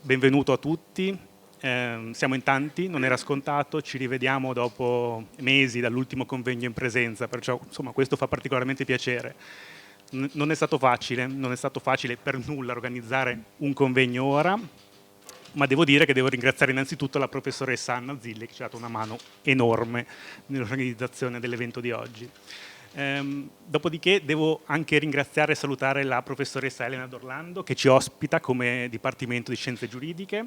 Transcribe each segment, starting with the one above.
benvenuto a tutti. Siamo in tanti, non era scontato, ci rivediamo dopo mesi dall'ultimo convegno in presenza, perciò insomma questo fa particolarmente piacere. Non è stato facile per nulla organizzare un convegno ora, ma devo dire che devo ringraziare innanzitutto la professoressa Anna Zilli, che ci ha dato una mano enorme nell'organizzazione dell'evento di oggi. Dopodiché devo anche ringraziare e salutare la professoressa Elena D'Orlando, che ci ospita come Dipartimento di Scienze Giuridiche,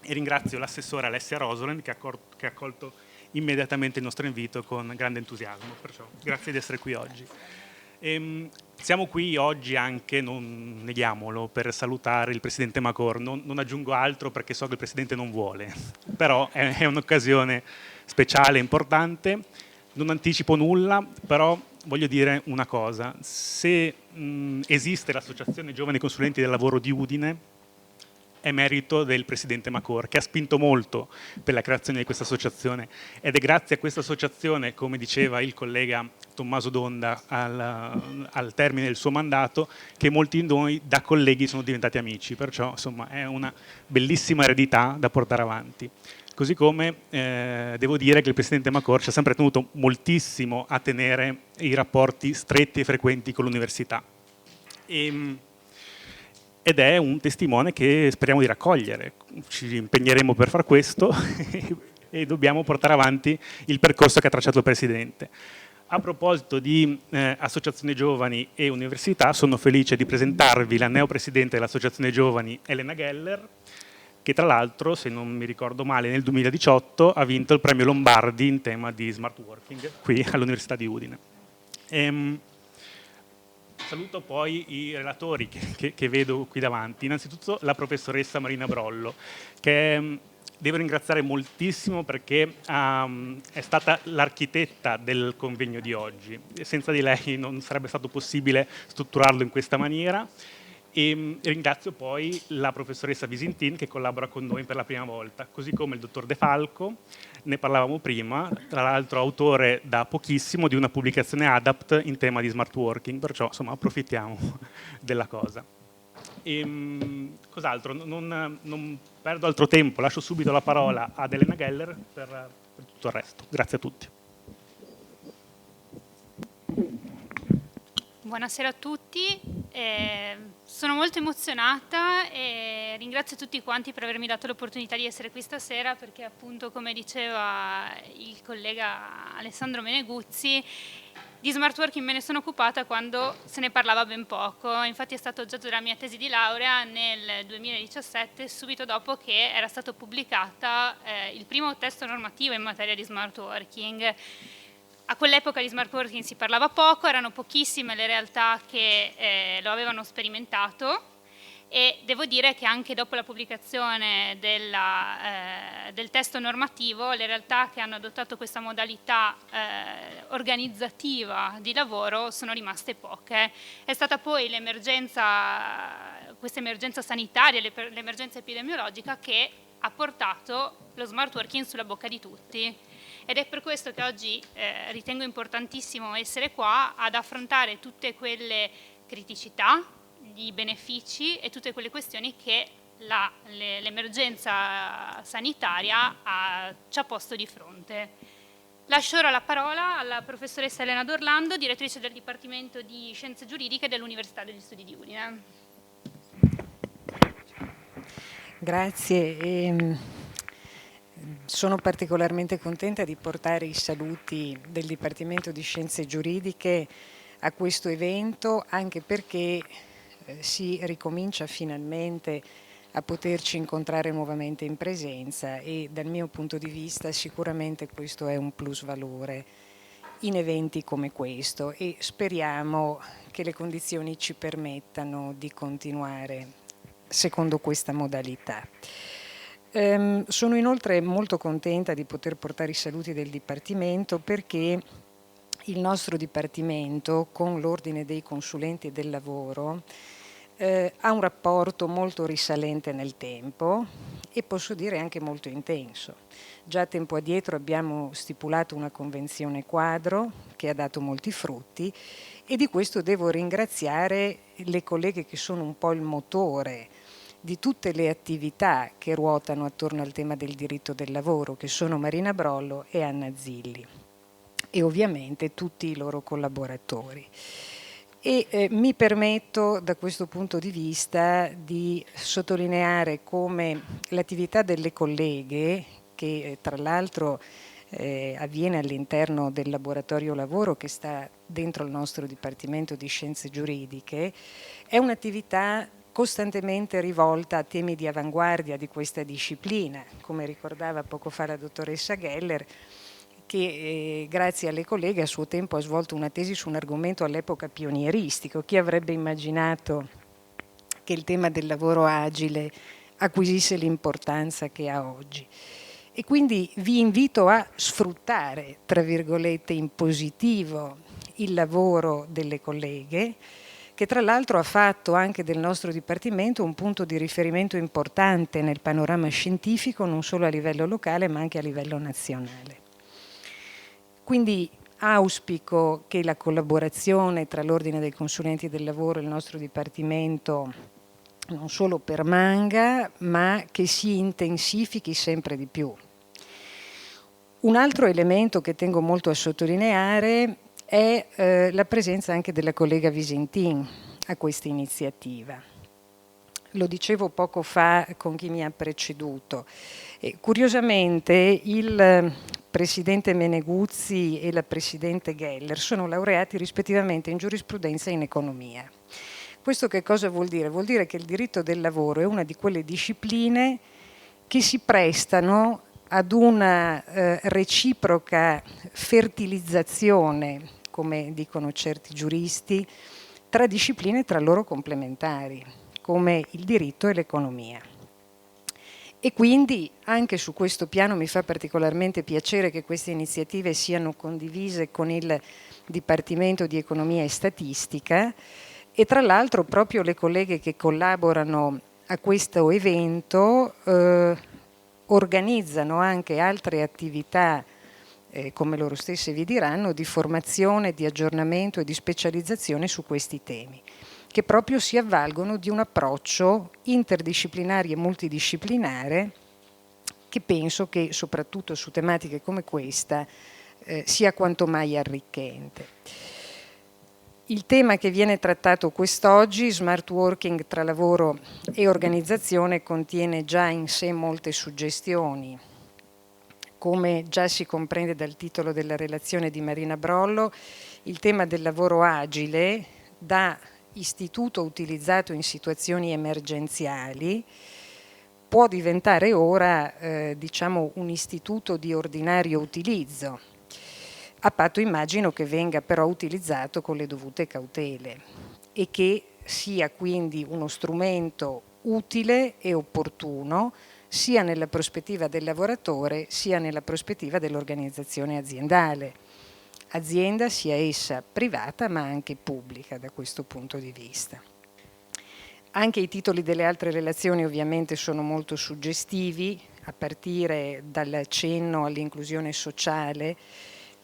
e ringrazio l'assessore Alessia Rosolen, che ha accolto immediatamente il nostro invito con grande entusiasmo, perciò grazie di essere qui oggi. Siamo qui oggi anche, non neghiamolo, per salutare il Presidente Macor. Non aggiungo altro perché so che il Presidente non vuole, però è un'occasione speciale, importante. Non anticipo nulla, però voglio dire una cosa. Se esiste l'Associazione Giovani Consulenti del Lavoro di Udine, è merito del Presidente Macor, che ha spinto molto per la creazione di questa associazione, ed è grazie a questa associazione, come diceva il collega Tommaso Donda al termine del suo mandato, che molti di noi da colleghi sono diventati amici, perciò insomma è una bellissima eredità da portare avanti. Così come devo dire che il Presidente Macor ci ha sempre tenuto moltissimo a tenere i rapporti stretti e frequenti con l'università. Ed è un testimone che speriamo di raccogliere. Ci impegneremo per far questo e dobbiamo portare avanti il percorso che ha tracciato il Presidente. A proposito di associazioni giovani e università, sono felice di presentarvi la neopresidente dell'Associazione Giovani, Elena Geller, che tra l'altro, se non mi ricordo male, nel 2018 ha vinto il premio Lombardi in tema di smart working qui all'Università di Udine. Saluto poi i relatori che vedo qui davanti. Innanzitutto la professoressa Marina Brollo, che devo ringraziare moltissimo perché è stata l'architetta del convegno di oggi. Senza di lei non sarebbe stato possibile strutturarlo in questa maniera. E ringrazio poi la professoressa Visintin, che collabora con noi per la prima volta, così come il dottor De Falco, ne parlavamo prima, tra l'altro autore da pochissimo di una pubblicazione ADAPT in tema di smart working, perciò insomma approfittiamo della cosa. Cos'altro? Non perdo altro tempo, lascio subito la parola ad Elena Geller per tutto il resto. Grazie a tutti. Buonasera a tutti, sono molto emozionata e ringrazio tutti quanti per avermi dato l'opportunità di essere qui stasera, perché appunto, come diceva il collega Alessandro Meneguzzi, di smart working me ne sono occupata quando se ne parlava ben poco. Infatti è stato oggetto della mia tesi di laurea nel 2017, subito dopo che era stato pubblicato il primo testo normativo in materia di smart working. A quell'epoca di smart working si parlava poco, erano pochissime le realtà che lo avevano sperimentato, e devo dire che anche dopo la pubblicazione del testo normativo, le realtà che hanno adottato questa modalità organizzativa di lavoro sono rimaste poche. È stata poi questa emergenza sanitaria, l'emergenza epidemiologica, che ha portato lo smart working sulla bocca di tutti. Ed è per questo che oggi ritengo importantissimo essere qua ad affrontare tutte quelle criticità, i benefici e tutte quelle questioni che l'emergenza sanitaria ci ha posto di fronte. Lascio ora la parola alla professoressa Elena D'Orlando, direttrice del Dipartimento di Scienze Giuridiche dell'Università degli Studi di Udine. Grazie. Sono particolarmente contenta di portare i saluti del Dipartimento di Scienze Giuridiche a questo evento, anche perché si ricomincia finalmente a poterci incontrare nuovamente in presenza, e dal mio punto di vista sicuramente questo è un plus valore in eventi come questo, e speriamo che le condizioni ci permettano di continuare secondo questa modalità. Sono inoltre molto contenta di poter portare i saluti del Dipartimento, perché il nostro Dipartimento con l'Ordine dei Consulenti del Lavoro ha un rapporto molto risalente nel tempo e posso dire anche molto intenso. Già tempo addietro abbiamo stipulato una convenzione quadro che ha dato molti frutti, e di questo devo ringraziare le colleghe che sono un po' il motore di tutte le attività che ruotano attorno al tema del diritto del lavoro, che sono Marina Brollo e Anna Zilli, e ovviamente tutti i loro collaboratori. E mi permetto da questo punto di vista di sottolineare come l'attività delle colleghe, che tra l'altro avviene all'interno del laboratorio lavoro che sta dentro il nostro Dipartimento di Scienze Giuridiche, è un'attività costantemente rivolta a temi di avanguardia di questa disciplina, come ricordava poco fa la dottoressa Geller, che grazie alle colleghe a suo tempo ha svolto una tesi su un argomento all'epoca pionieristico. Chi avrebbe immaginato che il tema del lavoro agile acquisisse l'importanza che ha oggi? E quindi vi invito a sfruttare, tra virgolette, in positivo il lavoro delle colleghe, che tra l'altro ha fatto anche del nostro Dipartimento un punto di riferimento importante nel panorama scientifico, non solo a livello locale ma anche a livello nazionale. Quindi auspico che la collaborazione tra l'Ordine dei Consulenti del Lavoro e il nostro Dipartimento non solo permanga, ma che si intensifichi sempre di più. Un altro elemento che tengo molto a sottolineare è la presenza anche della collega Visentin a questa iniziativa. Lo dicevo poco fa con chi mi ha preceduto. Curiosamente il presidente Meneguzzi e la presidente Geller sono laureati rispettivamente in giurisprudenza e in economia. Questo che cosa vuol dire? Vuol dire che il diritto del lavoro è una di quelle discipline che si prestano ad una reciproca fertilizzazione, come dicono certi giuristi, tra discipline tra loro complementari, come il diritto e l'economia. E quindi anche su questo piano mi fa particolarmente piacere che queste iniziative siano condivise con il Dipartimento di Economia e Statistica, e tra l'altro proprio le colleghe che collaborano a questo evento organizzano anche altre attività, come loro stesse vi diranno, di formazione, di aggiornamento e di specializzazione su questi temi, che proprio si avvalgono di un approccio interdisciplinare e multidisciplinare che penso che soprattutto su tematiche come questa sia quanto mai arricchente. Il tema che viene trattato quest'oggi, smart working tra lavoro e organizzazione, contiene già in sé molte suggestioni. Come già si comprende dal titolo della relazione di Marina Brollo, il tema del lavoro agile, da istituto utilizzato in situazioni emergenziali, può diventare ora diciamo un istituto di ordinario utilizzo, a patto immagino che venga però utilizzato con le dovute cautele e che sia quindi uno strumento utile e opportuno sia nella prospettiva del lavoratore sia nella prospettiva dell'organizzazione aziendale, azienda sia essa privata ma anche pubblica da questo punto di vista. Anche i titoli delle altre relazioni ovviamente sono molto suggestivi, a partire dal cenno all'inclusione sociale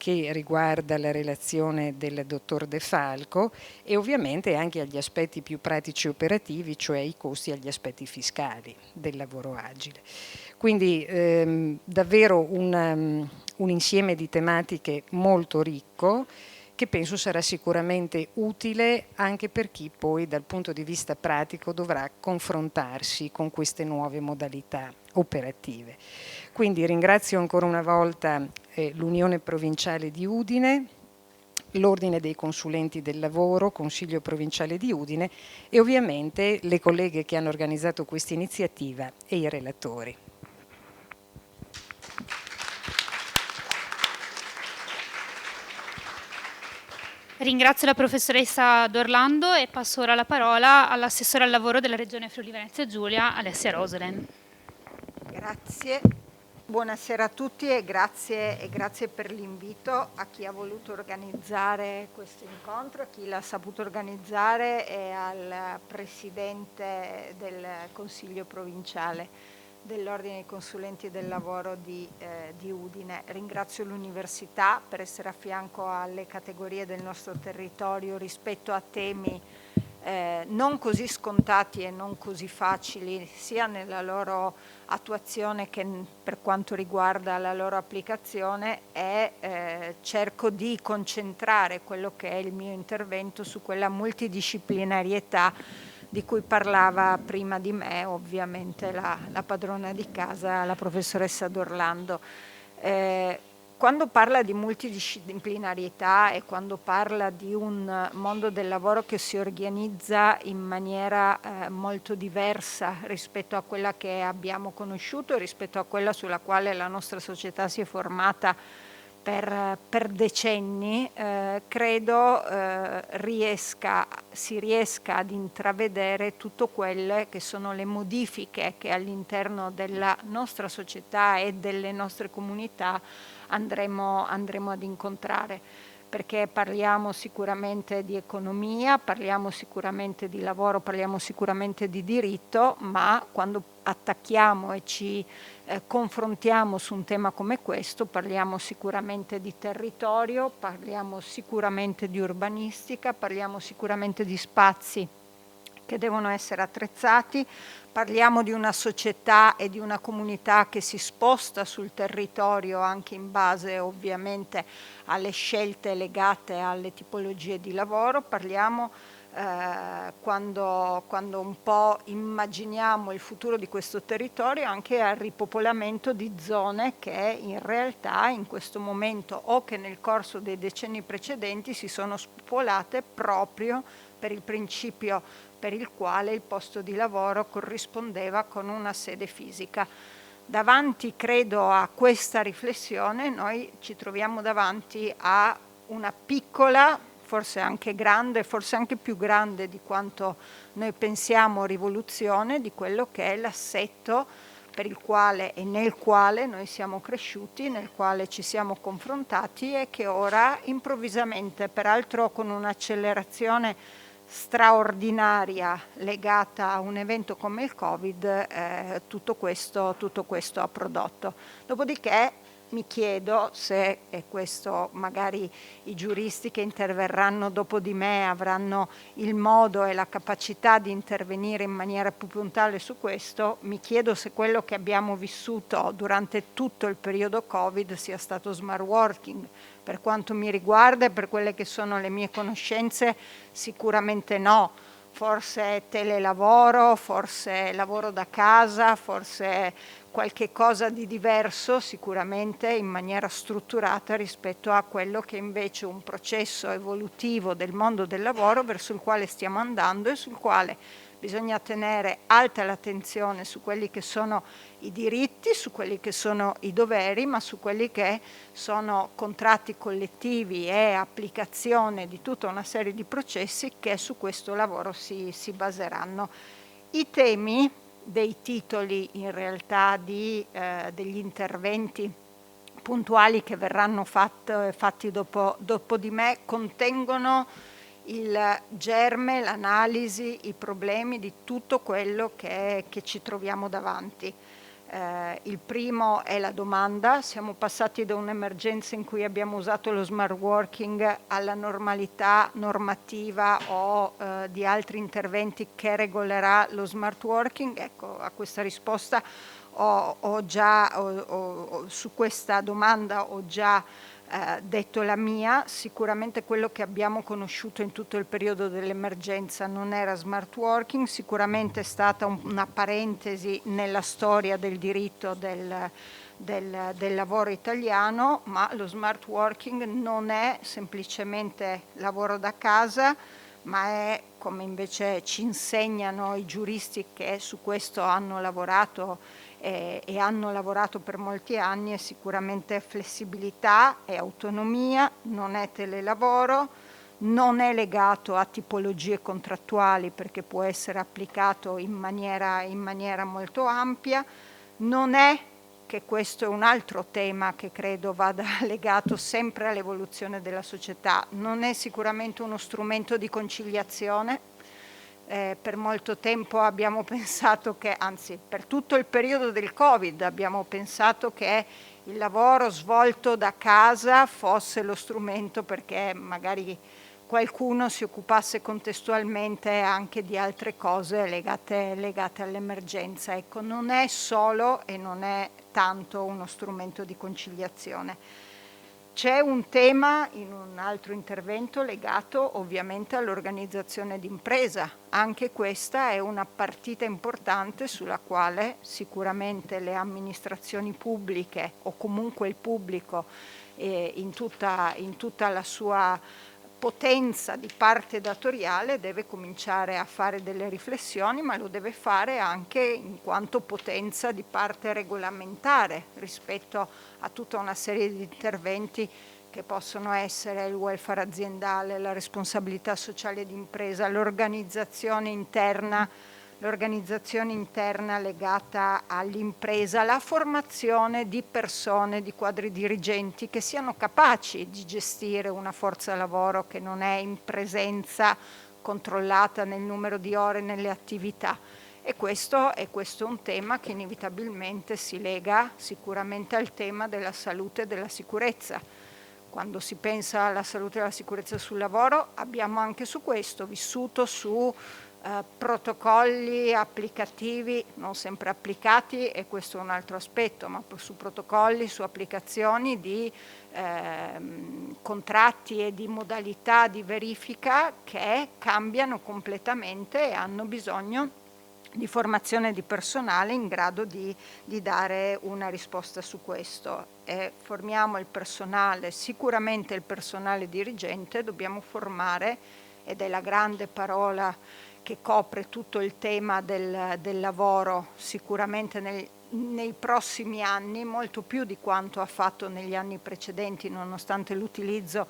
che riguarda la relazione del dottor De Falco e ovviamente anche agli aspetti più pratici e operativi, cioè i costi e agli aspetti fiscali del lavoro agile. Quindi davvero un insieme di tematiche molto ricco che penso sarà sicuramente utile anche per chi poi dal punto di vista pratico dovrà confrontarsi con queste nuove modalità operative. Quindi ringrazio ancora una volta l'Unione Provinciale di Udine, l'Ordine dei Consulenti del Lavoro, Consiglio Provinciale di Udine e ovviamente le colleghe che hanno organizzato questa iniziativa e i relatori. Ringrazio la professoressa D'Orlando e passo ora la parola all'assessore al lavoro della Regione Friuli Venezia Giulia, Alessia Roselen. Grazie, buonasera a tutti e grazie per l'invito a chi ha voluto organizzare questo incontro, a chi l'ha saputo organizzare e al Presidente del Consiglio Provinciale dell'Ordine dei Consulenti del Lavoro di Udine. Ringrazio l'Università per essere a fianco alle categorie del nostro territorio rispetto a temi non così scontati e non così facili sia nella loro attuazione che per quanto riguarda la loro applicazione, e cerco di concentrare quello che è il mio intervento su quella multidisciplinarietà di cui parlava prima di me ovviamente la padrona di casa, la professoressa D'Orlando. Quando parla di multidisciplinarietà e quando parla di un mondo del lavoro che si organizza in maniera molto diversa rispetto a quella che abbiamo conosciuto e rispetto a quella sulla quale la nostra società si è formata per decenni, credo si riesca ad intravedere tutto quelle che sono le modifiche che all'interno della nostra società e delle nostre comunità andremo ad incontrare, perché parliamo sicuramente di economia, parliamo sicuramente di lavoro, parliamo sicuramente di diritto, ma quando attacchiamo e ci confrontiamo su un tema come questo, parliamo sicuramente di territorio, parliamo sicuramente di urbanistica, parliamo sicuramente di spazi che devono essere attrezzati, parliamo di una società e di una comunità che si sposta sul territorio anche in base ovviamente alle scelte legate alle tipologie di lavoro, parliamo quando un po' immaginiamo il futuro di questo territorio anche al ripopolamento di zone che in realtà in questo momento o che nel corso dei decenni precedenti si sono spopolate proprio per il principio per il quale il posto di lavoro corrispondeva con una sede fisica. Davanti, credo, a questa riflessione noi ci troviamo davanti a una piccola, forse anche grande, forse anche più grande di quanto noi pensiamo, rivoluzione di quello che è l'assetto per il quale e nel quale noi siamo cresciuti, nel quale ci siamo confrontati e che ora improvvisamente, peraltro con un'accelerazione straordinaria legata a un evento come il Covid, tutto questo ha prodotto. Dopodiché mi chiedo se, e questo magari i giuristi che interverranno dopo di me avranno il modo e la capacità di intervenire in maniera più puntuale su questo, mi chiedo se quello che abbiamo vissuto durante tutto il periodo Covid sia stato smart working. Per quanto mi riguarda e per quelle che sono le mie conoscenze, sicuramente no. Forse telelavoro, forse lavoro da casa, forse qualche cosa di diverso, sicuramente in maniera strutturata rispetto a quello che invece è un processo evolutivo del mondo del lavoro verso il quale stiamo andando e sul quale bisogna tenere alta l'attenzione su quelli che sono i diritti, su quelli che sono i doveri, ma su quelli che sono contratti collettivi e applicazione di tutta una serie di processi che su questo lavoro si baseranno. I temi dei titoli in realtà degli interventi puntuali che verranno fatti dopo di me contengono il germe, l'analisi, i problemi di tutto quello che ci troviamo davanti. Il primo è la domanda, siamo passati da un'emergenza in cui abbiamo usato lo smart working alla normalità normativa o di altri interventi che regolerà lo smart working. Ecco, a questa risposta su questa domanda ho già detto la mia. Sicuramente quello che abbiamo conosciuto in tutto il periodo dell'emergenza non era smart working, sicuramente è stata una parentesi nella storia del diritto del lavoro italiano, ma lo smart working non è semplicemente lavoro da casa, ma è, come invece ci insegnano i giuristi che su questo hanno lavorato e hanno lavorato per molti anni, è sicuramente flessibilità, è autonomia, non è telelavoro, non è legato a tipologie contrattuali perché può essere applicato in maniera molto ampia, non è, che questo è un altro tema che credo vada legato sempre all'evoluzione della società, non è sicuramente uno strumento di conciliazione. Per molto tempo abbiamo pensato che, anzi per tutto il periodo del Covid abbiamo pensato che il lavoro svolto da casa fosse lo strumento perché magari qualcuno si occupasse contestualmente anche di altre cose legate all'emergenza. Ecco, non è solo e non è tanto uno strumento di conciliazione. C'è un tema in un altro intervento legato ovviamente all'organizzazione d'impresa. Anche questa è una partita importante sulla quale sicuramente le amministrazioni pubbliche o comunque il pubblico in tutta la sua potenza di parte datoriale deve cominciare a fare delle riflessioni, ma lo deve fare anche in quanto potenza di parte regolamentare rispetto a tutta una serie di interventi che possono essere il welfare aziendale, la responsabilità sociale d'impresa, l'organizzazione interna legata all'impresa, la formazione di persone, di quadri dirigenti che siano capaci di gestire una forza lavoro che non è in presenza controllata nel numero di ore nelle attività. E questo è un tema che inevitabilmente si lega sicuramente al tema della salute e della sicurezza. Quando si pensa alla salute e alla sicurezza sul lavoro abbiamo anche su questo vissuto su protocolli applicativi non sempre applicati, e questo è un altro aspetto, ma su protocolli, su applicazioni di contratti e di modalità di verifica che cambiano completamente e hanno bisogno di formazione di personale in grado di dare una risposta su questo. E formiamo il personale, sicuramente il personale dirigente, dobbiamo formare, ed è la grande parola che copre tutto il tema del lavoro sicuramente nei prossimi anni, molto più di quanto ha fatto negli anni precedenti, nonostante l'utilizzo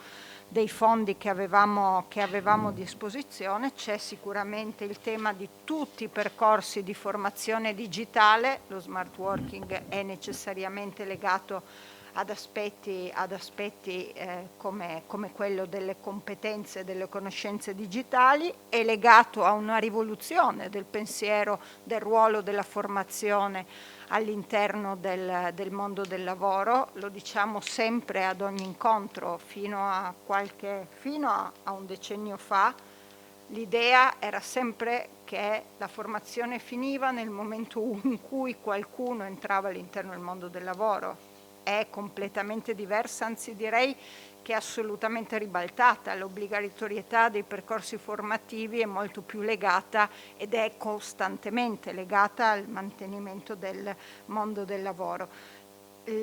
dei fondi che avevamo a disposizione. C'è sicuramente il tema di tutti i percorsi di formazione digitale. Lo smart working è necessariamente legato ad aspetti come quello delle competenze e delle conoscenze digitali, è legato a una rivoluzione del pensiero, del ruolo della formazione all'interno del mondo del lavoro. Lo diciamo sempre ad ogni incontro. Fino a un decennio fa l'idea era sempre che la formazione finiva nel momento in cui qualcuno entrava all'interno del mondo del lavoro. È completamente diversa, anzi direi che è assolutamente ribaltata. L'obbligatorietà dei percorsi formativi è molto più legata ed è costantemente legata al mantenimento del mondo del lavoro.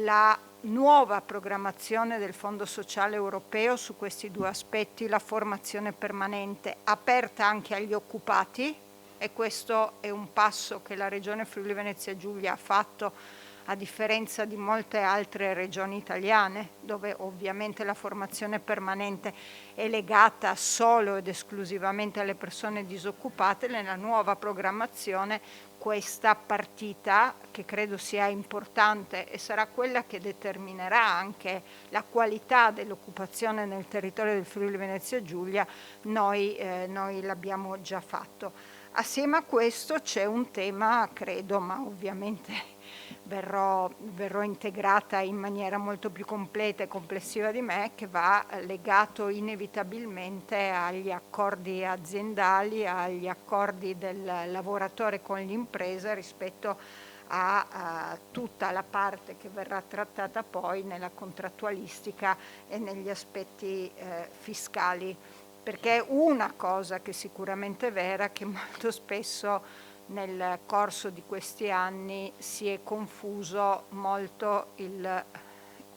La nuova programmazione del Fondo Sociale Europeo su questi due aspetti, la formazione permanente aperta anche agli occupati, e questo è un passo che la Regione Friuli Venezia Giulia ha fatto a differenza di molte altre regioni italiane, dove ovviamente la formazione permanente è legata solo ed esclusivamente alle persone disoccupate. Nella nuova programmazione questa partita, che credo sia importante e sarà quella che determinerà anche la qualità dell'occupazione nel territorio del Friuli Venezia Giulia, noi l'abbiamo già fatto. Assieme a questo c'è un tema, credo, ma ovviamente verrò integrata in maniera molto più completa e complessiva di me, che va legato inevitabilmente agli accordi aziendali, agli accordi del lavoratore con l'impresa rispetto a tutta la parte che verrà trattata poi nella contrattualistica e negli aspetti fiscali. Perché una cosa che sicuramente è vera è che molto spesso nel corso di questi anni si è confuso molto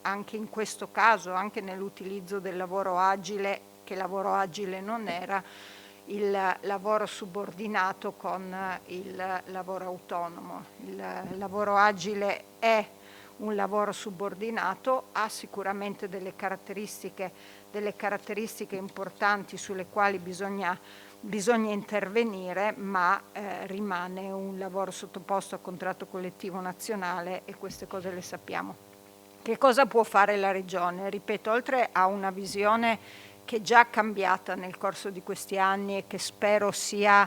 anche in questo caso, anche nell'utilizzo del lavoro agile, che lavoro agile non era, il lavoro subordinato con il lavoro autonomo. Il lavoro agile è un lavoro subordinato, ha sicuramente delle caratteristiche importanti sulle quali bisogna intervenire, ma rimane un lavoro sottoposto a contratto collettivo nazionale, e queste cose le sappiamo. Che cosa può fare la Regione? Ripeto, oltre a una visione che è già cambiata nel corso di questi anni e che spero sia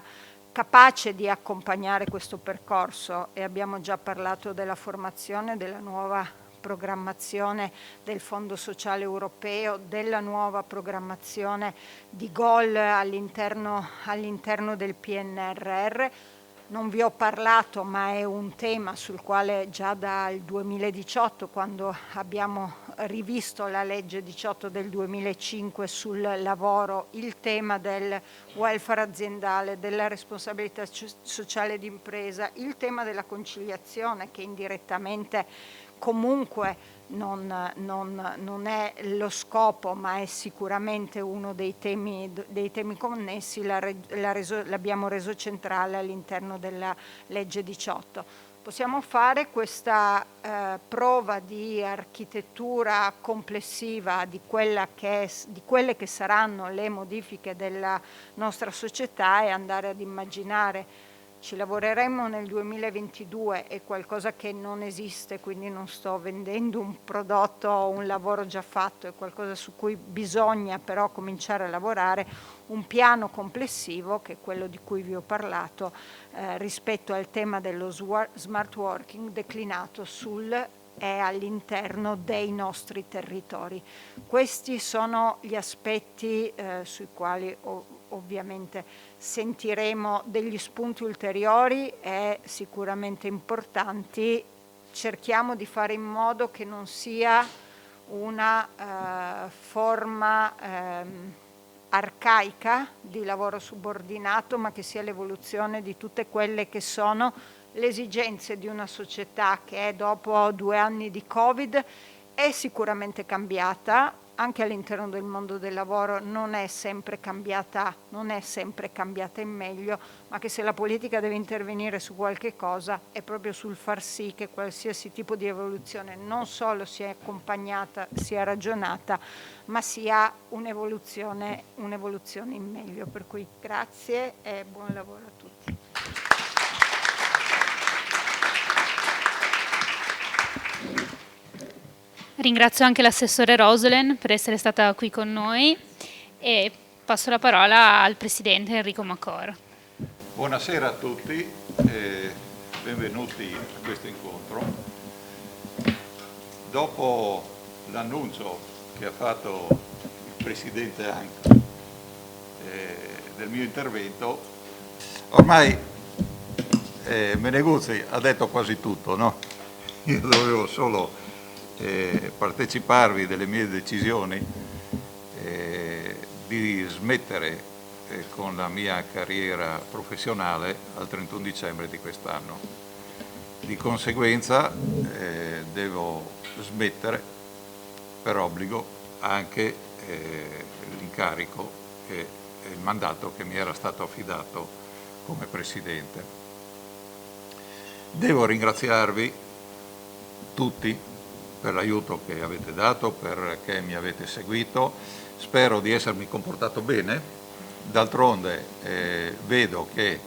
capace di accompagnare questo percorso, e abbiamo già parlato della formazione della nuova programmazione del Fondo Sociale Europeo, della nuova programmazione di goal all'interno del PNRR. Non vi ho parlato, ma è un tema sul quale già dal 2018, quando abbiamo rivisto la legge 18 del 2005 sul lavoro, il tema del welfare aziendale, della responsabilità sociale d'impresa, il tema della conciliazione, che indirettamente comunque non è lo scopo, ma è sicuramente uno dei temi connessi, l'abbiamo reso centrale all'interno della legge 18. Possiamo fare questa prova di architettura complessiva di quelle che saranno le modifiche della nostra società e andare ad immaginare. Ci lavoreremo nel 2022, è qualcosa che non esiste, quindi non sto vendendo un prodotto o un lavoro già fatto, è qualcosa su cui bisogna però cominciare a lavorare, un piano complessivo, che è quello di cui vi ho parlato, rispetto al tema dello smart working declinato è all'interno dei nostri territori. Questi sono gli aspetti sui quali ovviamente sentiremo degli spunti ulteriori e sicuramente importanti. Cerchiamo di fare in modo che non sia una forma arcaica di lavoro subordinato, ma che sia l'evoluzione di tutte quelle che sono le esigenze di una società che dopo 2 anni di Covid è sicuramente cambiata, anche all'interno del mondo del lavoro non è sempre cambiata in meglio, ma che se la politica deve intervenire su qualche cosa è proprio sul far sì che qualsiasi tipo di evoluzione non solo sia accompagnata, sia ragionata, ma sia un'evoluzione in meglio. Per cui grazie e buon lavoro a tutti. Ringrazio anche l'assessore Rosolen per essere stata qui con noi e passo la parola al presidente Enrico Macor. Buonasera a tutti e benvenuti a questo incontro. Dopo l'annuncio che ha fatto il presidente anche del mio intervento, ormai Meneguzzi ha detto quasi tutto, no? Io dovevo solo parteciparvi delle mie decisioni di smettere con la mia carriera professionale al 31 dicembre di quest'anno. Di conseguenza devo smettere per obbligo anche l'incarico e il mandato che mi era stato affidato come presidente. Devo ringraziarvi tutti per l'aiuto che avete dato, perché mi avete seguito. Spero di essermi comportato bene. D'altronde vedo che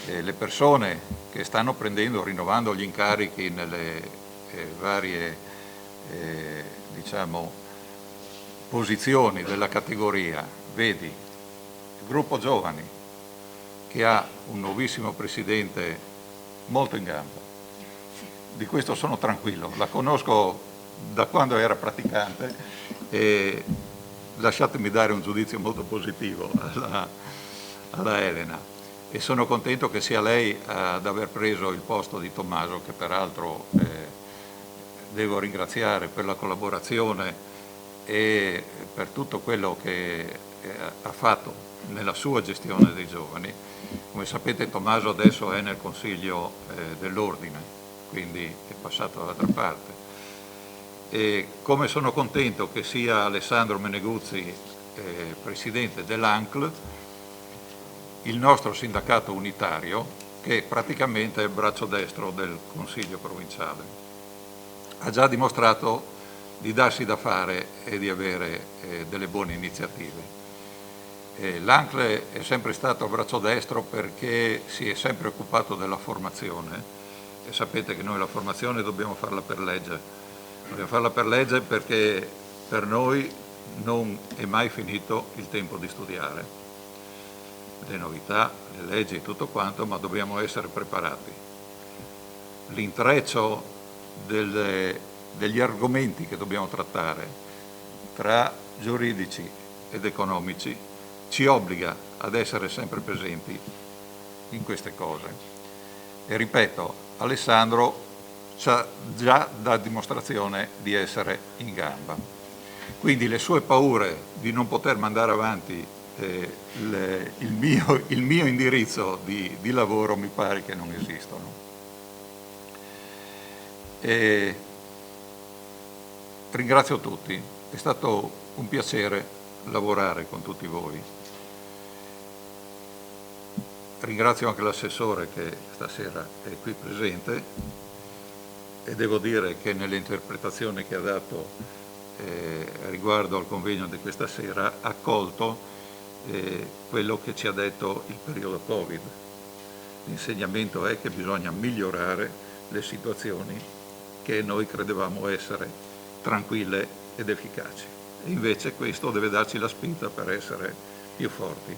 le persone che stanno rinnovando gli incarichi nelle varie posizioni della categoria, vedi il gruppo giovani che ha un nuovissimo presidente molto in gamba. Di questo sono tranquillo, la conosco da quando era praticante e lasciatemi dare un giudizio molto positivo alla Elena e sono contento che sia lei ad aver preso il posto di Tommaso, che peraltro devo ringraziare per la collaborazione e per tutto quello che ha fatto nella sua gestione dei giovani. Come sapete Tommaso adesso è nel Consiglio dell'Ordine, quindi è passato dall'altra parte. E come sono contento che sia Alessandro Meneguzzi presidente dell'ANCL, il nostro sindacato unitario, che praticamente è il braccio destro del Consiglio provinciale. Ha già dimostrato di darsi da fare e di avere delle buone iniziative. L'ANCL è sempre stato il braccio destro perché si è sempre occupato della formazione e sapete che noi la formazione dobbiamo farla per legge. Dobbiamo farla per legge perché per noi non è mai finito il tempo di studiare. Le novità, le leggi e tutto quanto, ma dobbiamo essere preparati. L'intreccio delle degli argomenti che dobbiamo trattare tra giuridici ed economici ci obbliga ad essere sempre presenti in queste cose. E ripeto, Alessandro già dà dimostrazione di essere in gamba. Quindi le sue paure di non poter mandare avanti il mio indirizzo di lavoro mi pare che non esistono. E ringrazio tutti, è stato un piacere lavorare con tutti voi. Ringrazio anche l'assessore che stasera è qui presente e devo dire che nell'interpretazione che ha dato riguardo al convegno di questa sera ha colto quello che ci ha detto il periodo Covid. L'insegnamento è che bisogna migliorare le situazioni che noi credevamo essere tranquille ed efficaci. E invece questo deve darci la spinta per essere più forti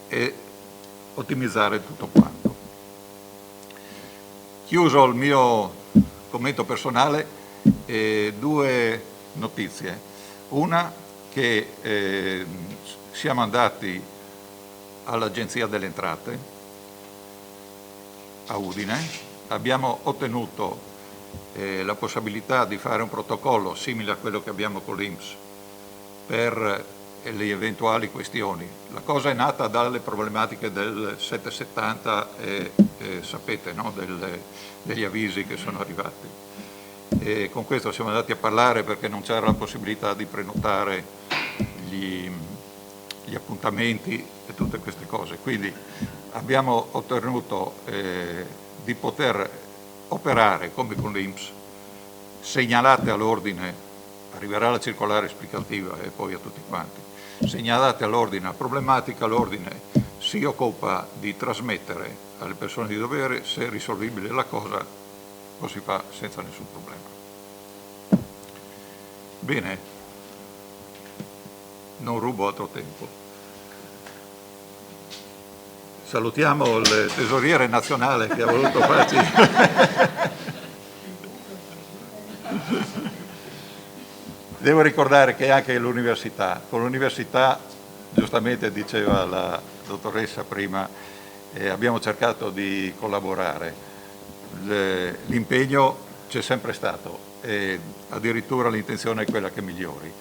e ottimizzare tutto quanto. Chiuso il mio commento personale, due notizie. Una che siamo andati all'Agenzia delle Entrate a Udine, abbiamo ottenuto la possibilità di fare un protocollo simile a quello che abbiamo con l'INPS per le eventuali questioni. La cosa è nata dalle problematiche del 770 sapete, no? Degli avvisi che sono arrivati. E con questo siamo andati a parlare perché non c'era la possibilità di prenotare gli appuntamenti e tutte queste cose. Quindi abbiamo ottenuto di poter operare come con l'INPS, segnalate all'ordine, arriverà la circolare esplicativa e poi a tutti quanti, segnalate all'ordine la problematica, l'ordine si occupa di trasmettere alle persone di dovere, se è risolvibile la cosa lo si fa senza nessun problema. Bene, non rubo altro tempo. Salutiamo il tesoriere nazionale che ha voluto farci. Devo ricordare che anche l'università, con l'università, giustamente diceva la dottoressa prima, abbiamo cercato di collaborare. L'impegno c'è sempre stato e addirittura l'intenzione è quella che migliori.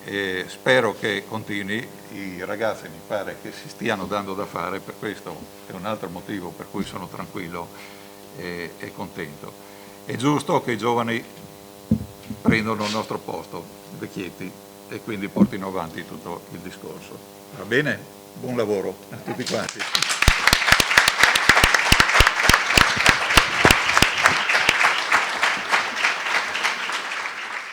E spero che continui, i ragazzi mi pare che si stiano dando da fare, per questo è un altro motivo per cui sono tranquillo e contento. È giusto che i giovani prendono il nostro posto, vecchietti, e quindi portino avanti tutto il discorso. Va bene? Buon lavoro a tutti quanti.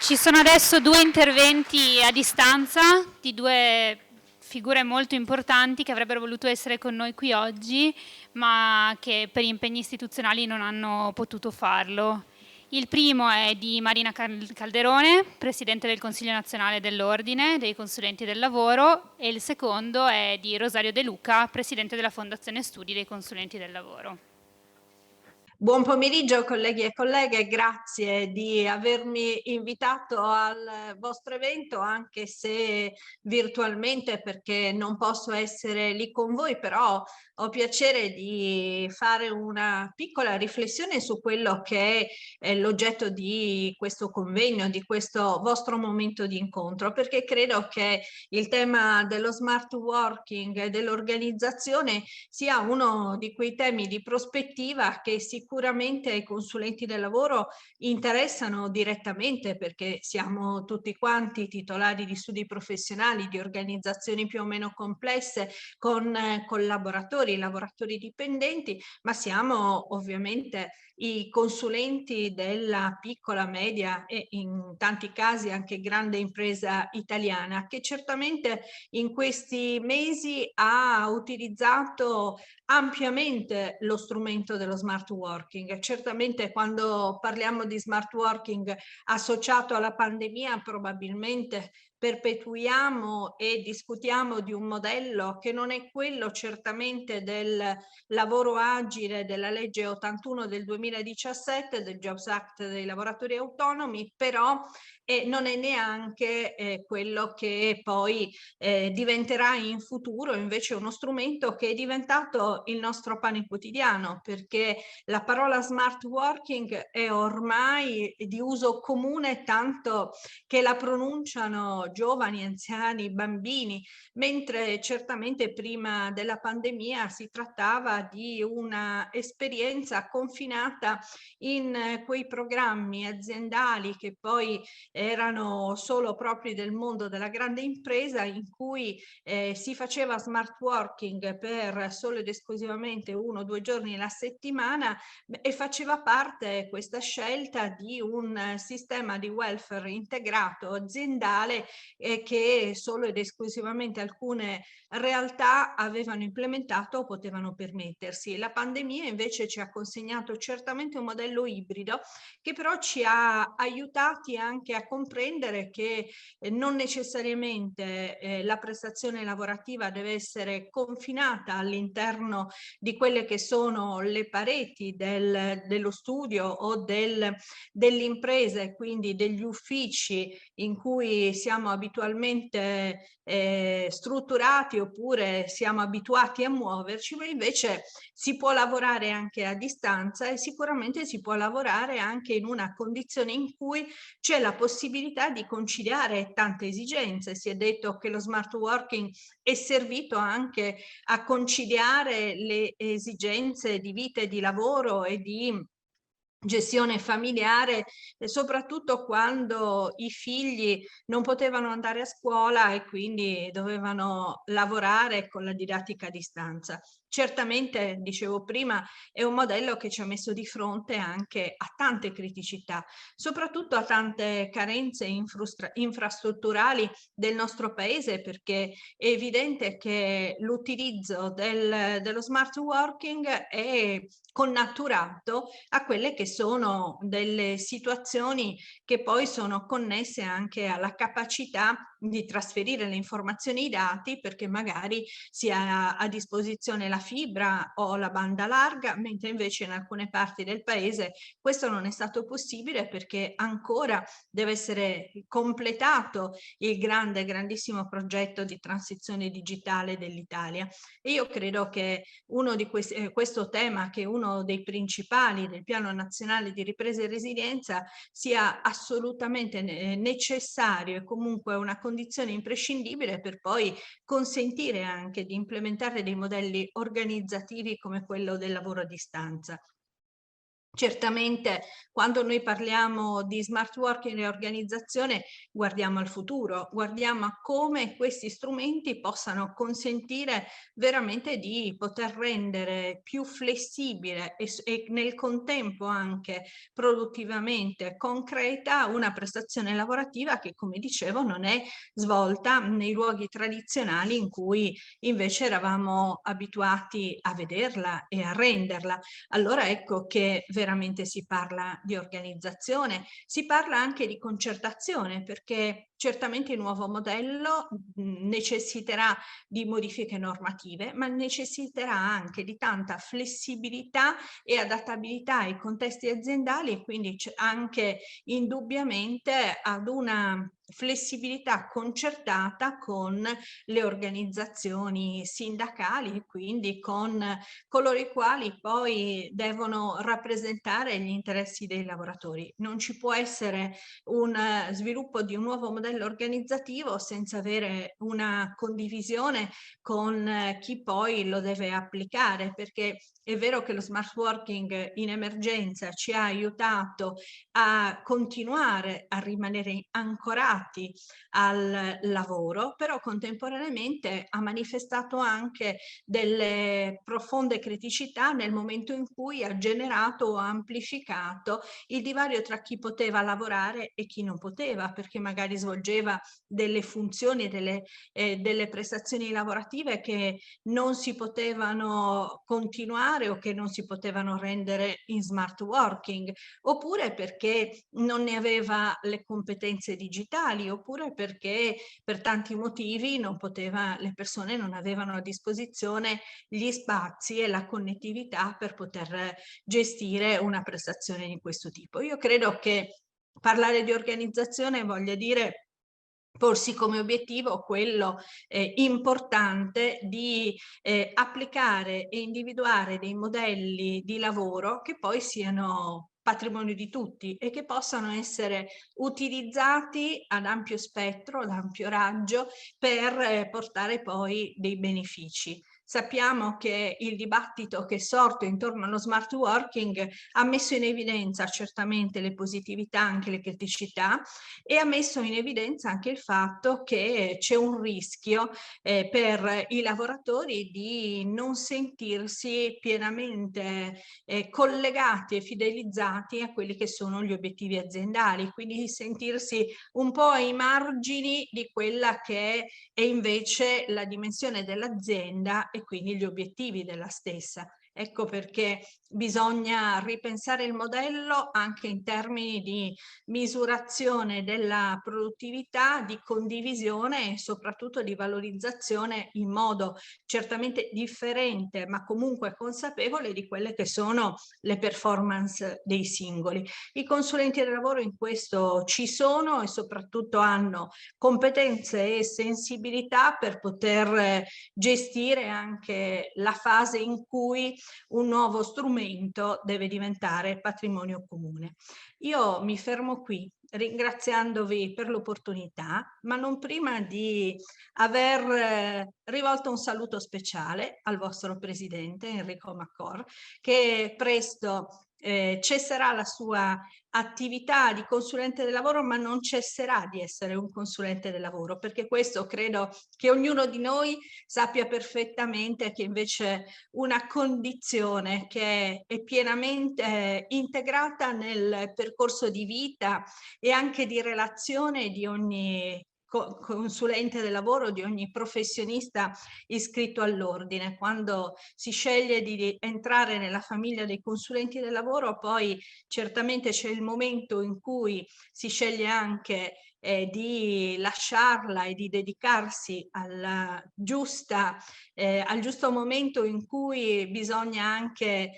Ci sono adesso due interventi a distanza di due figure molto importanti che avrebbero voluto essere con noi qui oggi, ma che per impegni istituzionali non hanno potuto farlo. Il primo è di Marina Calderone, Presidente del Consiglio Nazionale dell'Ordine dei Consulenti del Lavoro, e il secondo è di Rosario De Luca, Presidente della Fondazione Studi dei Consulenti del Lavoro. Buon pomeriggio colleghi e colleghe, grazie di avermi invitato al vostro evento, anche se virtualmente perché non posso essere lì con voi, però ho piacere di fare una piccola riflessione su quello che è l'oggetto di questo convegno, di questo vostro momento di incontro, perché credo che il tema dello smart working e dell'organizzazione sia uno di quei temi di prospettiva che sicuramente ai consulenti del lavoro interessano direttamente, perché siamo tutti quanti titolari di studi professionali, di organizzazioni più o meno complesse, con collaboratori, lavoratori dipendenti, ma siamo ovviamente i consulenti della piccola, media e in tanti casi anche grande impresa italiana, che certamente in questi mesi ha utilizzato ampiamente lo strumento dello smart working. Certamente quando parliamo di smart working associato alla pandemia, probabilmente perpetuiamo e discutiamo di un modello che non è quello certamente del lavoro agile della legge 81 del 2017, del Jobs Act dei lavoratori autonomi, però non è neanche quello che poi diventerà in futuro invece uno strumento che è diventato il nostro pane quotidiano, perché la parola smart working è ormai di uso comune, tanto che la pronunciano giovani, anziani, bambini, mentre certamente prima della pandemia si trattava di una esperienza confinata in quei programmi aziendali che poi erano solo propri del mondo della grande impresa, in cui si faceva smart working per solo ed esclusivamente 1 o 2 giorni alla settimana e faceva parte questa scelta di un sistema di welfare integrato aziendale che solo ed esclusivamente alcune realtà avevano implementato o potevano permettersi. La pandemia invece ci ha consegnato certamente un modello ibrido che però ci ha aiutati anche a comprendere che non necessariamente la prestazione lavorativa deve essere confinata all'interno di quelle che sono le pareti dello studio o dell'impresa e quindi degli uffici in cui siamo abitualmente strutturati oppure siamo abituati a muoverci, ma invece si può lavorare anche a distanza e sicuramente si può lavorare anche in una condizione in cui c'è la possibilità di conciliare tante esigenze. Si è detto che lo smart working è servito anche a conciliare le esigenze di vita e di lavoro e di gestione familiare, soprattutto quando i figli non potevano andare a scuola e quindi dovevano lavorare con la didattica a distanza. Certamente, dicevo prima, è un modello che ci ha messo di fronte anche a tante criticità, soprattutto a tante carenze infrastrutturali del nostro paese, perché è evidente che l'utilizzo dello smart working è connaturato a quelle che sono delle situazioni che poi sono connesse anche alla capacità di trasferire le informazioni e i dati, perché magari si ha a disposizione la fibra o la banda larga, mentre invece in alcune parti del paese questo non è stato possibile perché ancora deve essere completato il grandissimo progetto di transizione digitale dell'Italia. E io credo che uno di questo tema, che è uno dei principali del Piano Nazionale di Ripresa e Resilienza, sia assolutamente necessario e comunque una condizione imprescindibile per poi consentire anche di implementare dei modelli organizzativi come quello del lavoro a distanza. Certamente quando noi parliamo di smart working e organizzazione guardiamo al futuro, guardiamo a come questi strumenti possano consentire veramente di poter rendere più flessibile e nel contempo anche produttivamente concreta una prestazione lavorativa che, come dicevo, non è svolta nei luoghi tradizionali in cui invece eravamo abituati a vederla e a renderla. Allora ecco che veramente si parla di organizzazione, si parla anche di concertazione, perché certamente il nuovo modello necessiterà di modifiche normative, ma necessiterà anche di tanta flessibilità e adattabilità ai contesti aziendali e quindi anche indubbiamente ad una flessibilità concertata con le organizzazioni sindacali e quindi con coloro i quali poi devono rappresentare gli interessi dei lavoratori. Non ci può essere un sviluppo di un nuovo modello organizzativo senza avere una condivisione con chi poi lo deve applicare, perché è vero che lo smart working in emergenza ci ha aiutato a continuare a rimanere ancorati al lavoro, però contemporaneamente ha manifestato anche delle profonde criticità nel momento in cui ha generato o amplificato il divario tra chi poteva lavorare e chi non poteva, perché magari svolgeva delle funzioni e delle prestazioni lavorative che non si potevano continuare o che non si potevano rendere in smart working, oppure perché non ne aveva le competenze digitali aziendali, oppure perché per tanti motivi le persone non avevano a disposizione gli spazi e la connettività per poter gestire una prestazione di questo tipo. Io credo che parlare di organizzazione voglia dire porsi come obiettivo quello importante di applicare e individuare dei modelli di lavoro che poi siano patrimonio di tutti e che possano essere utilizzati ad ampio spettro, ad ampio raggio per portare poi dei benefici. Sappiamo che il dibattito che è sorto intorno allo smart working ha messo in evidenza certamente le positività, anche le criticità, e ha messo in evidenza anche il fatto che c'è un rischio per i lavoratori di non sentirsi pienamente collegati e fidelizzati a quelli che sono gli obiettivi aziendali, quindi di sentirsi un po' ai margini di quella che è invece la dimensione dell'azienda e quindi gli obiettivi della stessa. Ecco perché bisogna ripensare il modello anche in termini di misurazione della produttività, di condivisione e soprattutto di valorizzazione in modo certamente differente, ma comunque consapevole di quelle che sono le performance dei singoli. I consulenti del lavoro in questo ci sono e soprattutto hanno competenze e sensibilità per poter gestire anche la fase in cui un nuovo strumento deve diventare patrimonio comune. Io mi fermo qui ringraziandovi per l'opportunità, ma non prima di aver rivolto un saluto speciale al vostro presidente Enrico Maccor, che presto cesserà la sua attività di consulente del lavoro, ma non cesserà di essere un consulente del lavoro, perché questo credo che ognuno di noi sappia perfettamente che invece una condizione che è pienamente integrata nel percorso di vita e anche di relazione di ogni consulente del lavoro, di ogni professionista iscritto all'ordine. Quando si sceglie di entrare nella famiglia dei consulenti del lavoro, poi certamente c'è il momento in cui si sceglie anche di lasciarla e di dedicarsi al giusto momento in cui bisogna anche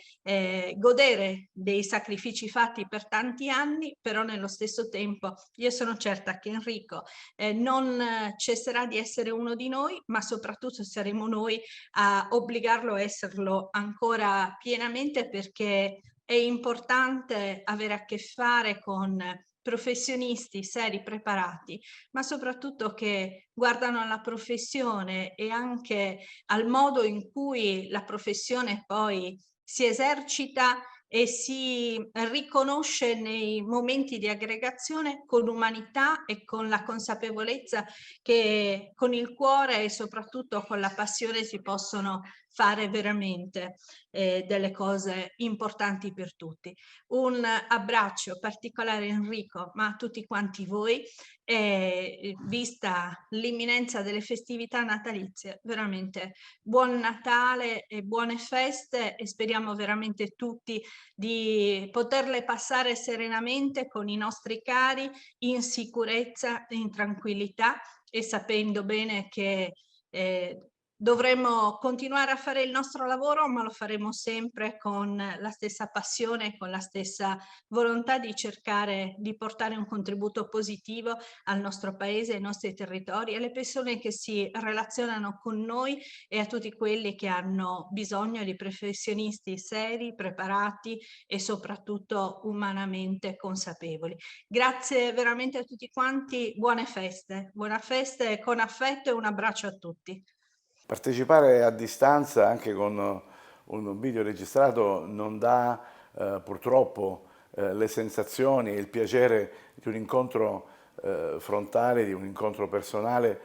godere dei sacrifici fatti per tanti anni, però nello stesso tempo io sono certa che Enrico non cesserà di essere uno di noi, ma soprattutto saremo noi a obbligarlo a esserlo ancora pienamente, perché è importante avere a che fare con professionisti seri, preparati, ma soprattutto che guardano alla professione e anche al modo in cui la professione poi si esercita e si riconosce nei momenti di aggregazione con umanità e con la consapevolezza che con il cuore e soprattutto con la passione si possono fare veramente delle cose importanti per tutti. Un abbraccio particolare Enrico, ma a tutti quanti voi, vista l'imminenza delle festività natalizie, veramente buon Natale e buone feste, e speriamo veramente tutti di poterle passare serenamente con i nostri cari, in sicurezza, in tranquillità, e sapendo bene che dovremo continuare a fare il nostro lavoro, ma lo faremo sempre con la stessa passione, con la stessa volontà di cercare di portare un contributo positivo al nostro paese, ai nostri territori, alle persone che si relazionano con noi e a tutti quelli che hanno bisogno di professionisti seri, preparati e soprattutto umanamente consapevoli. Grazie veramente a tutti quanti, buone feste con affetto e un abbraccio a tutti. Partecipare a distanza anche con un video registrato non dà purtroppo le sensazioni e il piacere di un incontro frontale, di un incontro personale,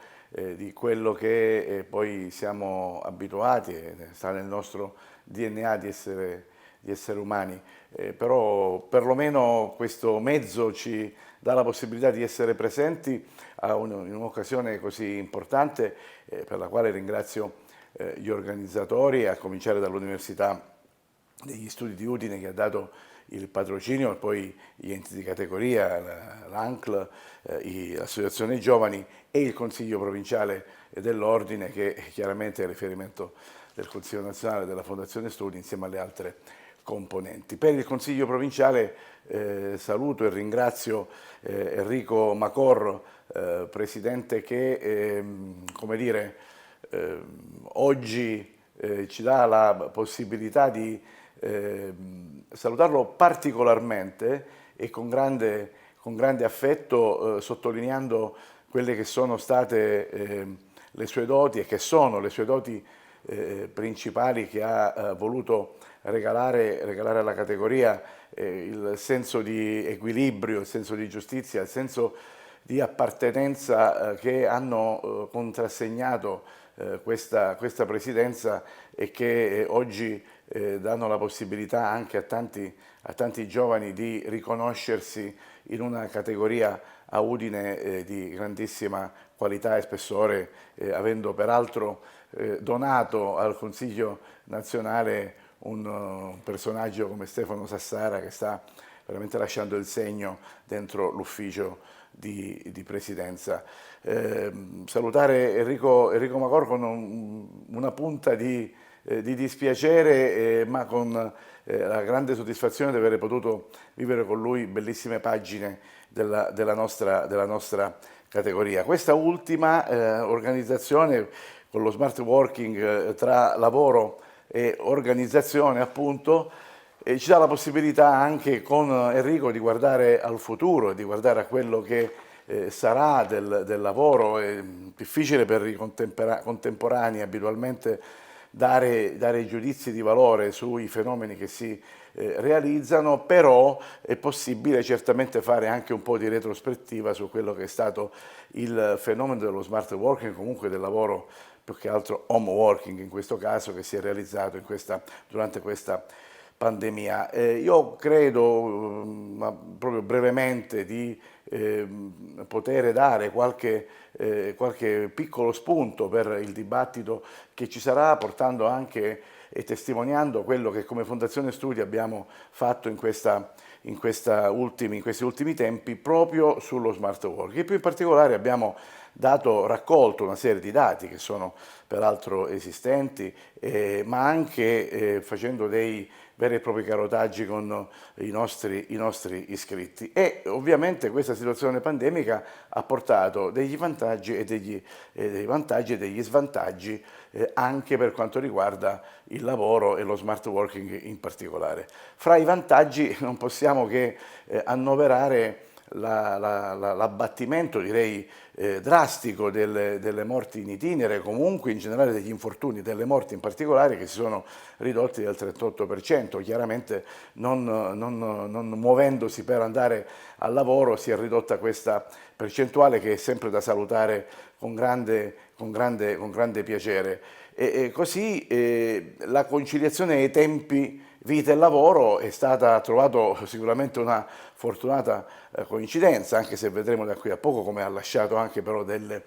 di quello che poi siamo abituati, sta nel nostro DNA di essere umani. Però perlomeno questo mezzo ci dà la possibilità di essere presenti in un'occasione così importante, per la quale ringrazio gli organizzatori, a cominciare dall'Università degli Studi di Udine, che ha dato il patrocinio, poi gli enti di categoria, l'ANCL, l'Associazione Giovani e il Consiglio Provinciale dell'Ordine, che chiaramente è il riferimento del Consiglio Nazionale della Fondazione Studi insieme alle altre componenti. Per il Consiglio Provinciale saluto e ringrazio Enrico Macor, Presidente, che come dire, oggi ci dà la possibilità di salutarlo particolarmente e con grande affetto, sottolineando quelle che sono state le sue doti e che sono le sue doti principali che ha voluto regalare alla categoria, il senso di equilibrio, il senso di giustizia, il senso di appartenenza che hanno contrassegnato questa presidenza e che oggi danno la possibilità anche a tanti giovani di riconoscersi in una categoria a Udine di grandissima qualità e spessore, avendo peraltro donato al Consiglio nazionale un personaggio come Stefano Sassara, che sta veramente lasciando il segno dentro l'ufficio di presidenza. Salutare Enrico Macor con una punta di dispiacere, ma con la grande soddisfazione di aver potuto vivere con lui bellissime pagine della nostra categoria. Questa ultima organizzazione con lo smart working tra lavoro e organizzazione, appunto, ci dà la possibilità anche con Enrico di guardare al futuro, di guardare a quello che sarà del lavoro. È difficile per i contemporanei abitualmente dare giudizi di valore sui fenomeni che si realizzano, però è possibile certamente fare anche un po' di retrospettiva su quello che è stato il fenomeno dello smart working, comunque del lavoro più che altro home working in questo caso, che si è realizzato durante questa pandemia. Io credo, ma proprio brevemente, di poter dare qualche piccolo spunto per il dibattito che ci sarà, portando anche e testimoniando quello che come Fondazione Studi abbiamo fatto in questi ultimi tempi proprio sullo smart working. E più in particolare abbiamo raccolto una serie di dati che sono peraltro esistenti, ma anche facendo dei veri e propri carotaggi con i nostri iscritti. E ovviamente questa situazione pandemica ha portato degli vantaggi e degli svantaggi anche per quanto riguarda il lavoro e lo smart working in particolare. Fra i vantaggi non possiamo che annoverare l'abbattimento, direi drastico, delle morti in itinere, comunque in generale degli infortuni, delle morti in particolare, che si sono ridotti del 38%. Chiaramente non muovendosi per andare al lavoro si è ridotta questa percentuale, che è sempre da salutare con grande piacere. E così la conciliazione dei tempi vita e lavoro ha trovato sicuramente una fortunata coincidenza, anche se vedremo da qui a poco come ha lasciato anche però delle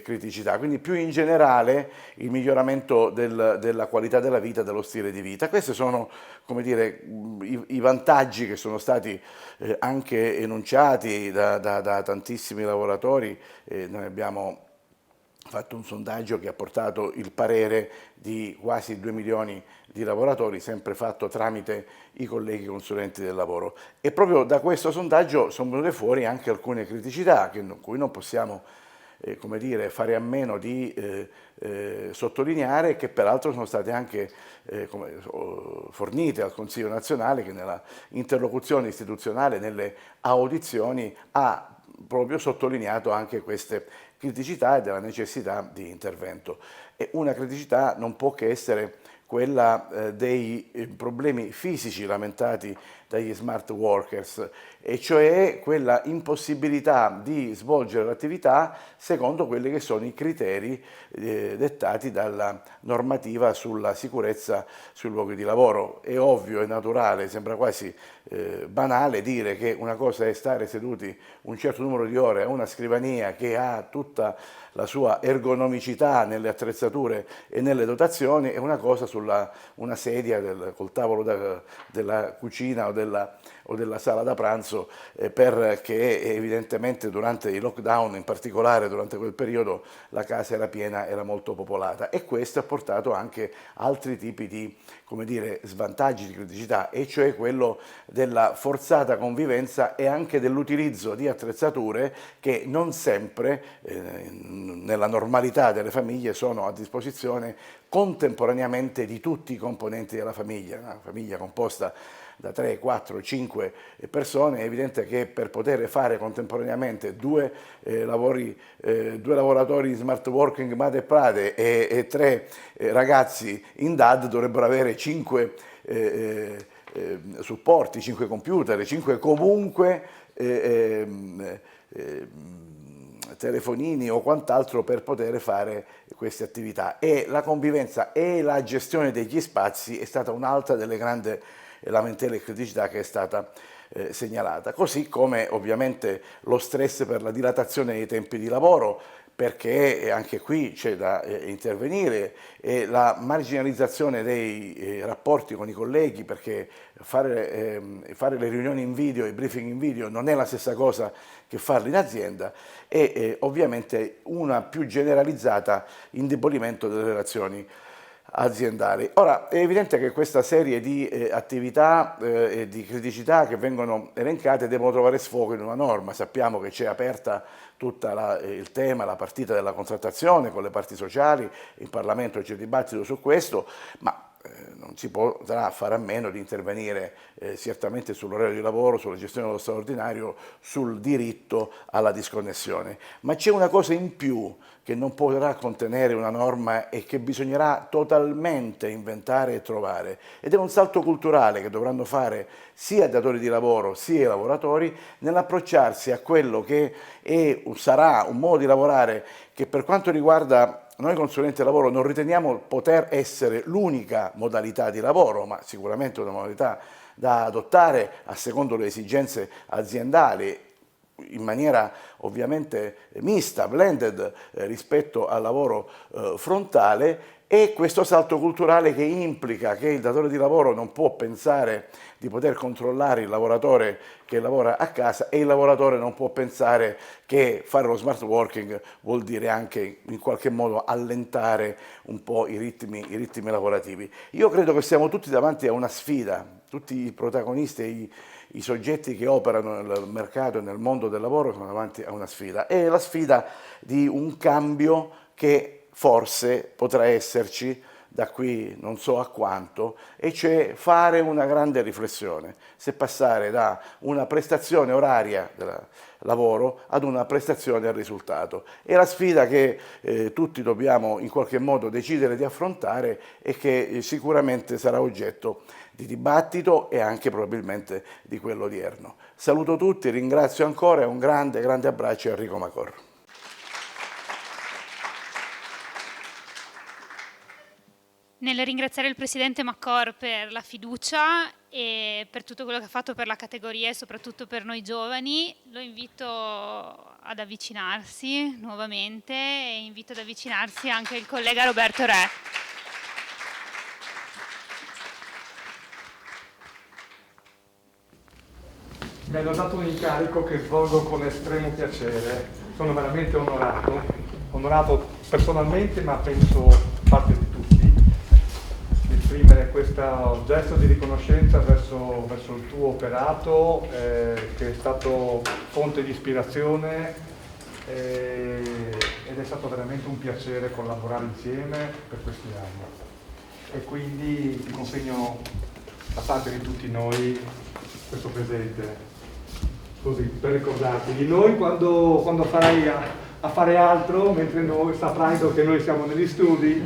criticità. Quindi più in generale il miglioramento della qualità della vita, dello stile di vita. Questi sono, come dire, i vantaggi che sono stati anche enunciati da tantissimi lavoratori. Noi abbiamo fatto un sondaggio che ha portato il parere di quasi 2 milioni di lavoratori, sempre fatto tramite i colleghi consulenti del lavoro. E proprio da questo sondaggio sono venute fuori anche alcune criticità cui non possiamo come dire, fare a meno di sottolineare, che peraltro sono state anche fornite al Consiglio nazionale, che nella interlocuzione istituzionale, nelle audizioni, ha proprio sottolineato anche queste criticità e della necessità di intervento. E una criticità non può che essere quella dei problemi fisici lamentati dagli smart workers, e cioè quella impossibilità di svolgere l'attività secondo quelli che sono i criteri dettati dalla normativa sulla sicurezza sui luoghi di lavoro. È ovvio, è naturale, sembra quasi banale dire che una cosa è stare seduti un certo numero di ore a una scrivania che ha tutta la sua ergonomicità nelle attrezzature e nelle dotazioni, e una cosa sulla una sedia col tavolo della cucina o della sala da pranzo, perché evidentemente durante i lockdown, in particolare durante quel periodo, la casa era piena, era molto popolata, e questo ha portato anche altri tipi di, come dire, svantaggi, di criticità, e cioè quello della forzata convivenza e anche dell'utilizzo di attrezzature che non sempre nella normalità delle famiglie sono a disposizione contemporaneamente di tutti i componenti della famiglia. Una famiglia composta da 3, 4, 5 persone, è evidente che per poter fare contemporaneamente due lavoratori in smart working madre e padre e 3 ragazzi in DAD dovrebbero avere 5 supporti, 5 computer, 5 comunque telefonini o quant'altro per poter fare queste attività, e la convivenza e la gestione degli spazi è stata un'altra delle grandi lamentele e criticità che è stata segnalata, così come ovviamente lo stress per la dilatazione dei tempi di lavoro, perché anche qui c'è da intervenire, e la marginalizzazione dei rapporti con i colleghi, perché fare le riunioni in video, i briefing in video non è la stessa cosa che farli in azienda, e ovviamente una più generalizzata indebolimento delle relazioni aziendali. Ora, è evidente che questa serie di attività e di criticità che vengono elencate devono trovare sfogo in una norma. Sappiamo che c'è aperta tutta il tema, la partita della contrattazione con le parti sociali, in Parlamento c'è dibattito su questo, ma non si potrà fare a meno di intervenire certamente sull'orario di lavoro, sulla gestione dello straordinario, sul diritto alla disconnessione. Ma c'è una cosa in più che non potrà contenere una norma e che bisognerà totalmente inventare e trovare, ed è un salto culturale che dovranno fare sia i datori di lavoro sia i lavoratori nell'approcciarsi a quello che sarà un modo di lavorare che, per quanto riguarda noi consulenti del lavoro, non riteniamo poter essere l'unica modalità di lavoro, ma sicuramente una modalità da adottare a secondo le esigenze aziendali, in maniera ovviamente mista, blended, rispetto al lavoro frontale, e questo salto culturale che implica che il datore di lavoro non può pensare di poter controllare il lavoratore che lavora a casa, e il lavoratore non può pensare che fare lo smart working vuol dire anche in qualche modo allentare un po' i ritmi lavorativi. Io credo che siamo tutti davanti a una sfida, tutti i protagonisti, i soggetti che operano nel mercato e nel mondo del lavoro sono davanti a una sfida, è la sfida di un cambio che forse potrà esserci da qui non so a quanto, e cioè fare una grande riflessione se passare da una prestazione oraria del lavoro ad una prestazione al risultato. È la sfida che tutti dobbiamo in qualche modo decidere di affrontare e che sicuramente sarà oggetto di dibattito e anche probabilmente di quello odierno. Saluto tutti, ringrazio ancora, e un grande abbraccio a Enrico Macor. Nel ringraziare il Presidente Macor per la fiducia e per tutto quello che ha fatto per la categoria e soprattutto per noi giovani, lo invito ad avvicinarsi nuovamente, e invito ad avvicinarsi anche il collega Roberto Re. Mi hanno dato un incarico che svolgo con estremo piacere, sono veramente onorato personalmente, ma penso parte di tutti, di esprimere questo gesto di riconoscenza verso il tuo operato, che è stato fonte di ispirazione, ed è stato veramente un piacere collaborare insieme per questi anni. E quindi ti consegno da parte di tutti noi questo presente, così per ricordarti di noi quando farai a fare altro, mentre noi saprai che noi siamo negli studi,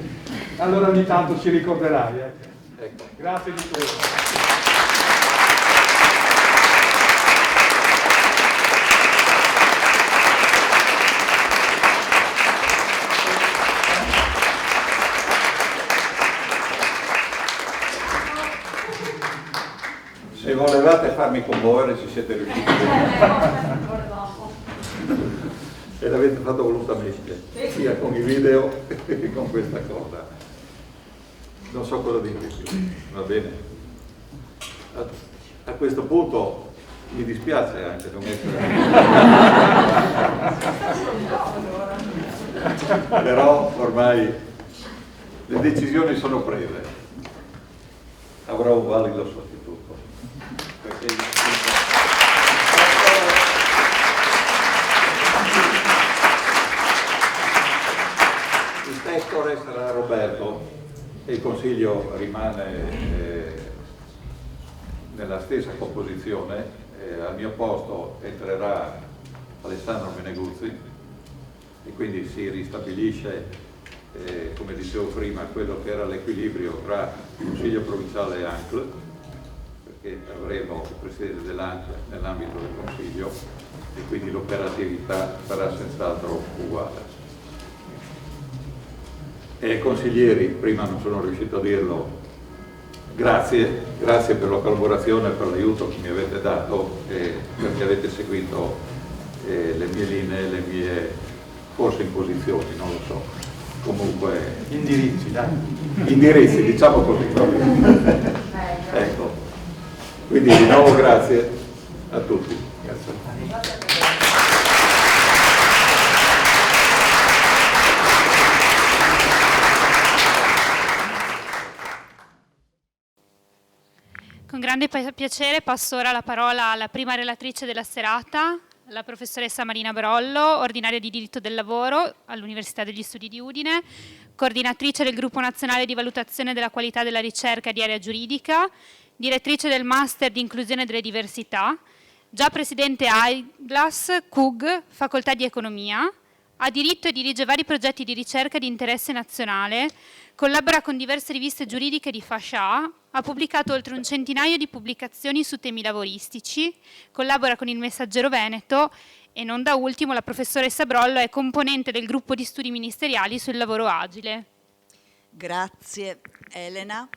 allora ogni tanto ci ricorderai. Ecco. Grazie di questo. Se volevate farmi commuovere ci siete riusciti. E l'avete fatto volutamente, sia con i video che con questa cosa. Non so cosa dirvi più, va bene? A questo punto mi dispiace anche non essere però ormai le decisioni sono prese, avrò un valido sostituto. Il testo resterà a Roberto e il Consiglio rimane nella stessa composizione. Al mio posto entrerà Alessandro Meneguzzi e quindi si ristabilisce, come dicevo prima, quello che era l'equilibrio tra Consiglio provinciale e ANCL, perché avremo il Presidente dell'ANCL nell'ambito del Consiglio e quindi l'operatività sarà senz'altro uguale. Consiglieri, prima non sono riuscito a dirlo, grazie per la collaborazione e per l'aiuto che mi avete dato e perché avete seguito le mie linee, le mie forse imposizioni, non lo so. Comunque Indirizzi, dai. Indirizzi, diciamo così. Ecco. Quindi di nuovo grazie a tutti. Grazie. Con grande piacere passo ora la parola alla prima relatrice della serata, la professoressa Marina Brollo, ordinaria di diritto del lavoro all'Università degli Studi di Udine, coordinatrice del gruppo nazionale di valutazione della qualità della ricerca di area giuridica, direttrice del Master di inclusione delle diversità, già presidente AIGLAS, CUG, facoltà di economia, ha diritto e dirige vari progetti di ricerca di interesse nazionale, collabora con diverse riviste giuridiche di fascia A, ha pubblicato oltre un centinaio di pubblicazioni su temi lavoristici, collabora con il Messaggero Veneto e non da ultimo la professoressa Brollo è componente del gruppo di studi ministeriali sul lavoro agile. Grazie Elena.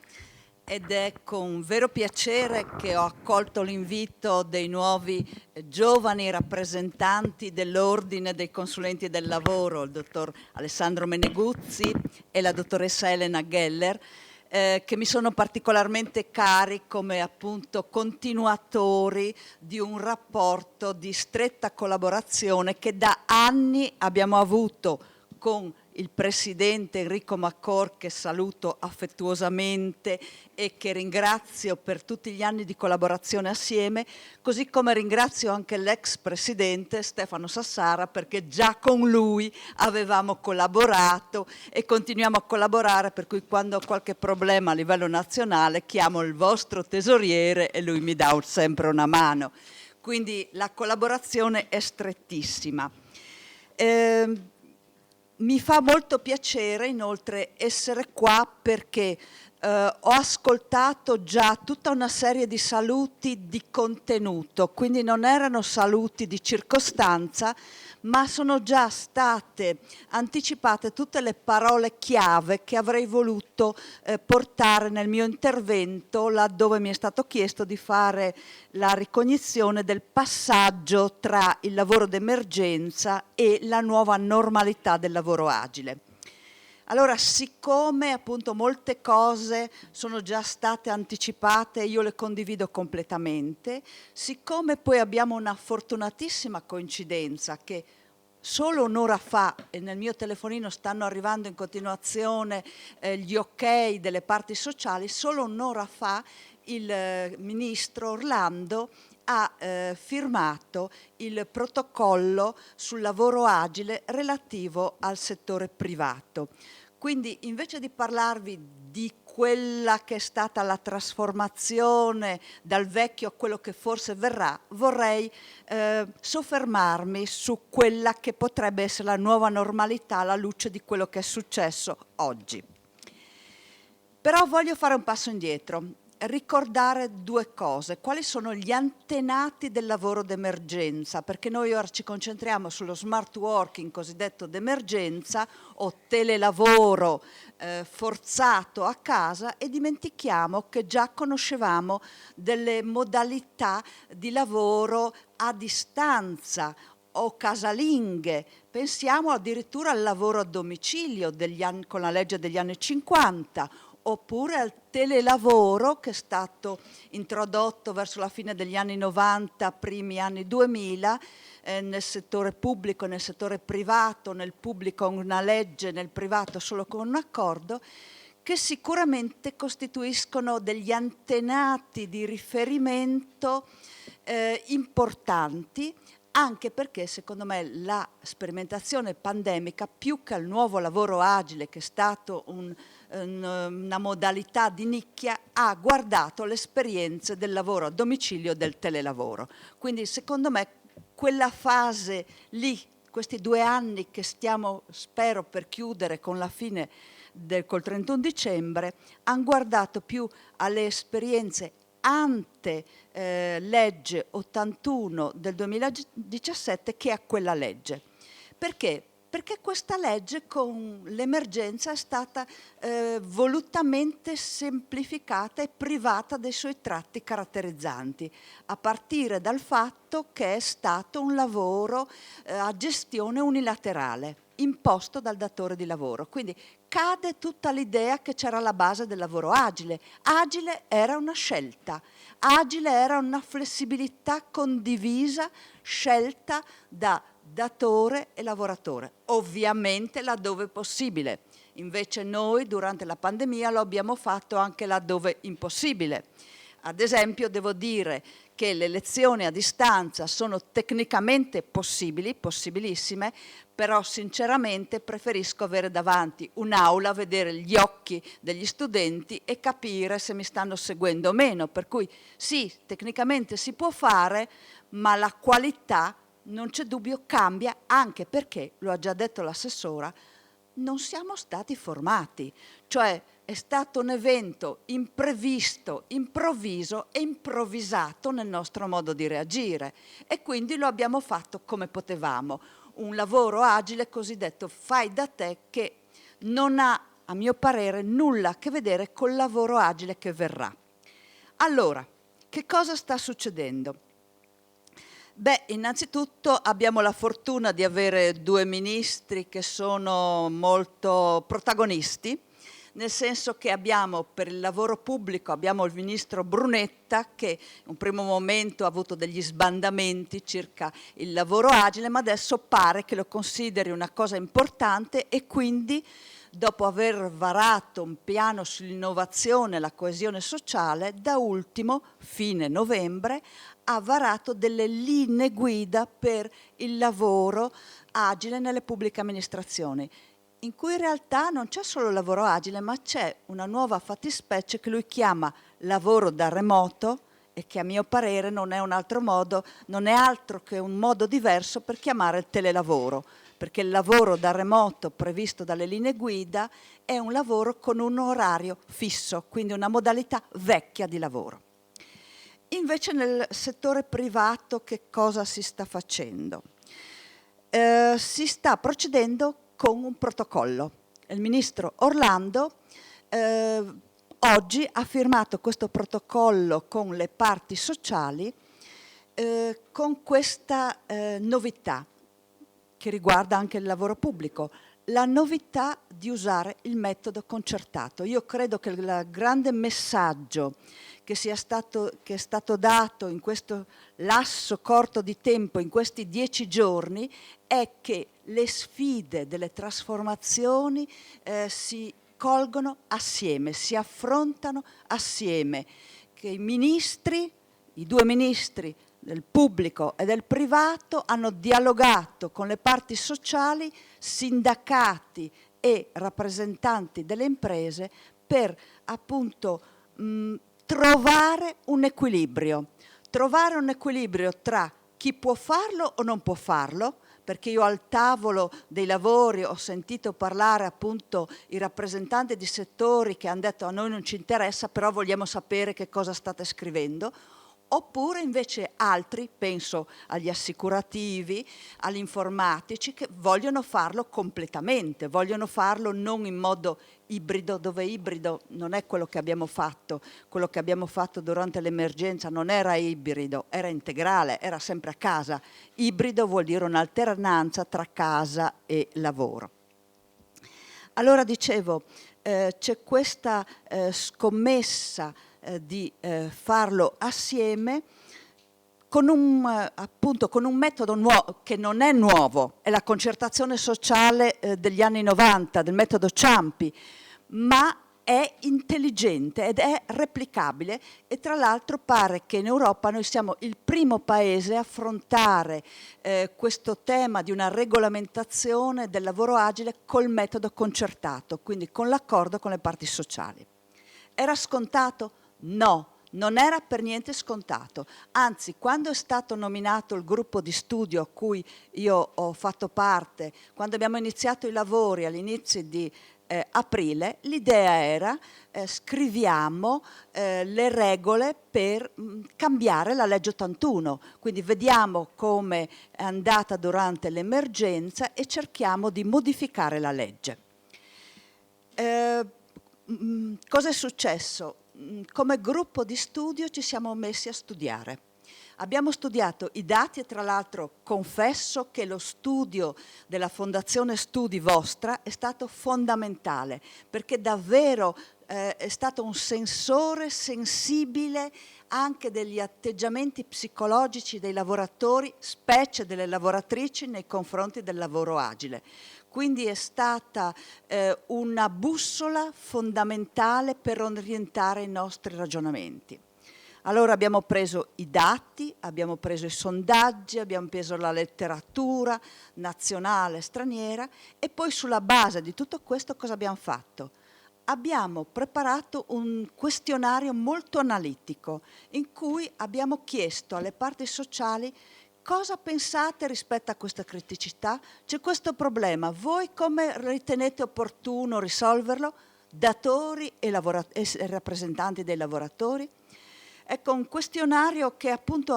Ed è con vero piacere che ho accolto l'invito dei nuovi giovani rappresentanti dell'Ordine dei Consulenti del Lavoro, il dottor Alessandro Meneguzzi e la dottoressa Elena Geller, che mi sono particolarmente cari come appunto continuatori di un rapporto di stretta collaborazione che da anni abbiamo avuto con il presidente Enrico Maccor, che saluto affettuosamente e che ringrazio per tutti gli anni di collaborazione assieme, così come ringrazio anche l'ex presidente Stefano Sassara, perché già con lui avevamo collaborato e continuiamo a collaborare, per cui quando ho qualche problema a livello nazionale chiamo il vostro tesoriere e lui mi dà sempre una mano. Quindi la collaborazione è strettissima. Mi fa molto piacere inoltre essere qua perché ho ascoltato già tutta una serie di saluti di contenuto, quindi non erano saluti di circostanza, ma sono già state anticipate tutte le parole chiave che avrei voluto portare nel mio intervento, laddove mi è stato chiesto di fare la ricognizione del passaggio tra il lavoro d'emergenza e la nuova normalità del lavoro agile. Allora, siccome appunto molte cose sono già state anticipate, io le condivido completamente, siccome poi abbiamo una fortunatissima coincidenza che solo un'ora fa, e nel mio telefonino stanno arrivando in continuazione gli ok delle parti sociali, solo un'ora fa il ministro Orlando ha firmato il protocollo sul lavoro agile relativo al settore privato. Quindi invece di parlarvi di quella che è stata la trasformazione dal vecchio a quello che forse verrà, vorrei soffermarmi su quella che potrebbe essere la nuova normalità alla luce di quello che è successo oggi. Però voglio fare un passo indietro, ricordare due cose. Quali sono gli antenati del lavoro d'emergenza? Perché noi ora ci concentriamo sullo smart working cosiddetto d'emergenza o telelavoro forzato a casa e dimentichiamo che già conoscevamo delle modalità di lavoro a distanza o casalinghe. Pensiamo addirittura al lavoro a domicilio con la legge degli anni 50, oppure al telelavoro che è stato introdotto verso la fine degli anni 90, primi anni 2000, nel settore pubblico, nel settore privato, nel pubblico una legge, nel privato solo con un accordo, che sicuramente costituiscono degli antenati di riferimento importanti, anche perché secondo me la sperimentazione pandemica, più che al nuovo lavoro agile, che è stato una modalità di nicchia, ha guardato le esperienze del lavoro a domicilio e del telelavoro. Quindi secondo me quella fase lì, questi 2 anni che stiamo, spero, per chiudere con la fine col 31 dicembre, hanno guardato più alle esperienze ante legge 81 del 2017 che a quella legge. Perché? Perché questa legge con l'emergenza è stata volutamente semplificata e privata dei suoi tratti caratterizzanti, a partire dal fatto che è stato un lavoro a gestione unilaterale, imposto dal datore di lavoro. Quindi cade tutta l'idea che c'era alla base del lavoro agile. Agile era una scelta, agile era una flessibilità condivisa, scelta da datore e lavoratore, ovviamente laddove possibile. Invece noi durante la pandemia lo abbiamo fatto anche laddove impossibile. Ad esempio devo dire che le lezioni a distanza sono tecnicamente possibili, possibilissime, però sinceramente preferisco avere davanti un'aula, vedere gli occhi degli studenti e capire se mi stanno seguendo o meno. Per cui sì, tecnicamente si può fare, ma la qualità, non c'è dubbio, cambia, anche perché, lo ha già detto l'assessora, non siamo stati formati. Cioè è stato un evento imprevisto, improvviso e improvvisato nel nostro modo di reagire e quindi lo abbiamo fatto come potevamo. Un lavoro agile cosiddetto fai da te che non ha, a mio parere, nulla a che vedere col lavoro agile che verrà. Allora, che cosa sta succedendo? Beh, innanzitutto abbiamo la fortuna di avere 2 ministri che sono molto protagonisti, nel senso che abbiamo per il lavoro pubblico abbiamo il ministro Brunetta che in un primo momento ha avuto degli sbandamenti circa il lavoro agile, ma adesso pare che lo consideri una cosa importante e quindi dopo aver varato un piano sull'innovazione e la coesione sociale, da ultimo, fine novembre, ha varato delle linee guida per il lavoro agile nelle pubbliche amministrazioni, in cui in realtà non c'è solo il lavoro agile, ma c'è una nuova fattispecie che lui chiama lavoro da remoto e che a mio parere non è un altro modo, non è altro che un modo diverso per chiamare il telelavoro, perché il lavoro da remoto previsto dalle linee guida è un lavoro con un orario fisso, quindi una modalità vecchia di lavoro. Invece nel settore privato che cosa si sta facendo? Si sta procedendo con un protocollo. Il ministro Orlando oggi ha firmato questo protocollo con le parti sociali con questa novità che riguarda anche il lavoro pubblico, la novità di usare il metodo concertato. Io credo che il grande messaggio che è stato dato in questo lasso corto di tempo, in questi 10 giorni, è che le sfide delle trasformazioni si colgono assieme, si affrontano assieme, che i ministri, i 2 ministri del pubblico e del privato hanno dialogato con le parti sociali, sindacati e rappresentanti delle imprese per appunto trovare un equilibrio tra chi può farlo o non può farlo, perché io al tavolo dei lavori ho sentito parlare appunto i rappresentanti di settori che hanno detto a noi non ci interessa, però vogliamo sapere che cosa state scrivendo, oppure invece altri, penso agli assicurativi, agli informatici, che vogliono farlo completamente, vogliono farlo non in modo ibrido, dove ibrido non è quello che abbiamo fatto durante l'emergenza non era ibrido, era integrale, era sempre a casa. Ibrido vuol dire un'alternanza tra casa e lavoro. Allora dicevo, c'è questa scommessa di farlo assieme appunto con un metodo nuovo, che non è nuovo, è la concertazione sociale degli anni 90, del metodo Ciampi, ma è intelligente ed è replicabile, e tra l'altro pare che in Europa noi siamo il primo paese a affrontare questo tema di una regolamentazione del lavoro agile col metodo concertato, quindi con l'accordo con le parti sociali. Era scontato? No. Non era per niente scontato, anzi quando è stato nominato il gruppo di studio a cui io ho fatto parte, quando abbiamo iniziato i lavori all'inizio di aprile, l'idea era scriviamo le regole per cambiare la legge 81, quindi vediamo come è andata durante l'emergenza e cerchiamo di modificare la legge. Cosa è successo? Come gruppo di studio ci siamo messi a studiare. Abbiamo studiato i dati e tra l'altro confesso che lo studio della Fondazione Studi vostra è stato fondamentale, perché davvero è stato un sensore sensibile anche degli atteggiamenti psicologici dei lavoratori, specie delle lavoratrici, nei confronti del lavoro agile. Quindi è stata una bussola fondamentale per orientare i nostri ragionamenti. Allora abbiamo preso i dati, abbiamo preso i sondaggi, abbiamo preso la letteratura nazionale, straniera, e poi sulla base di tutto questo cosa abbiamo fatto? Abbiamo preparato un questionario molto analitico in cui abbiamo chiesto alle parti sociali: cosa pensate rispetto a questa criticità? C'è questo problema, voi come ritenete opportuno risolverlo? Datori e rappresentanti dei lavoratori? Ecco, un questionario che appunto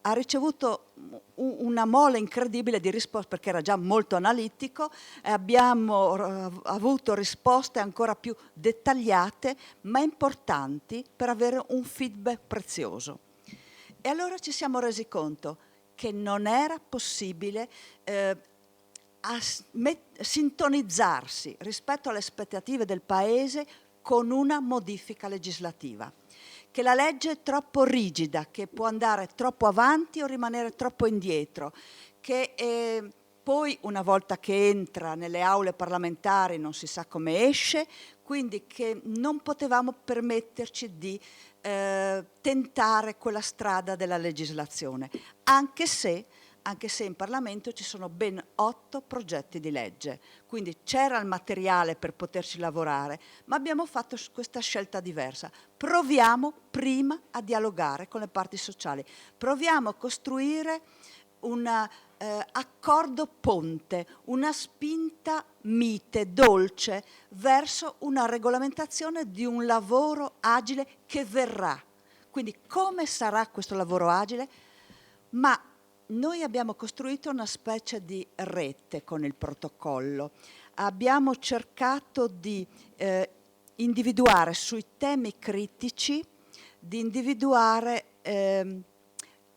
ha ricevuto una mole incredibile di risposte, perché era già molto analitico, e abbiamo avuto risposte ancora più dettagliate, ma importanti per avere un feedback prezioso. E allora ci siamo resi conto che non era possibile sintonizzarsi rispetto alle aspettative del Paese con una modifica legislativa, che la legge è troppo rigida, che può andare troppo avanti o rimanere troppo indietro, che poi una volta che entra nelle aule parlamentari non si sa come esce, quindi che non potevamo permetterci di tentare quella strada della legislazione, anche se in Parlamento ci sono ben 8 progetti di legge, quindi c'era il materiale per poterci lavorare, ma abbiamo fatto questa scelta diversa. Proviamo prima a dialogare con le parti sociali, proviamo a costruire un accordo ponte, una spinta mite, dolce, verso una regolamentazione di un lavoro agile che verrà. Quindi come sarà questo lavoro agile? Ma noi abbiamo costruito una specie di rete con il protocollo. Abbiamo cercato di individuare sui temi critici, di individuare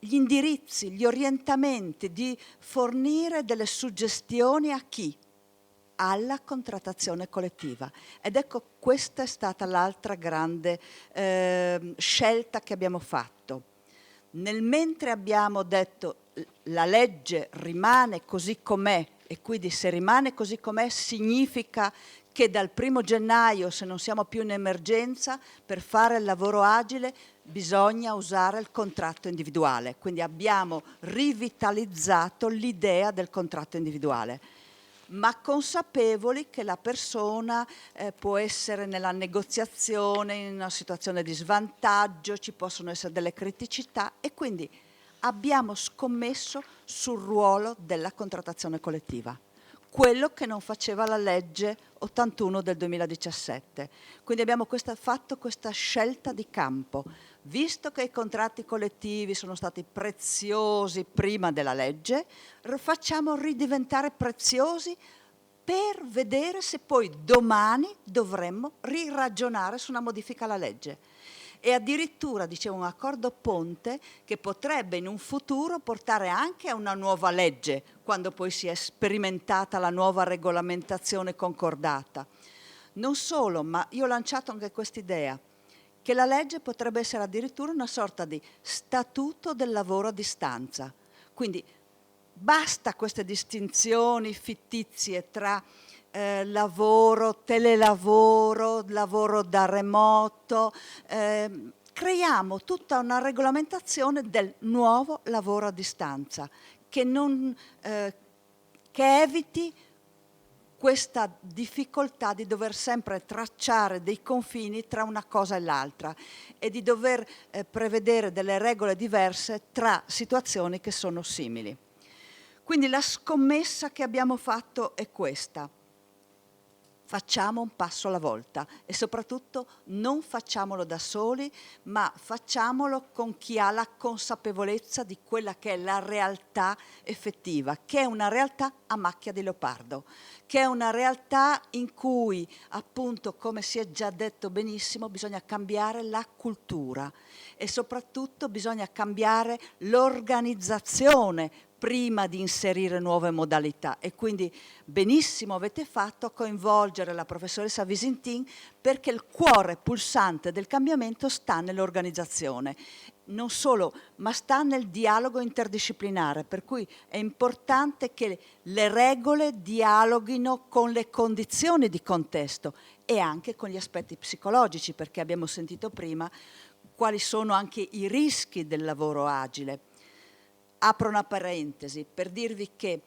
gli indirizzi, gli orientamenti, di fornire delle suggestioni a chi? Alla contrattazione collettiva. Ed ecco, questa è stata l'altra grande scelta che abbiamo fatto. Mentre abbiamo detto la legge rimane così com'è, e quindi se rimane così com'è significa che dal 1° gennaio, se non siamo più in emergenza, per fare il lavoro agile bisogna usare il contratto individuale. Quindi abbiamo rivitalizzato l'idea del contratto individuale, ma consapevoli che la persona può essere nella negoziazione in una situazione di svantaggio, ci possono essere delle criticità, e quindi abbiamo scommesso sul ruolo della contrattazione collettiva, quello che non faceva la legge 81 del 2017. Quindi abbiamo fatto questa scelta di campo. Visto che i contratti collettivi sono stati preziosi prima della legge, facciamo ridiventare preziosi per vedere se poi domani dovremmo riragionare su una modifica alla legge. E addirittura, dicevo, un accordo ponte che potrebbe in un futuro portare anche a una nuova legge, quando poi si è sperimentata la nuova regolamentazione concordata. Non solo, ma io ho lanciato anche quest'idea, che la legge potrebbe essere addirittura una sorta di statuto del lavoro a distanza. Quindi basta queste distinzioni fittizie tra lavoro, telelavoro, lavoro da remoto. Creiamo tutta una regolamentazione del nuovo lavoro a distanza che eviti questa difficoltà di dover sempre tracciare dei confini tra una cosa e l'altra e di dover prevedere delle regole diverse tra situazioni che sono simili. Quindi la scommessa che abbiamo fatto è questa. Facciamo un passo alla volta e soprattutto non facciamolo da soli, ma facciamolo con chi ha la consapevolezza di quella che è la realtà effettiva, che è una realtà a macchia di leopardo, che è una realtà in cui, appunto, come si è già detto benissimo, bisogna cambiare la cultura e soprattutto bisogna cambiare l'organizzazione prima di inserire nuove modalità, e quindi benissimo avete fatto a coinvolgere la professoressa Visintin, perché il cuore pulsante del cambiamento sta nell'organizzazione, non solo, ma sta nel dialogo interdisciplinare, per cui è importante che le regole dialoghino con le condizioni di contesto e anche con gli aspetti psicologici, perché abbiamo sentito prima quali sono anche i rischi del lavoro agile. Apro una parentesi per dirvi che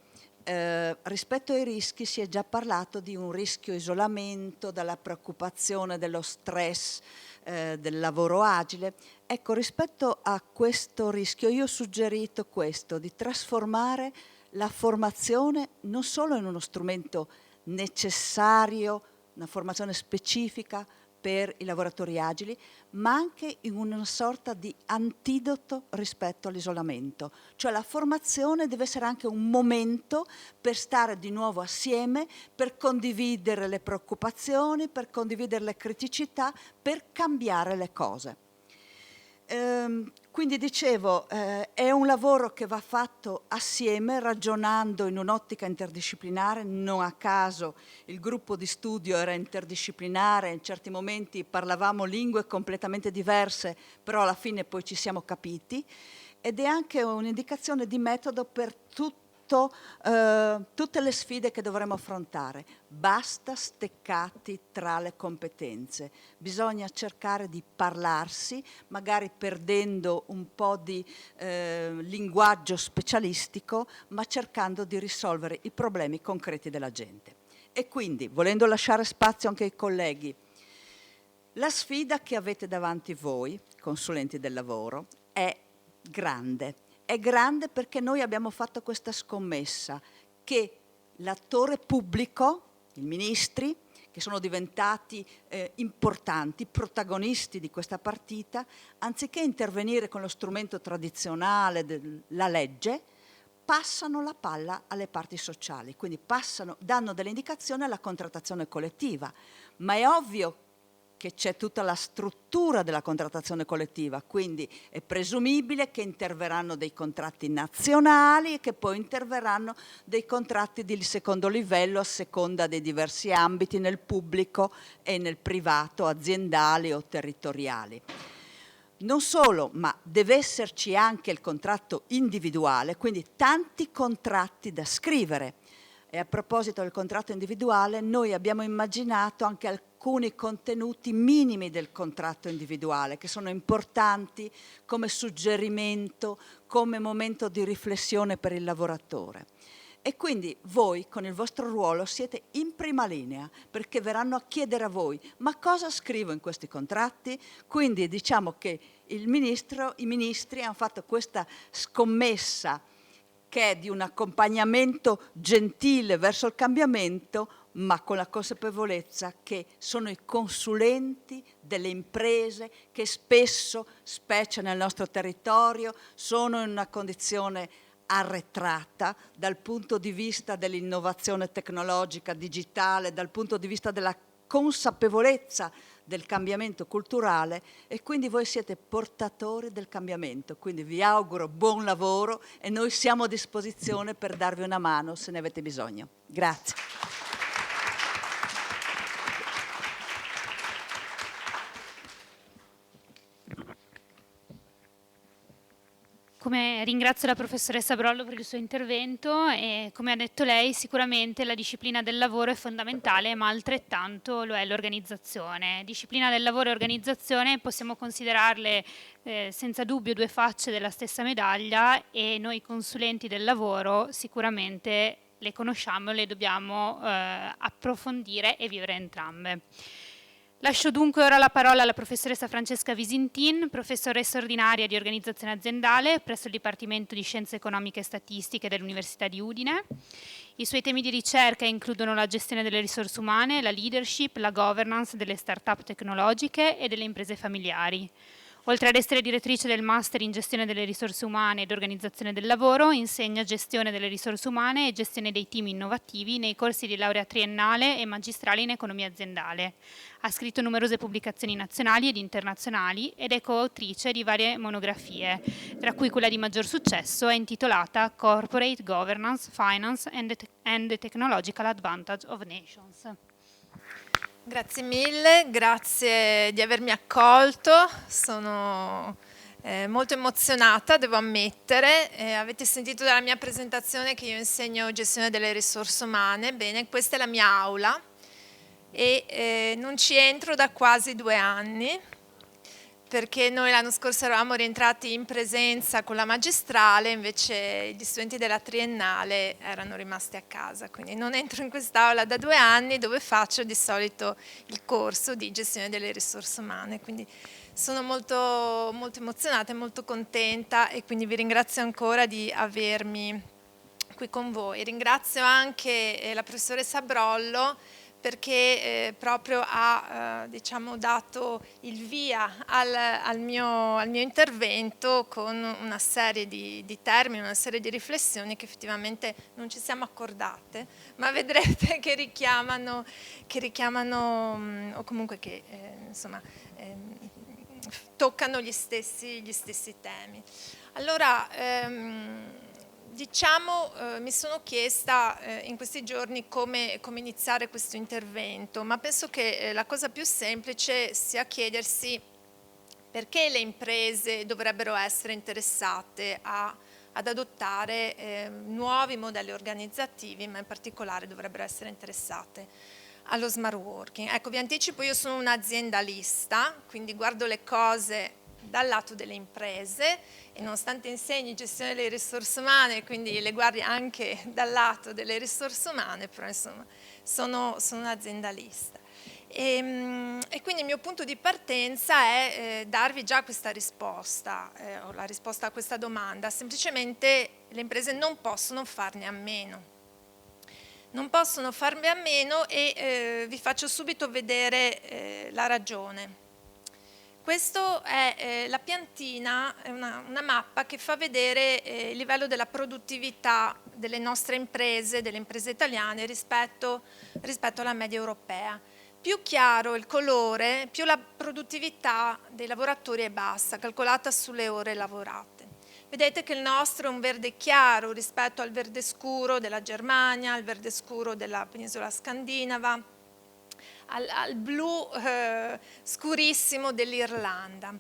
rispetto ai rischi si è già parlato di un rischio isolamento, dalla preoccupazione, dello stress del lavoro agile. Ecco, rispetto a questo rischio io ho suggerito questo, di trasformare la formazione non solo in uno strumento necessario, una formazione specifica per i lavoratori agili, ma anche in una sorta di antidoto rispetto all'isolamento. Cioè la formazione deve essere anche un momento per stare di nuovo assieme, per condividere le preoccupazioni, per condividere le criticità, per cambiare le cose. Quindi dicevo, è un lavoro che va fatto assieme, ragionando in un'ottica interdisciplinare. Non a caso il gruppo di studio era interdisciplinare, in certi momenti parlavamo lingue completamente diverse, però alla fine poi ci siamo capiti, ed è anche un'indicazione di metodo per tutte le sfide che dovremo affrontare. Basta steccati tra le competenze, bisogna cercare di parlarsi, magari perdendo un po' di linguaggio specialistico, ma cercando di risolvere i problemi concreti della gente. E quindi, volendo lasciare spazio anche ai colleghi, la sfida che avete davanti voi, consulenti del lavoro, è grande. È grande perché noi abbiamo fatto questa scommessa che l'attore pubblico, i ministri, che sono diventati importanti, protagonisti di questa partita, anziché intervenire con lo strumento tradizionale della legge, passano la palla alle parti sociali, quindi danno delle indicazioni alla contrattazione collettiva. Ma è ovvio che c'è tutta la struttura della contrattazione collettiva, quindi è presumibile che interverranno dei contratti nazionali e che poi interverranno dei contratti di secondo livello a seconda dei diversi ambiti nel pubblico e nel privato, aziendali o territoriali. Non solo, ma deve esserci anche il contratto individuale, quindi tanti contratti da scrivere. E a proposito del contratto individuale, noi abbiamo immaginato anche alcuni contenuti minimi del contratto individuale, che sono importanti come suggerimento, come momento di riflessione per il lavoratore. E quindi voi, con il vostro ruolo, siete in prima linea, perché verranno a chiedere a voi: ma cosa scrivo in questi contratti? Quindi diciamo che i ministri hanno fatto questa scommessa che è di un accompagnamento gentile verso il cambiamento, ma con la consapevolezza che sono i consulenti delle imprese che spesso, specie nel nostro territorio, sono in una condizione arretrata dal punto di vista dell'innovazione tecnologica, digitale, dal punto di vista della consapevolezza del cambiamento culturale, e quindi voi siete portatori del cambiamento. Quindi vi auguro buon lavoro e noi siamo a disposizione per darvi una mano se ne avete bisogno. Grazie. come ringrazio la professoressa Brollo per il suo intervento e come ha detto lei sicuramente la disciplina del lavoro è fondamentale, ma altrettanto lo è l'organizzazione. Disciplina del lavoro e organizzazione possiamo considerarle senza dubbio due facce della stessa medaglia e noi consulenti del lavoro sicuramente le conosciamo e le dobbiamo approfondire e vivere entrambe. Lascio dunque ora la parola alla professoressa Francesca Visintin, professoressa ordinaria di organizzazione aziendale presso il Dipartimento di Scienze Economiche e Statistiche dell'Università di Udine. I suoi temi di ricerca includono la gestione delle risorse umane, la leadership, la governance delle start-up tecnologiche e delle imprese familiari. Oltre ad essere direttrice del Master in Gestione delle Risorse Umane ed Organizzazione del Lavoro, insegna Gestione delle Risorse Umane e Gestione dei Team Innovativi nei corsi di laurea triennale e magistrale in Economia Aziendale. Ha scritto numerose pubblicazioni nazionali ed internazionali ed è coautrice di varie monografie, tra cui quella di maggior successo è intitolata Corporate Governance, Finance and the Technological Advantage of Nations. Grazie mille, grazie di avermi accolto, sono molto emozionata, devo ammettere. Avete sentito dalla mia presentazione che io insegno gestione delle risorse umane, bene, questa è la mia aula e non ci entro da quasi 2 anni perché noi l'anno scorso eravamo rientrati in presenza con la magistrale, invece gli studenti della triennale erano rimasti a casa, quindi non entro in quest'aula da 2 anni dove faccio di solito il corso di gestione delle risorse umane, quindi sono molto, molto emozionata e molto contenta e quindi vi ringrazio ancora di avermi qui con voi. Ringrazio anche la professoressa Brollo perché proprio ha diciamo, dato il via al mio intervento con una serie di termini, una serie di riflessioni che effettivamente non ci siamo accordate, ma vedrete che richiamano o comunque che insomma, toccano gli stessi temi. Allora, diciamo, mi sono chiesta in questi giorni come iniziare questo intervento, ma penso che la cosa più semplice sia chiedersi perché le imprese dovrebbero essere interessate ad adottare nuovi modelli organizzativi, ma in particolare dovrebbero essere interessate allo smart working. Ecco, vi anticipo, io sono un'aziendalista, quindi guardo le cose dal lato delle imprese e nonostante insegni gestione delle risorse umane, quindi le guardi anche dal lato delle risorse umane, però insomma sono un'aziendalista. E quindi il mio punto di partenza è darvi già questa risposta, o la risposta a questa domanda, semplicemente le imprese non possono farne a meno. Non possono farne a meno e vi faccio subito vedere la ragione. Questa è la piantina, è una mappa che fa vedere il livello della produttività delle nostre imprese, delle imprese italiane rispetto alla media europea. Più chiaro il colore, più la produttività dei lavoratori è bassa, calcolata sulle ore lavorate. Vedete che il nostro è un verde chiaro rispetto al verde scuro della Germania, al verde scuro della penisola scandinava, al blu scurissimo dell'Irlanda.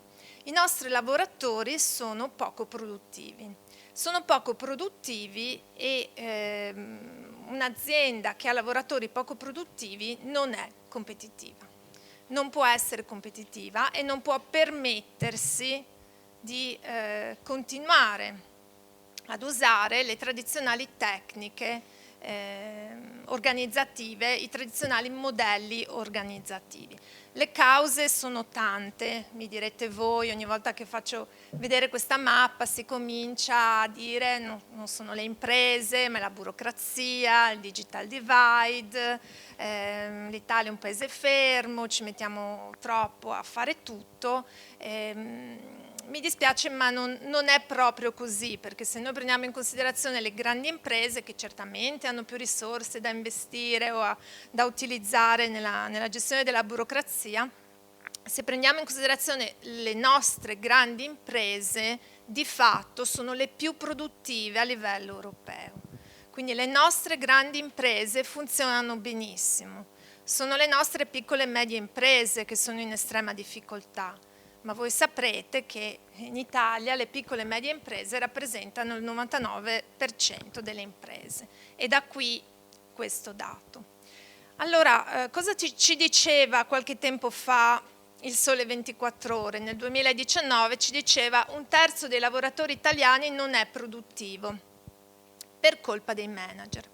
I nostri lavoratori sono poco produttivi. Sono poco produttivi e un'azienda che ha lavoratori poco produttivi non è competitiva. Non può essere competitiva e non può permettersi di continuare ad usare le tradizionali tecniche organizzative, i tradizionali modelli organizzativi. Le cause sono tante, mi direte voi, ogni volta che faccio vedere questa mappa si comincia a dire non sono le imprese, ma è la burocrazia, il digital divide, l'Italia è un paese fermo, ci mettiamo troppo a fare tutto. Mi dispiace, ma non è proprio così, perché se noi prendiamo in considerazione le grandi imprese che certamente hanno più risorse da investire o da utilizzare nella gestione della burocrazia, se prendiamo in considerazione le nostre grandi imprese, di fatto sono le più produttive a livello europeo. Quindi le nostre grandi imprese funzionano benissimo, sono le nostre piccole e medie imprese che sono in estrema difficoltà. ma voi saprete che in Italia le piccole e medie imprese rappresentano il 99% delle imprese, e da qui questo dato. Allora, cosa ci diceva qualche tempo fa il Sole 24 Ore? Nel 2019 ci diceva 1/3 dei lavoratori italiani non è produttivo per colpa dei manager.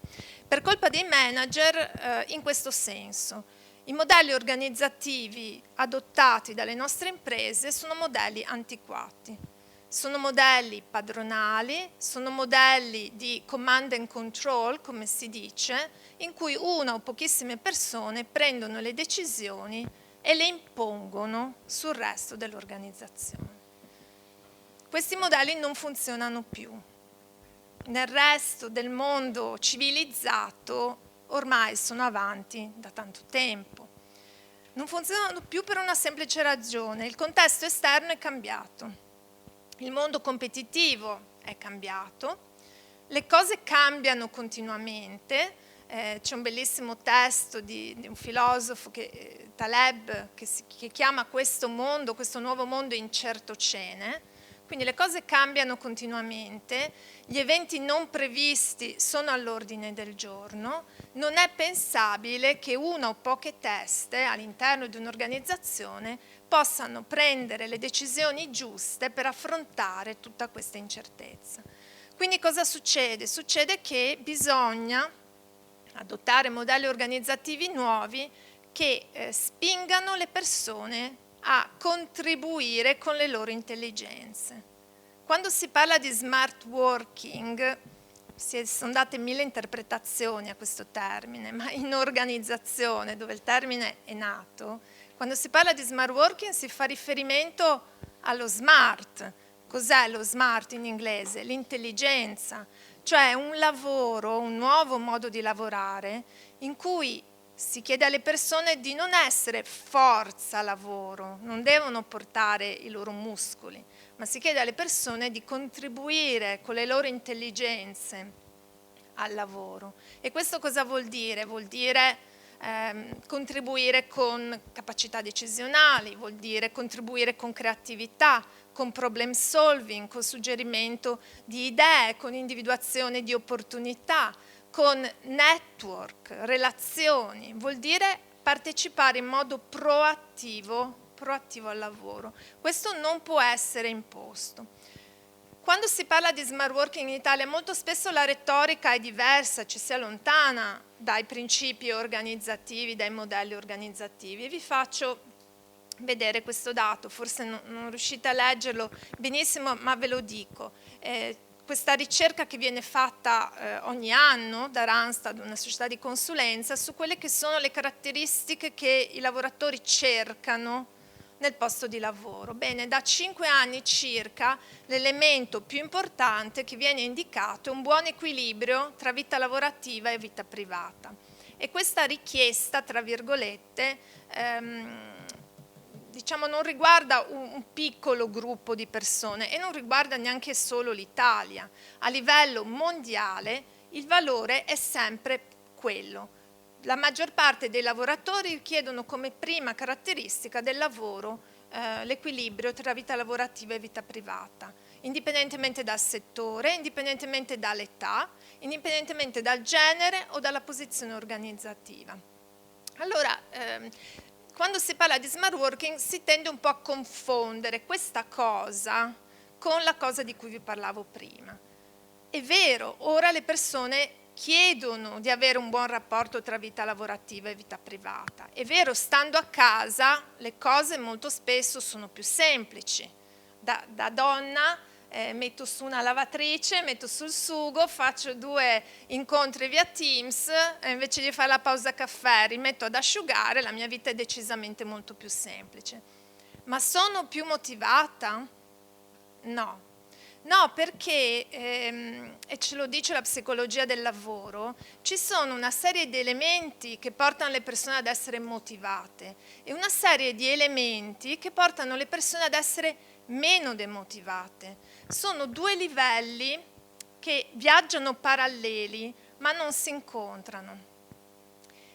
Per colpa dei manager in questo senso: i modelli organizzativi adottati dalle nostre imprese sono modelli antiquati, sono modelli padronali, sono modelli di command and control, come si dice, in cui una o pochissime persone prendono le decisioni e le impongono sul resto dell'organizzazione. Questi modelli non funzionano più. Nel resto del mondo civilizzato ormai sono avanti da tanto tempo. Non funzionano più per una semplice ragione: il contesto esterno è cambiato, il mondo competitivo è cambiato, le cose cambiano continuamente. C'è un bellissimo testo di un filosofo, Taleb, che chiama questo nuovo mondo incertocene. Quindi le cose cambiano continuamente, gli eventi non previsti sono all'ordine del giorno, non è pensabile che una o poche teste all'interno di un'organizzazione possano prendere le decisioni giuste per affrontare tutta questa incertezza. Quindi cosa succede? Succede che bisogna adottare modelli organizzativi nuovi che spingano le persone a contribuire con le loro intelligenze. Quando si parla di smart working, sono date 1000 interpretazioni a questo termine, ma in organizzazione, dove il termine è nato, quando si parla di smart working si fa riferimento allo smart. Cos'è lo smart in inglese? L'intelligenza, cioè un lavoro, un nuovo modo di lavorare in cui si chiede alle persone di non essere forza lavoro, non devono portare i loro muscoli, ma si chiede alle persone di contribuire con le loro intelligenze al lavoro. E questo cosa vuol dire? Vuol dire contribuire con capacità decisionali, vuol dire contribuire con creatività, con problem solving, con suggerimento di idee, con individuazione di opportunità, con network, relazioni. Vuol dire partecipare in modo proattivo al lavoro. Questo non può essere imposto. Quando si parla di smart working in Italia, molto spesso la retorica è diversa, ci si allontana dai principi organizzativi, dai modelli organizzativi. E vi faccio vedere questo dato, forse non riuscite a leggerlo benissimo, ma ve lo dico. Questa ricerca che viene fatta ogni anno da Randstad, una società di consulenza, su quelle che sono le caratteristiche che i lavoratori cercano nel posto di lavoro. Bene, da 5 anni circa l'elemento più importante che viene indicato è un buon equilibrio tra vita lavorativa e vita privata. E questa richiesta, tra virgolette, diciamo non riguarda un piccolo gruppo di persone e non riguarda neanche solo l'Italia. A livello mondiale il valore è sempre quello. La maggior parte dei lavoratori chiedono come prima caratteristica del lavoro l'equilibrio tra vita lavorativa e vita privata, indipendentemente dal settore, indipendentemente dall'età, indipendentemente dal genere o dalla posizione organizzativa. Allora, quando si parla di smart working si tende un po' a confondere questa cosa con la cosa di cui vi parlavo prima. È vero, ora le persone chiedono di avere un buon rapporto tra vita lavorativa e vita privata. È vero, stando a casa le cose molto spesso sono più semplici. Da donna metto su una lavatrice, metto sul sugo, faccio 2 incontri via Teams e invece di fare la pausa caffè rimetto ad asciugare, la mia vita è decisamente molto più semplice. Ma sono più motivata? No. No, perché, e ce lo dice la psicologia del lavoro, ci sono una serie di elementi che portano le persone ad essere motivate e una serie di elementi che portano le persone ad essere meno demotivate. Sono 2 livelli che viaggiano paralleli ma non si incontrano.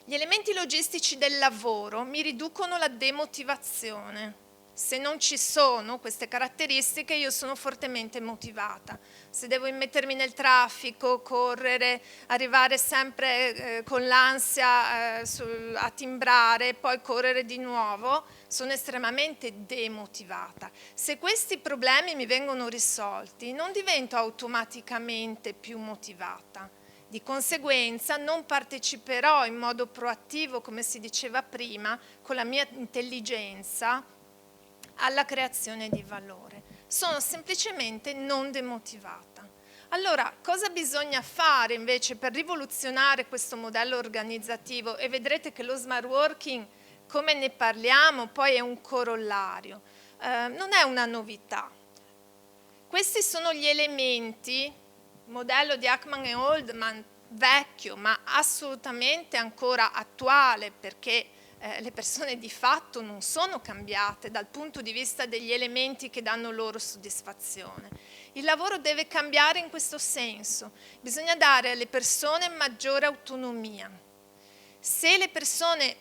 Gli elementi logistici del lavoro mi riducono la demotivazione. Se non ci sono queste caratteristiche, io sono fortemente motivata. Se devo immettermi nel traffico, correre, arrivare sempre con l'ansia a timbrare, poi correre di nuovo, sono estremamente demotivata. Se questi problemi mi vengono risolti, non divento automaticamente più motivata. Di conseguenza non parteciperò in modo proattivo, come si diceva prima, con la mia intelligenza alla creazione di valore. Sono semplicemente non demotivata. Allora, cosa bisogna fare invece per rivoluzionare questo modello organizzativo? E vedrete che lo smart working, come ne parliamo, poi è un corollario. Non è una novità. Questi sono gli elementi, modello di Ackman e Oldman, vecchio, ma assolutamente ancora attuale, perché le persone di fatto non sono cambiate dal punto di vista degli elementi che danno loro soddisfazione. Il lavoro deve cambiare in questo senso, bisogna dare alle persone maggiore autonomia. Se le persone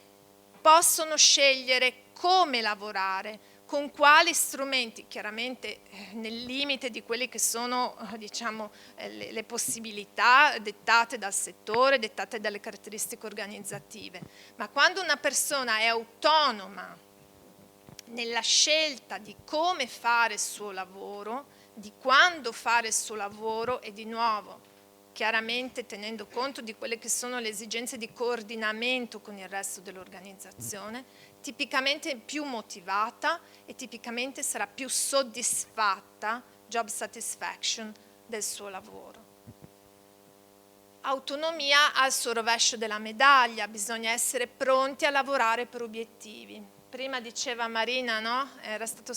possono scegliere come lavorare, con quali strumenti, chiaramente nel limite di quelle che sono diciamo, le possibilità dettate dal settore, dettate dalle caratteristiche organizzative. Ma quando una persona è autonoma nella scelta di come fare il suo lavoro, di quando fare il suo lavoro e di nuovo, chiaramente tenendo conto di quelle che sono le esigenze di coordinamento con il resto dell'organizzazione, tipicamente più motivata e tipicamente sarà più soddisfatta, job satisfaction, del suo lavoro. Autonomia ha il suo rovescio della medaglia, bisogna essere pronti a lavorare per obiettivi. Prima diceva Marina, no? Era stato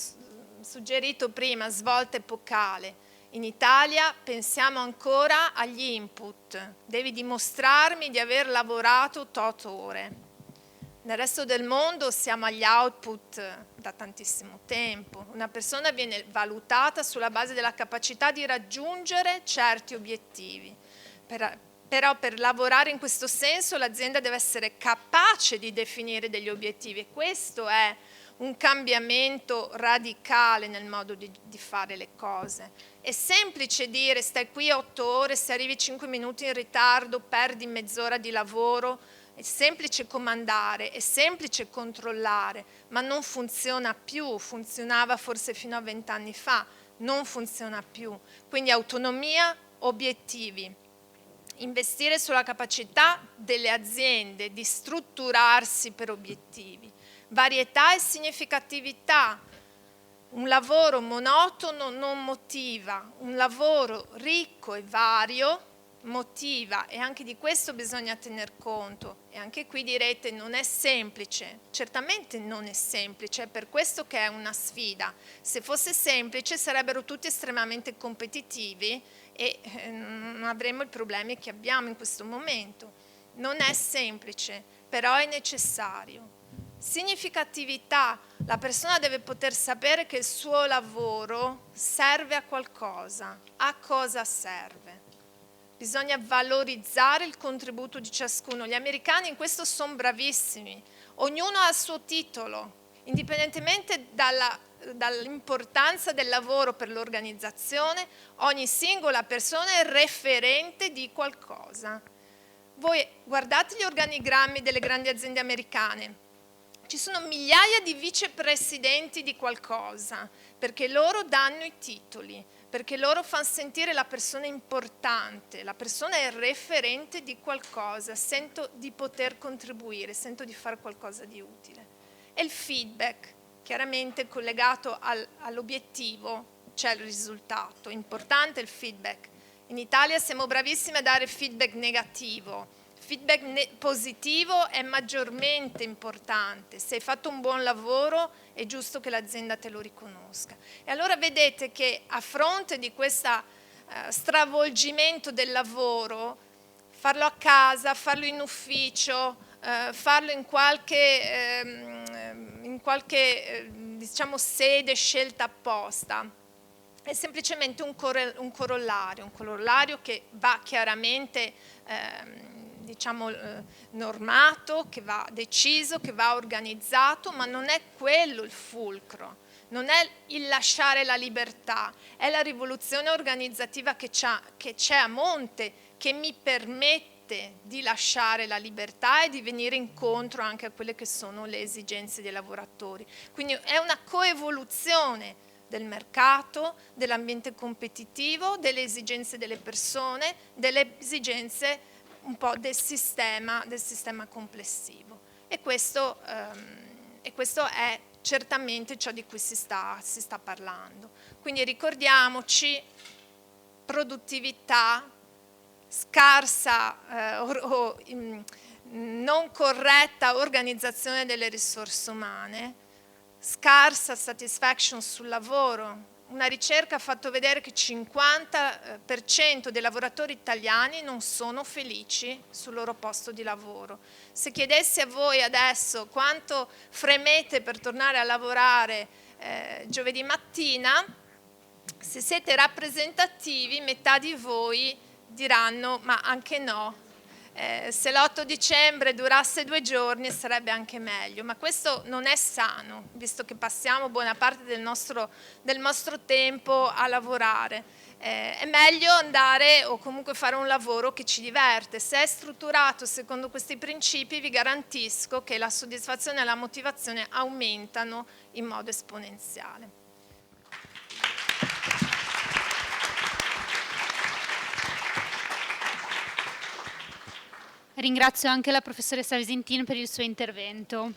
suggerito prima, svolta epocale. In Italia pensiamo ancora agli input, devi dimostrarmi di aver lavorato 8 ore. Nel resto del mondo siamo agli output da tantissimo tempo. Una persona viene valutata sulla base della capacità di raggiungere certi obiettivi. Però per lavorare in questo senso l'azienda deve essere capace di definire degli obiettivi e questo è un cambiamento radicale nel modo di fare le cose. È semplice dire stai qui 8 ore, se arrivi 5 minuti in ritardo perdi mezz'ora di lavoro, è semplice comandare, è semplice controllare, ma non funziona più, funzionava forse fino a 20 anni fa, non funziona più. Quindi autonomia, obiettivi. Investire sulla capacità delle aziende di strutturarsi per obiettivi. Varietà e significatività. Un lavoro monotono non motiva, un lavoro ricco e vario motiva e anche di questo bisogna tener conto e anche qui direte non è semplice, certamente non è semplice, è per questo che è una sfida. Se fosse semplice sarebbero tutti estremamente competitivi e non avremmo i problemi che abbiamo in questo momento. Non è semplice, però è necessario. Significatività, la persona deve poter sapere che il suo lavoro serve a qualcosa, a cosa serve. Bisogna valorizzare il contributo di ciascuno. Gli americani in questo sono bravissimi, ognuno ha il suo titolo, indipendentemente dall'importanza del lavoro per l'organizzazione, ogni singola persona è referente di qualcosa. Voi guardate gli organigrammi delle grandi aziende americane, ci sono migliaia di vicepresidenti di qualcosa, perché loro danno i titoli, perché loro fanno sentire la persona importante, la persona è referente di qualcosa, sento di poter contribuire, sento di fare qualcosa di utile. E il feedback, chiaramente collegato all'obiettivo, c'è il risultato, importante il feedback. In Italia siamo bravissimi a dare feedback negativo. Feedback positivo è maggiormente importante, se hai fatto un buon lavoro è giusto che l'azienda te lo riconosca. E allora vedete che a fronte di questo stravolgimento del lavoro, farlo a casa, farlo in ufficio, farlo in qualche diciamo, sede scelta apposta, è semplicemente un corollario che va chiaramente diciamo, normato, che va deciso, che va organizzato, ma non è quello il fulcro. non è il lasciare la libertà, è la rivoluzione organizzativa che c'è a monte, che mi permette di lasciare la libertà e di venire incontro anche a quelle che sono le esigenze dei lavoratori. Quindi è una coevoluzione del mercato, dell'ambiente competitivo, delle esigenze delle persone, delle esigenze un po' del sistema complessivo. E questo è certamente ciò di cui si sta parlando. Quindi ricordiamoci, produttività, scarsa non corretta organizzazione delle risorse umane, scarsa satisfaction sul lavoro. Una ricerca ha fatto vedere che il 50% dei lavoratori italiani non sono felici sul loro posto di lavoro. Se chiedessi a voi adesso quanto fremete per tornare a lavorare giovedì mattina, se siete rappresentativi, metà di voi diranno ma anche no. Se l'8 dicembre durasse 2 giorni sarebbe anche meglio, ma questo non è sano, visto che passiamo buona parte del nostro tempo a lavorare. È meglio andare o comunque fare un lavoro che ci diverte. Se è strutturato secondo questi principi, vi garantisco che la soddisfazione e la motivazione aumentano in modo esponenziale. Ringrazio anche la professoressa Visintin per il suo intervento.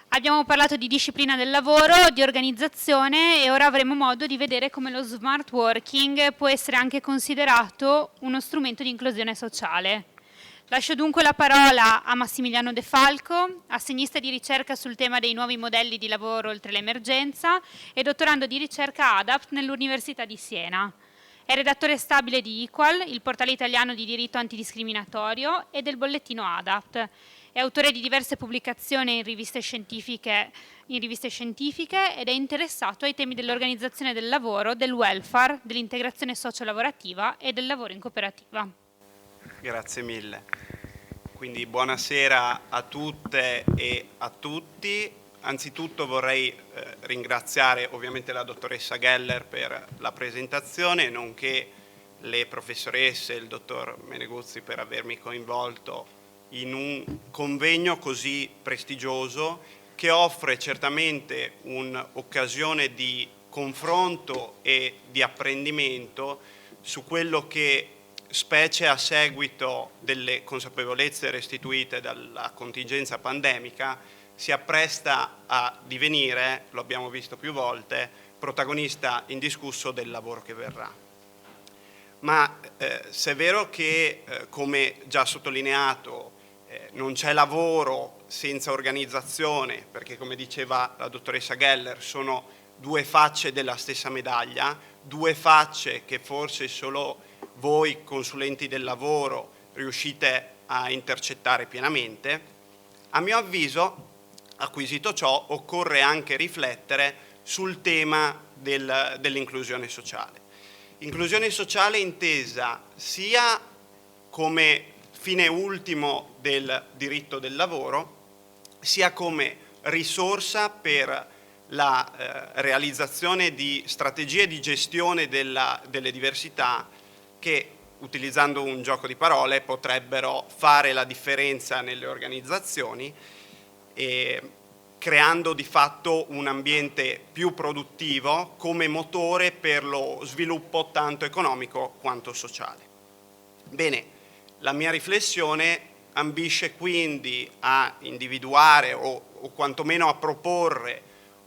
Abbiamo parlato di disciplina del lavoro, di organizzazione e ora avremo modo di vedere come lo smart working può essere anche considerato uno strumento di inclusione sociale. Lascio dunque la parola a Massimiliano De Falco, assegnista di ricerca sul tema dei nuovi modelli di lavoro oltre l'emergenza e dottorando di ricerca ADAPT nell'Università di Siena. È redattore stabile di Equal, il portale italiano di diritto antidiscriminatorio, e del bollettino ADAPT. È autore di diverse pubblicazioni in riviste scientifiche ed è interessato ai temi dell'organizzazione del lavoro, del welfare, dell'integrazione sociolavorativa e del lavoro in cooperativa. Grazie mille. Quindi buonasera a tutte e a tutti. Anzitutto vorrei ringraziare ovviamente la dottoressa Geller per la presentazione, nonché le professoresse e il dottor Meneguzzi per avermi coinvolto in un convegno così prestigioso che offre certamente un'occasione di confronto e di apprendimento su quello che, specie a seguito delle consapevolezze restituite dalla contingenza pandemica, si appresta a divenire, lo abbiamo visto più volte, protagonista indiscusso del lavoro che verrà. Ma se è vero che, come già sottolineato, non c'è lavoro senza organizzazione, perché come diceva la dottoressa Geller, sono due facce della stessa medaglia, due facce che forse solo voi consulenti del lavoro riuscite a intercettare pienamente. A mio avviso, acquisito ciò, occorre anche riflettere sul tema dell'inclusione sociale. Inclusione sociale intesa sia come fine ultimo del diritto del lavoro, sia come risorsa per la realizzazione di strategie di gestione delle diversità che, utilizzando un gioco di parole, potrebbero fare la differenza nelle organizzazioni, creando di fatto un ambiente più produttivo come motore per lo sviluppo tanto economico quanto sociale. Bene, la mia riflessione ambisce quindi a individuare o quantomeno a proporre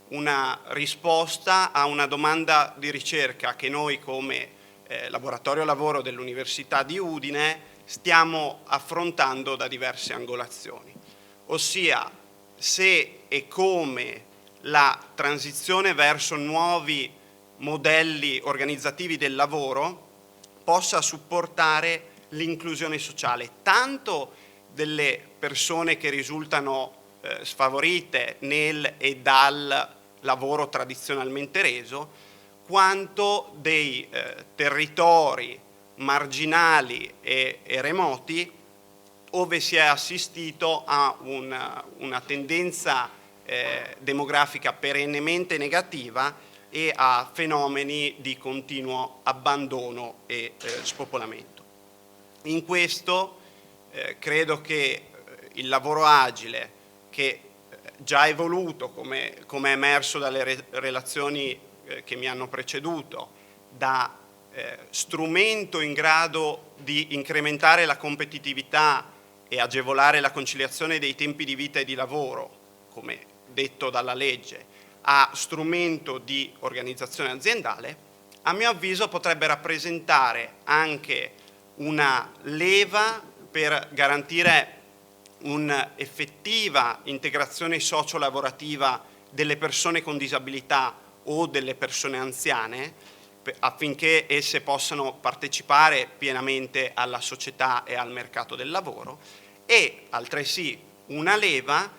una risposta a una domanda di ricerca che noi come laboratorio lavoro dell'Università di Udine stiamo affrontando da diverse angolazioni, ossia se e come la transizione verso nuovi modelli organizzativi del lavoro possa supportare l'inclusione sociale, tanto delle persone che risultano sfavorite nel e dal lavoro tradizionalmente reso, quanto dei territori marginali e remoti, dove si è assistito a una tendenza demografica perennemente negativa e a fenomeni di continuo abbandono e spopolamento. In questo credo che il lavoro agile, che già evoluto, come è emerso dalle relazioni che mi hanno preceduto, da strumento in grado di incrementare la competitività e agevolare la conciliazione dei tempi di vita e di lavoro, come detto dalla legge, a strumento di organizzazione aziendale, a mio avviso potrebbe rappresentare anche una leva per garantire un'effettiva integrazione socio-lavorativa delle persone con disabilità o delle persone anziane, affinché esse possano partecipare pienamente alla società e al mercato del lavoro, e altresì una leva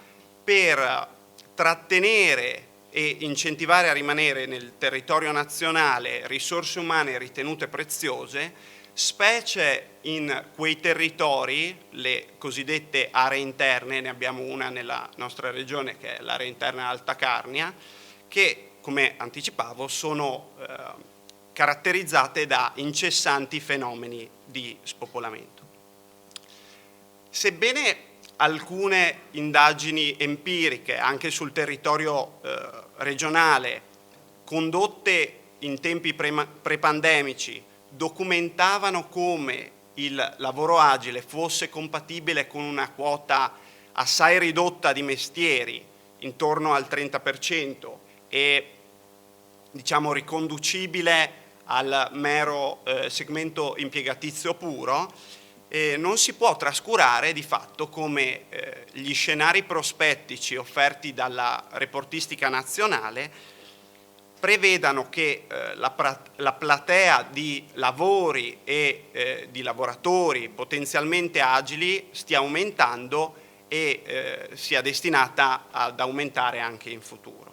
per trattenere e incentivare a rimanere nel territorio nazionale risorse umane ritenute preziose, specie in quei territori, le cosiddette aree interne, ne abbiamo una nella nostra regione che è l'area interna Alta Carnia, che, come anticipavo, sono caratterizzate da incessanti fenomeni di spopolamento. Sebbene alcune indagini empiriche, anche sul territorio regionale, condotte in tempi prepandemici, documentavano come il lavoro agile fosse compatibile con una quota assai ridotta di mestieri, intorno al 30%, e diciamo riconducibile al mero segmento impiegatizio puro, non si può trascurare di fatto come gli scenari prospettici offerti dalla reportistica nazionale prevedano che la platea di lavori e di lavoratori potenzialmente agili stia aumentando e sia destinata ad aumentare anche in futuro.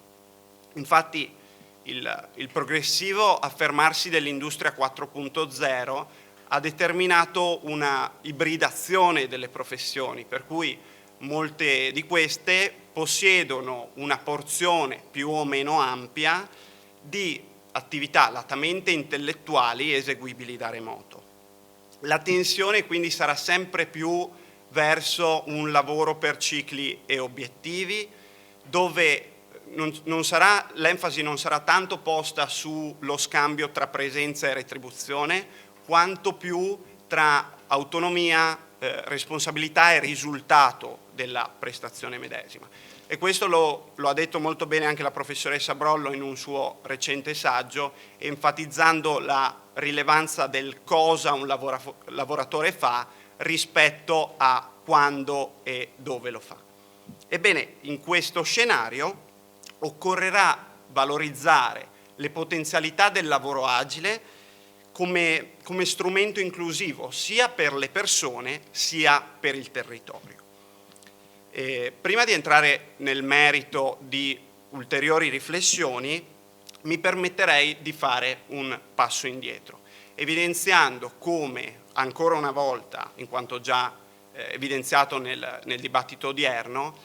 Infatti il progressivo affermarsi dell'industria 4.0 ha determinato una ibridazione delle professioni, per cui molte di queste possiedono una porzione più o meno ampia di attività latamente intellettuali eseguibili da remoto. La tensione quindi sarà sempre più verso un lavoro per cicli e obiettivi, dove l'enfasi non sarà tanto posta sullo scambio tra presenza e retribuzione, quanto più tra autonomia, responsabilità e risultato della prestazione medesima. E questo lo ha detto molto bene anche la professoressa Brollo in un suo recente saggio, enfatizzando la rilevanza del cosa un lavoratore fa rispetto a quando e dove lo fa. Ebbene, in questo scenario occorrerà valorizzare le potenzialità del lavoro agile come strumento inclusivo sia per le persone sia per il territorio. Prima di entrare nel merito di ulteriori riflessioni, mi permetterei di fare un passo indietro, evidenziando come, ancora una volta, in quanto già evidenziato nel dibattito odierno,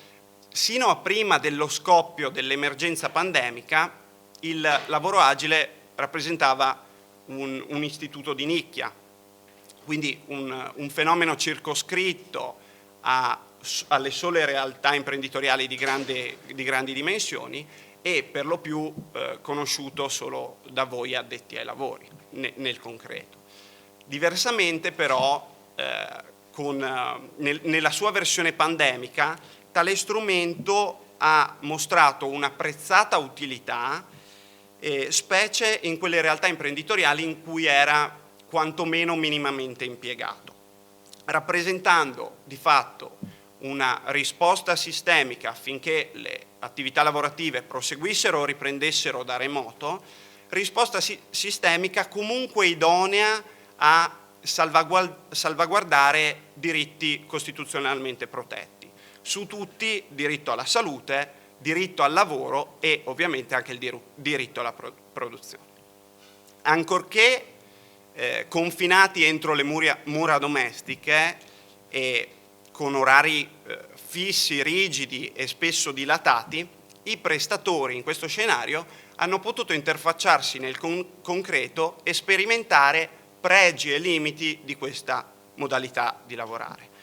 sino a prima dello scoppio dell'emergenza pandemica, il lavoro agile rappresentava un istituto di nicchia, quindi un fenomeno circoscritto alle sole realtà imprenditoriali di grandi dimensioni e per lo più conosciuto solo da voi addetti ai lavori, nel concreto. Diversamente però, nella sua versione pandemica, tale strumento ha mostrato un'apprezzata utilità, specie in quelle realtà imprenditoriali in cui era quantomeno minimamente impiegato, rappresentando di fatto una risposta sistemica affinché le attività lavorative proseguissero o riprendessero da remoto, risposta sistemica comunque idonea a salvaguardare diritti costituzionalmente protetti. Su tutti diritto alla salute, diritto al lavoro e ovviamente anche il diritto alla produzione. Ancorché confinati entro le mura domestiche e con orari fissi, rigidi e spesso dilatati, i prestatori in questo scenario hanno potuto interfacciarsi nel concreto e sperimentare pregi e limiti di questa modalità di lavorare.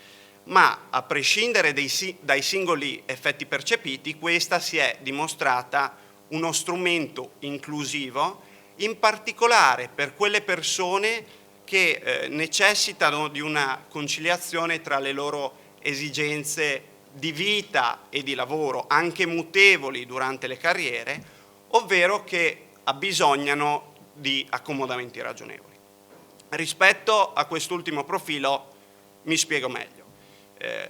Ma a prescindere dai singoli effetti percepiti, questa si è dimostrata uno strumento inclusivo, in particolare per quelle persone che necessitano di una conciliazione tra le loro esigenze di vita e di lavoro, anche mutevoli durante le carriere, ovvero che abbisognano di accomodamenti ragionevoli. Rispetto a quest'ultimo profilo mi spiego meglio.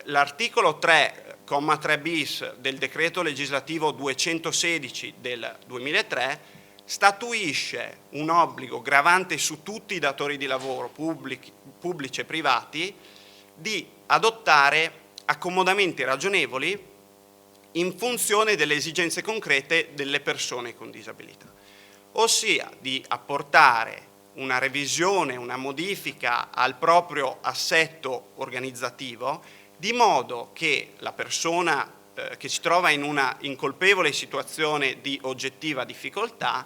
L'articolo 3,3 bis del decreto legislativo 216 del 2003 statuisce un obbligo gravante su tutti i datori di lavoro, pubblici e privati, di adottare accomodamenti ragionevoli in funzione delle esigenze concrete delle persone con disabilità, ossia di apportare una revisione, una modifica al proprio assetto organizzativo, di modo che la persona che si trova in una incolpevole situazione di oggettiva difficoltà,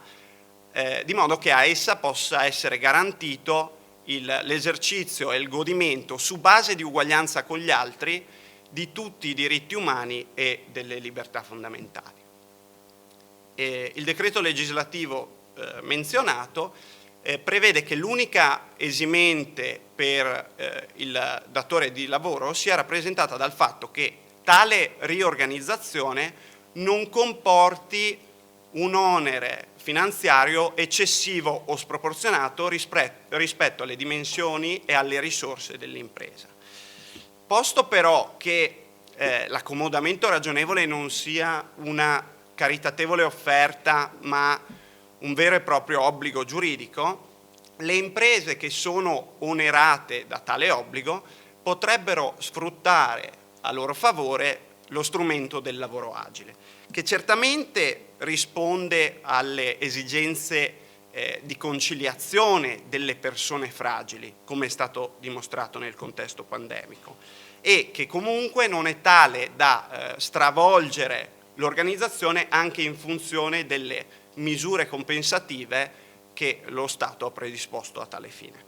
di modo che a essa possa essere garantito l'esercizio e il godimento su base di uguaglianza con gli altri di tutti i diritti umani e delle libertà fondamentali. Il decreto legislativo menzionato prevede che l'unica esimente per il datore di lavoro sia rappresentata dal fatto che tale riorganizzazione non comporti un onere finanziario eccessivo o sproporzionato rispetto alle dimensioni e alle risorse dell'impresa. Posto però che l'accomodamento ragionevole non sia una caritatevole offerta ma un vero e proprio obbligo giuridico, le imprese che sono onerate da tale obbligo potrebbero sfruttare a loro favore lo strumento del lavoro agile, che certamente risponde alle esigenze di conciliazione delle persone fragili, come è stato dimostrato nel contesto pandemico, e che comunque non è tale da stravolgere l'organizzazione anche in funzione delle misure compensative che lo Stato ha predisposto a tale fine.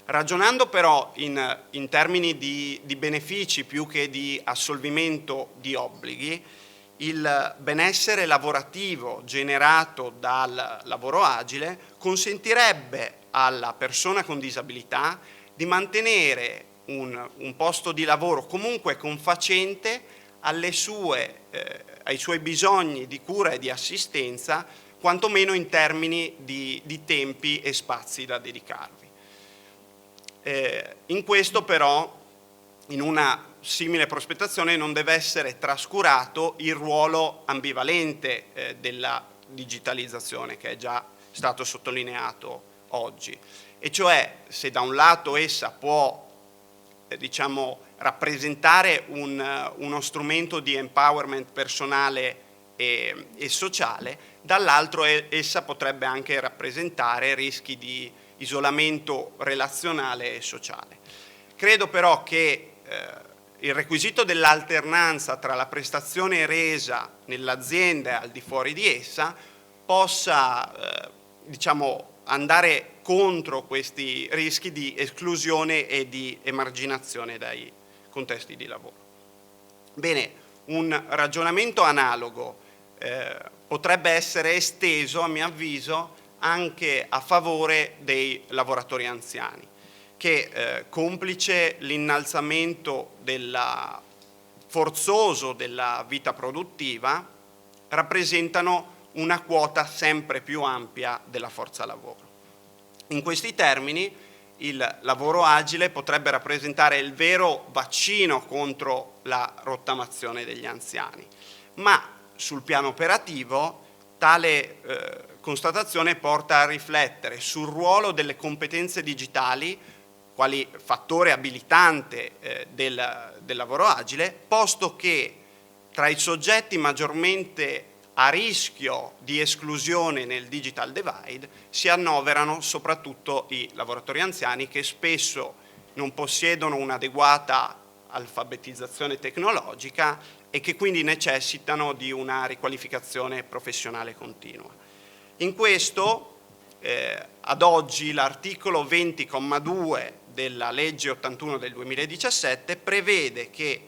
Ragionando però in termini di benefici più che di assolvimento di obblighi, il benessere lavorativo generato dal lavoro agile consentirebbe alla persona con disabilità di mantenere un posto di lavoro comunque confacente ai suoi bisogni di cura e di assistenza, quantomeno in termini di tempi e spazi da dedicarvi. In questo però, in una simile prospettazione, non deve essere trascurato il ruolo ambivalente della digitalizzazione, che è già stato sottolineato oggi, e cioè se da un lato essa può rappresentare uno strumento di empowerment personale e sociale, dall'altro essa potrebbe anche rappresentare rischi di isolamento relazionale e sociale. Credo però che il requisito dell'alternanza tra la prestazione resa nell'azienda e al di fuori di essa possa andare contro questi rischi di esclusione e di emarginazione dai contesti di lavoro. Bene, un ragionamento analogo potrebbe essere esteso, a mio avviso, anche a favore dei lavoratori anziani, che complice l'innalzamento forzoso della vita produttiva, rappresentano una quota sempre più ampia della forza lavoro. In questi termini, il lavoro agile potrebbe rappresentare il vero vaccino contro la rottamazione degli anziani, ma sul piano operativo tale constatazione porta a riflettere sul ruolo delle competenze digitali quali fattore abilitante del lavoro agile, posto che tra i soggetti maggiormente a rischio di esclusione nel digital divide si annoverano soprattutto i lavoratori anziani, che spesso non possiedono un'adeguata alfabetizzazione tecnologica e che quindi necessitano di una riqualificazione professionale continua. In questo, ad oggi, l'articolo 20,2 della legge 81 del 2017 prevede che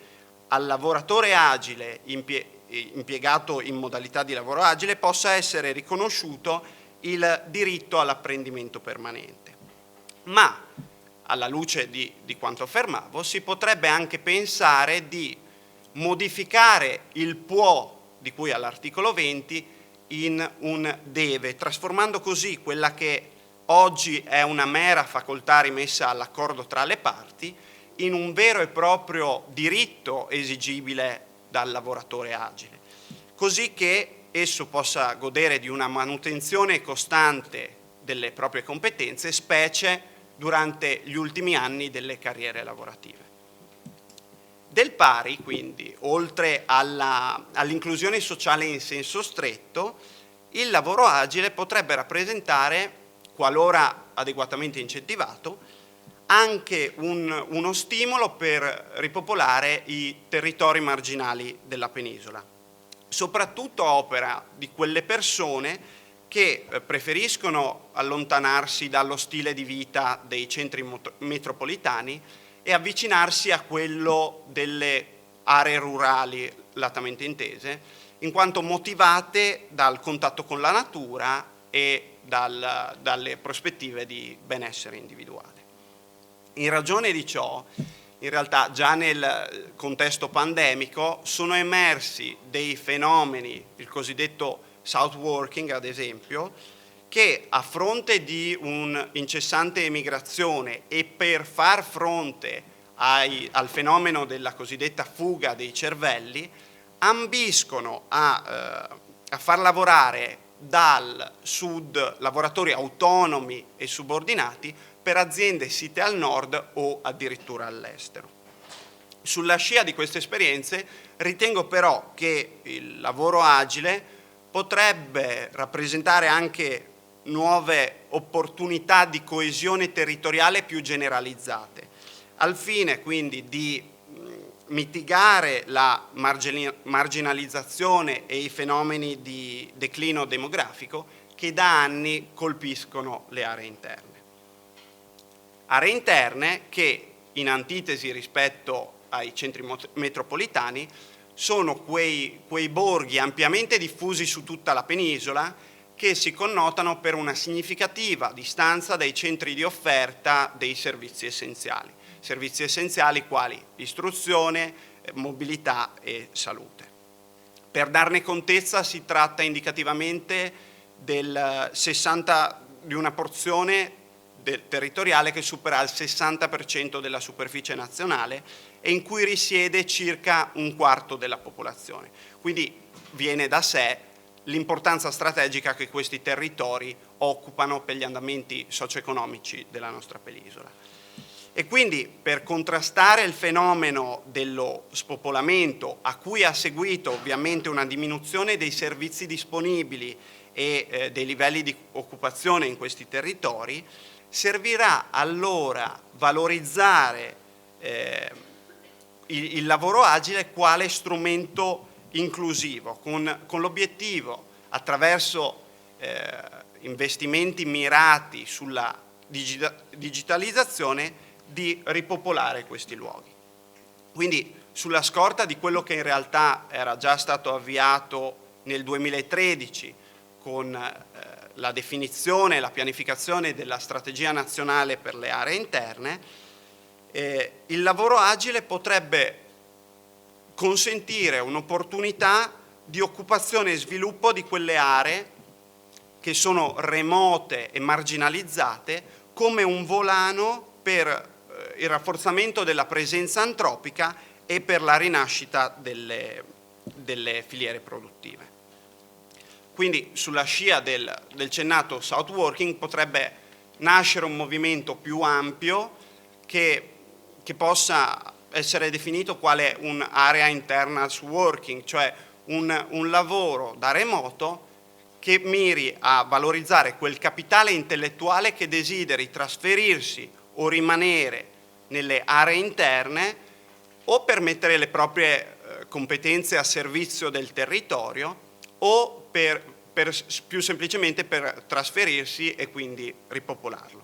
al lavoratore agile impiegato in modalità di lavoro agile possa essere riconosciuto il diritto all'apprendimento permanente. Ma, alla luce di quanto affermavo, si potrebbe anche pensare di modificare il può di cui all'articolo 20 in un deve, trasformando così quella che oggi è una mera facoltà rimessa all'accordo tra le parti in un vero e proprio diritto esigibile dal lavoratore agile, così che esso possa godere di una manutenzione costante delle proprie competenze, specie durante gli ultimi anni delle carriere lavorative. Del pari, quindi, oltre all'inclusione sociale in senso stretto, il lavoro agile potrebbe rappresentare, qualora adeguatamente incentivato, anche uno stimolo per ripopolare i territori marginali della penisola, soprattutto a opera di quelle persone che preferiscono allontanarsi dallo stile di vita dei centri metropolitani e avvicinarsi a quello delle aree rurali latamente intese, in quanto motivate dal contatto con la natura e dalle prospettive di benessere individuale. In ragione di ciò, in realtà già nel contesto pandemico sono emersi dei fenomeni, il cosiddetto South Working ad esempio, che a fronte di un'incessante emigrazione e per far fronte al fenomeno della cosiddetta fuga dei cervelli, ambiscono a far lavorare dal sud lavoratori autonomi e subordinati per aziende site al nord o addirittura all'estero. Sulla scia di queste esperienze ritengo però che il lavoro agile potrebbe rappresentare anche nuove opportunità di coesione territoriale più generalizzate, al fine quindi di mitigare la marginalizzazione e i fenomeni di declino demografico che da anni colpiscono le aree interne. Aree interne che, in antitesi rispetto ai centri metropolitani, sono quei borghi ampiamente diffusi su tutta la penisola che si connotano per una significativa distanza dai centri di offerta dei servizi essenziali quali istruzione, mobilità e salute. Per darne contezza si tratta indicativamente di una porzione territoriale che supera il 60% della superficie nazionale e in cui risiede circa un quarto della popolazione. Quindi viene da sé l'importanza strategica che questi territori occupano per gli andamenti socio-economici della nostra penisola. E quindi per contrastare il fenomeno dello spopolamento, a cui ha seguito ovviamente una diminuzione dei servizi disponibili e dei livelli di occupazione in questi territori, servirà allora valorizzare il lavoro agile quale strumento inclusivo, con l'obiettivo, attraverso investimenti mirati sulla digitalizzazione, di ripopolare questi luoghi. Quindi, sulla scorta di quello che in realtà era già stato avviato nel 2013 con la definizione e la pianificazione della strategia nazionale per le aree interne, il lavoro agile potrebbe consentire un'opportunità di occupazione e sviluppo di quelle aree che sono remote e marginalizzate come un volano per il rafforzamento della presenza antropica e per la rinascita delle filiere produttive. Quindi sulla scia del cennato South Working potrebbe nascere un movimento più ampio che possa essere definito quale un'area internal working, cioè un lavoro da remoto che miri a valorizzare quel capitale intellettuale che desideri trasferirsi o rimanere nelle aree interne o per mettere le proprie competenze a servizio del territorio o più semplicemente per trasferirsi e quindi ripopolarlo.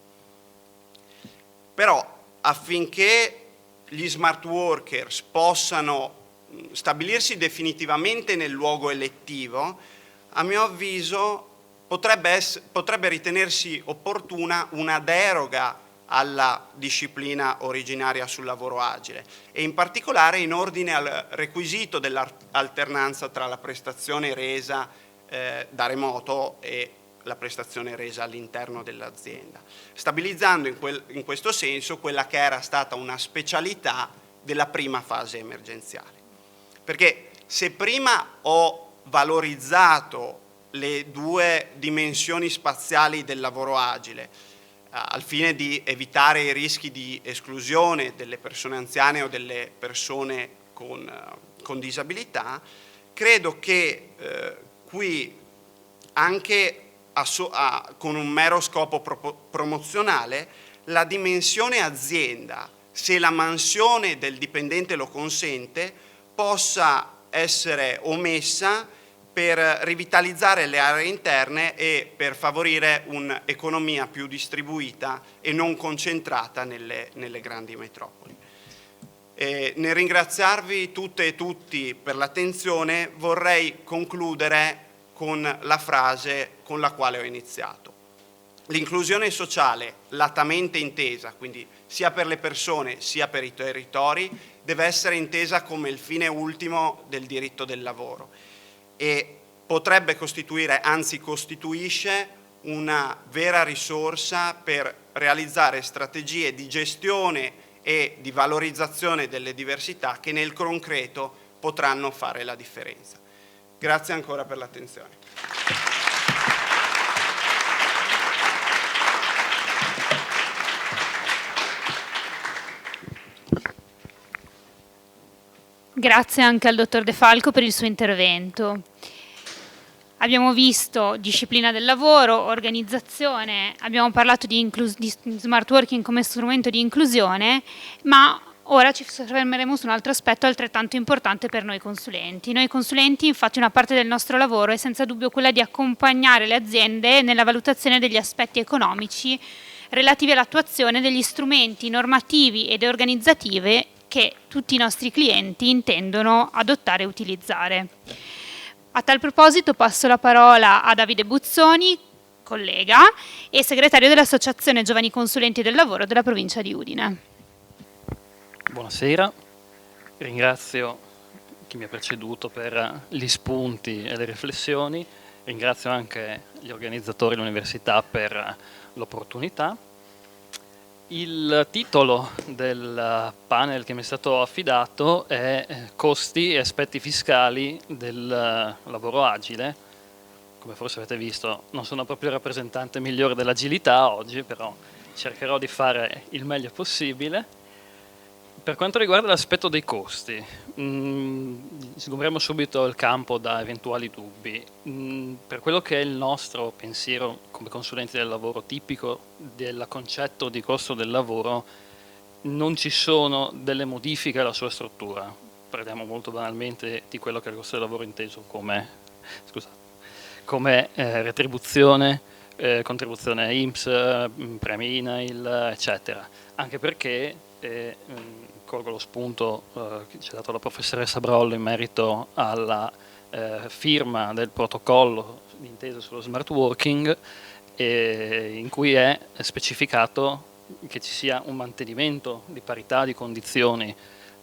Però affinché gli smart workers possano stabilirsi definitivamente nel luogo elettivo, a mio avviso potrebbe ritenersi opportuna una deroga alla disciplina originaria sul lavoro agile e in particolare in ordine al requisito dell'alternanza tra la prestazione resa da remoto e la prestazione resa all'interno dell'azienda, stabilizzando in questo senso quella che era stata una specialità della prima fase emergenziale. Perché se prima ho valorizzato le due dimensioni spaziali del lavoro agile al fine di evitare i rischi di esclusione delle persone anziane o delle persone con disabilità, credo che qui anche con un mero scopo promozionale la dimensione azienda, se la mansione del dipendente lo consente, possa essere omessa per rivitalizzare le aree interne e per favorire un'economia più distribuita e non concentrata nelle grandi metropoli. Nel ringraziarvi tutte e tutti per l'attenzione, vorrei concludere con la frase con la quale ho iniziato. L'inclusione sociale, latamente intesa, quindi sia per le persone sia per i territori, deve essere intesa come il fine ultimo del diritto del lavoro e potrebbe costituire, anzi costituisce, una vera risorsa per realizzare strategie di gestione e di valorizzazione delle diversità che nel concreto potranno fare la differenza. Grazie ancora per l'attenzione. Grazie anche al dottor De Falco per il suo intervento. Abbiamo visto disciplina del lavoro, organizzazione, abbiamo parlato di smart working come strumento di inclusione, ma ora ci soffermeremo su un altro aspetto altrettanto importante per noi consulenti. Noi consulenti, infatti, una parte del nostro lavoro è senza dubbio quella di accompagnare le aziende nella valutazione degli aspetti economici relativi all'attuazione degli strumenti normativi ed organizzativi che tutti i nostri clienti intendono adottare e utilizzare. A tal proposito passo la parola a Davide Buzzoni, collega e segretario dell'Associazione Giovani Consulenti del Lavoro della provincia di Udine. Buonasera, ringrazio chi mi ha preceduto per gli spunti e le riflessioni, ringrazio anche gli organizzatori dell'università per l'opportunità. Il titolo del panel che mi è stato affidato è Costi e aspetti fiscali del lavoro agile. Come forse avete visto, non sono proprio il rappresentante migliore dell'agilità oggi, però cercherò di fare il meglio possibile. Per quanto riguarda l'aspetto dei costi, sgombriamo subito il campo da eventuali dubbi. Per quello che è il nostro pensiero come consulenti del lavoro tipico del concetto di costo del lavoro, non ci sono delle modifiche alla sua struttura. Parliamo molto banalmente di quello che è il costo del lavoro inteso come retribuzione, contribuzione INPS, premi INAIL, eccetera. Anche perché colgo lo spunto che ci ha dato la professoressa Brollo in merito alla firma del protocollo di intesa sullo smart working, in cui è specificato che ci sia un mantenimento di parità di condizioni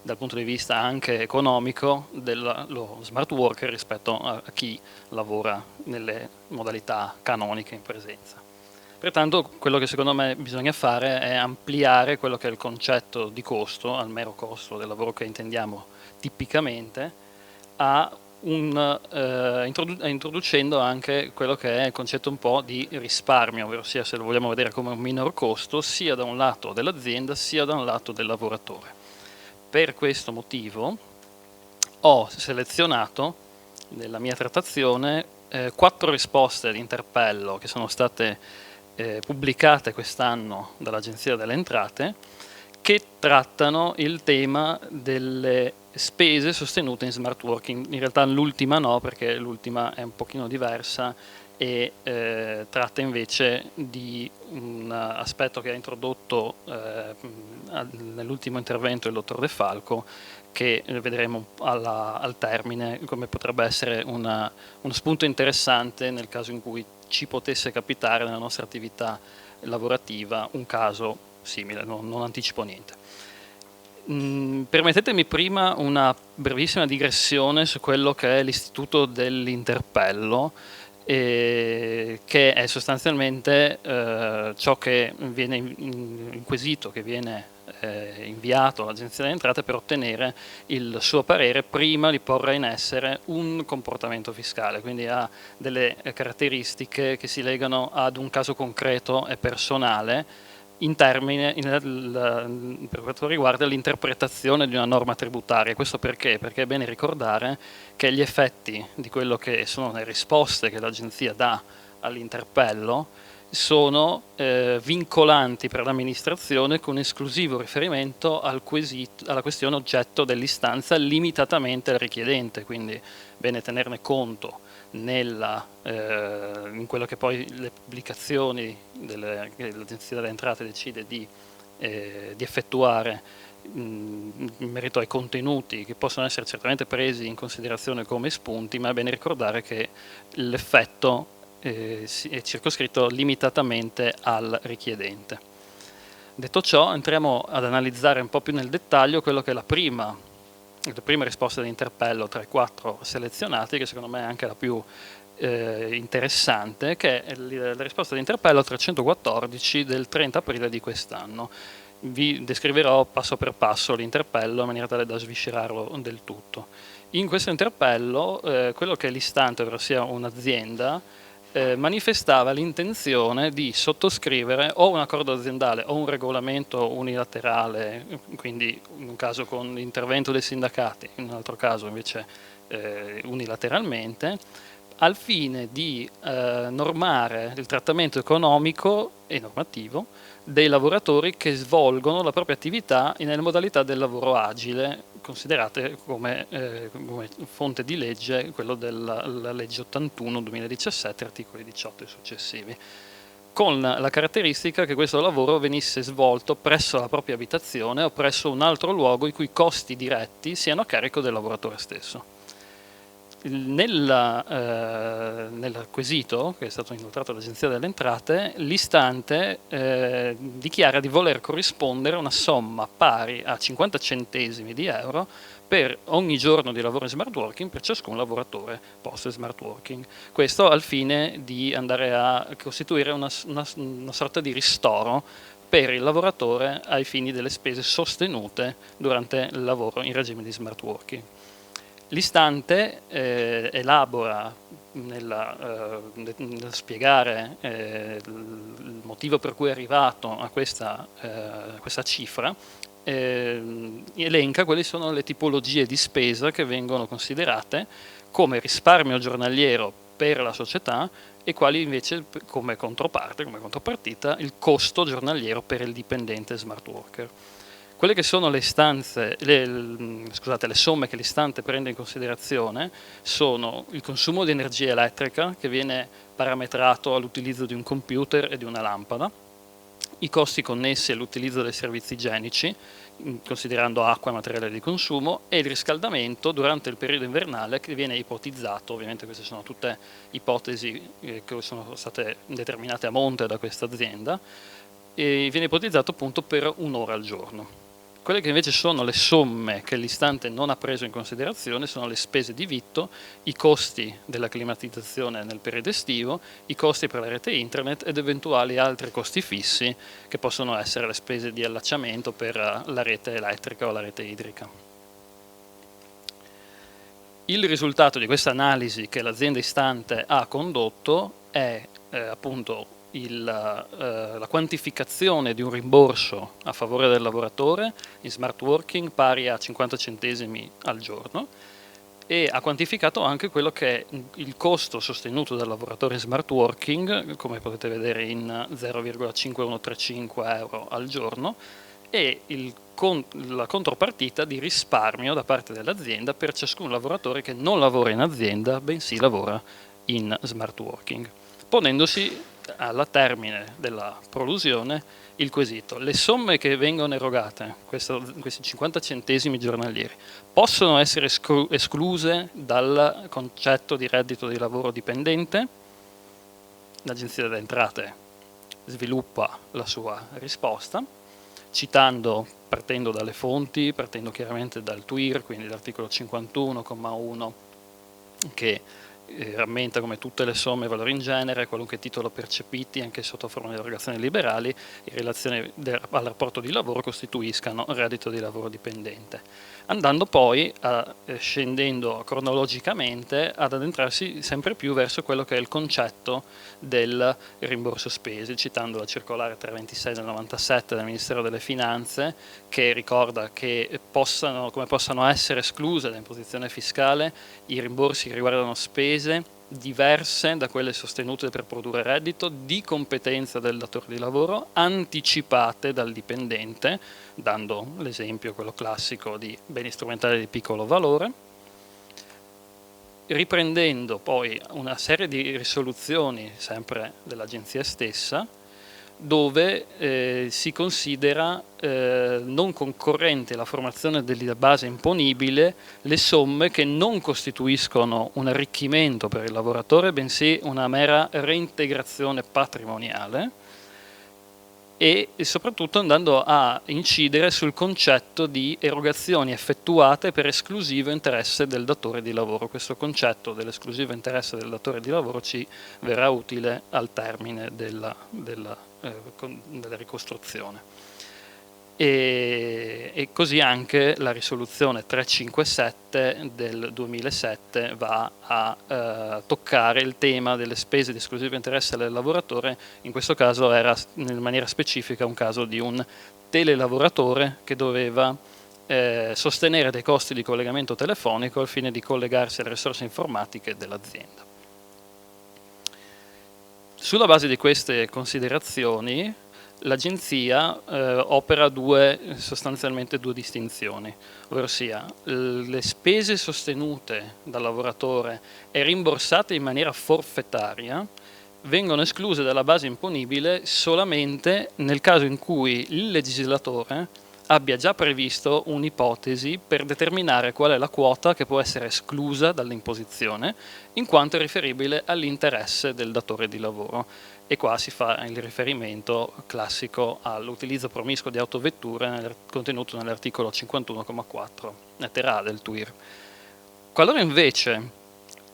dal punto di vista anche economico dello smart worker rispetto a chi lavora nelle modalità canoniche in presenza. Pertanto quello che secondo me bisogna fare è ampliare quello che è il concetto di costo, al mero costo del lavoro che intendiamo tipicamente, introducendo anche quello che è il concetto un po' di risparmio, ovvero sia, se lo vogliamo vedere come un minor costo, sia da un lato dell'azienda sia da un lato del lavoratore. Per questo motivo ho selezionato nella mia trattazione 4 risposte di interpello che sono state pubblicate quest'anno dall'Agenzia delle Entrate, che trattano il tema delle spese sostenute in smart working. In realtà l'ultima no, perché l'ultima è un pochino diversa e tratta invece di un aspetto che ha introdotto nell'ultimo intervento il dottor De Falco, che vedremo al termine come potrebbe essere uno spunto interessante nel caso in cui ci potesse capitare nella nostra attività lavorativa un caso simile. Non anticipo niente. Permettetemi prima una brevissima digressione su quello che è l'istituto dell'interpello, che è sostanzialmente ciò che viene inquisito, che viene inviato all'Agenzia delle Entrate per ottenere il suo parere prima di porre in essere un comportamento fiscale, quindi ha delle caratteristiche che si legano ad un caso concreto e personale in termine per quanto riguarda l'interpretazione di una norma tributaria. Questo perché? Perché è bene ricordare che gli effetti di quello che sono le risposte che l'Agenzia dà all'interpello sono vincolanti per l'amministrazione con esclusivo riferimento alla questione oggetto dell'istanza limitatamente al richiedente, quindi bene tenerne conto in quello che poi le pubblicazioni che l'Agenzia delle Entrate decide di effettuare in merito ai contenuti, che possono essere certamente presi in considerazione come spunti, ma è bene ricordare che l'effetto è circoscritto limitatamente al richiedente. Detto ciò, entriamo ad analizzare un po' più nel dettaglio quello che è la prima risposta di interpello tra i 4 selezionati, che secondo me è anche la più interessante, che è la risposta di interpello 314 del 30 aprile di quest'anno. Vi descriverò passo per passo l'interpello in maniera tale da sviscerarlo del tutto. In questo interpello quello che è l'istante, ovvero sia un'azienda, manifestava l'intenzione di sottoscrivere o un accordo aziendale o un regolamento unilaterale, quindi in un caso con l'intervento dei sindacati, in un altro caso invece unilateralmente, al fine di normare il trattamento economico e normativo dei lavoratori che svolgono la propria attività nelle modalità del lavoro agile, considerate come fonte di legge quello della legge 81/2017, articoli 18 e successivi, con la caratteristica che questo lavoro venisse svolto presso la propria abitazione o presso un altro luogo i cui costi diretti siano a carico del lavoratore stesso. Nel quesito che è stato inoltrato all'Agenzia delle Entrate, l'istante dichiara di voler corrispondere una somma pari a 50 centesimi di euro per ogni giorno di lavoro in smart working per ciascun lavoratore post smart working. Questo al fine di andare a costituire una sorta di ristoro per il lavoratore ai fini delle spese sostenute durante il lavoro in regime di smart working. L'istante elabora nel spiegare il motivo per cui è arrivato a questa cifra, elenca quali sono le tipologie di spesa che vengono considerate come risparmio giornaliero per la società e quali invece come contropartita, il costo giornaliero per il dipendente smart worker. Quelle che sono le somme che l'istante prende in considerazione sono il consumo di energia elettrica, che viene parametrato all'utilizzo di un computer e di una lampada, i costi connessi all'utilizzo dei servizi igienici, considerando acqua e materiale di consumo, e il riscaldamento durante il periodo invernale, che viene ipotizzato, ovviamente queste sono tutte ipotesi che sono state determinate a monte da questa azienda, e viene ipotizzato appunto per un'ora al giorno. Quelle che invece sono le somme che l'istante non ha preso in considerazione sono le spese di vitto, i costi della climatizzazione nel periodo estivo, i costi per la rete internet ed eventuali altri costi fissi che possono essere le spese di allacciamento per la rete elettrica o la rete idrica. Il risultato di questa analisi che l'azienda istante ha condotto è appunto la quantificazione di un rimborso a favore del lavoratore in smart working pari a 50 centesimi al giorno, e ha quantificato anche quello che è il costo sostenuto dal lavoratore in smart working, come potete vedere in 0,5135 euro al giorno, e la contropartita di risparmio da parte dell'azienda per ciascun lavoratore che non lavora in azienda, bensì lavora in smart working, ponendosi alla termine della prolusione il quesito: le somme che vengono erogate, questi 50 centesimi giornalieri, possono essere escluse dal concetto di reddito di lavoro dipendente? L'Agenzia delle Entrate sviluppa la sua risposta, partendo dalle fonti, partendo chiaramente dal TUIR, quindi l'articolo 51,1, che rammenta come tutte le somme e valori in genere, qualunque titolo percepiti anche sotto forma di erogazioni liberali in relazione al rapporto di lavoro costituiscano reddito di lavoro dipendente, andando poi scendendo cronologicamente ad addentrarsi sempre più verso quello che è il concetto del rimborso spese, citando la circolare 326 del 97 del Ministero delle Finanze, che ricorda che come possano essere escluse dall'imposizione fiscale i rimborsi che riguardano spese diverse da quelle sostenute per produrre reddito, di competenza del datore di lavoro, anticipate dal dipendente, dando l'esempio, quello classico, di beni strumentali di piccolo valore, riprendendo poi una serie di risoluzioni, sempre dell'agenzia stessa, dove si considera non concorrente alla formazione della base imponibile le somme che non costituiscono un arricchimento per il lavoratore, bensì una mera reintegrazione patrimoniale, e soprattutto andando a incidere sul concetto di erogazioni effettuate per esclusivo interesse del datore di lavoro. Questo concetto dell'esclusivo interesse del datore di lavoro ci verrà utile al termine della ricostruzione. E così anche la risoluzione 357 del 2007 va a toccare il tema delle spese di esclusivo interesse del lavoratore. In questo caso era in maniera specifica un caso di un telelavoratore che doveva sostenere dei costi di collegamento telefonico al fine di collegarsi alle risorse informatiche dell'azienda. Sulla base di queste considerazioni l'Agenzia opera sostanzialmente due distinzioni, ovvero sia le spese sostenute dal lavoratore e rimborsate in maniera forfettaria vengono escluse dalla base imponibile solamente nel caso in cui il legislatore abbia già previsto un'ipotesi per determinare qual è la quota che può essere esclusa dall'imposizione, in quanto è riferibile all'interesse del datore di lavoro. E qua si fa il riferimento classico all'utilizzo promiscuo di autovetture contenuto nell'articolo 51,4 lettera A del TUIR. Qualora invece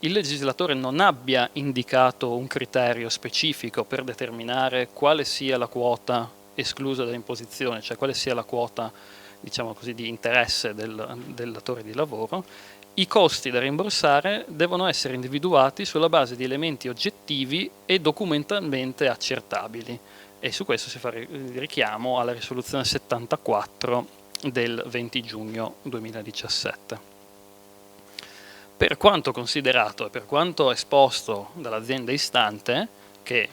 il legislatore non abbia indicato un criterio specifico per determinare quale sia la quota esclusa dall'imposizione, cioè quale sia la quota, diciamo così, di interesse del datore di lavoro, i costi da rimborsare devono essere individuati sulla base di elementi oggettivi e documentalmente accertabili, e su questo si fa richiamo alla risoluzione 74 del 20 giugno 2017. Per quanto considerato e per quanto esposto dall'azienda istante, che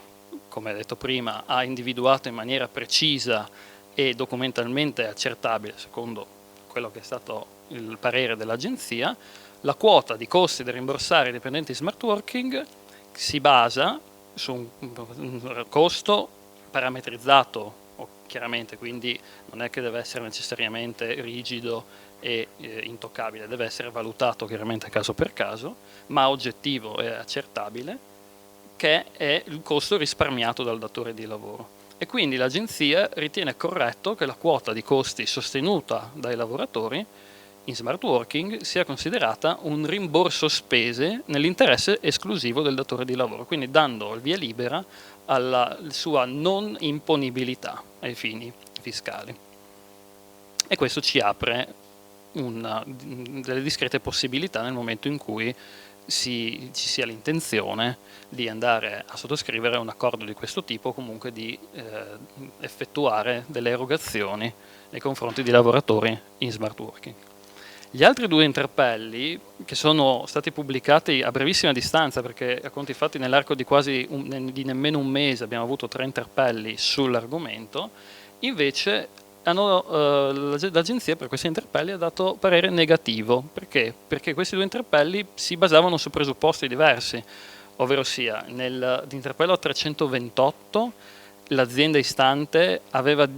come detto prima ha individuato in maniera precisa e documentalmente accertabile, secondo quello che è stato il parere dell'agenzia, la quota di costi da rimborsare ai dipendenti smart working si basa su un costo parametrizzato, chiaramente, quindi non è che deve essere necessariamente rigido e intoccabile, deve essere valutato chiaramente caso per caso, ma oggettivo e accertabile, che è il costo risparmiato dal datore di lavoro. E quindi l'agenzia ritiene corretto che la quota di costi sostenuta dai lavoratori in smart working sia considerata un rimborso spese nell'interesse esclusivo del datore di lavoro, quindi dando il via libera alla sua non imponibilità ai fini fiscali. E questo ci apre delle discrete possibilità nel momento in cui ci sia l'intenzione di andare a sottoscrivere un accordo di questo tipo, o comunque di effettuare delle erogazioni nei confronti di lavoratori in smart working. Gli altri due interpelli, che sono stati pubblicati a brevissima distanza, perché a conti fatti nell'arco di di nemmeno un mese abbiamo avuto 3 interpelli sull'argomento, invece l'agenzia per questi interpelli ha dato parere negativo. Perché? Perché questi due interpelli si basavano su presupposti diversi, ovvero sia nell'interpello 328 l'azienda istante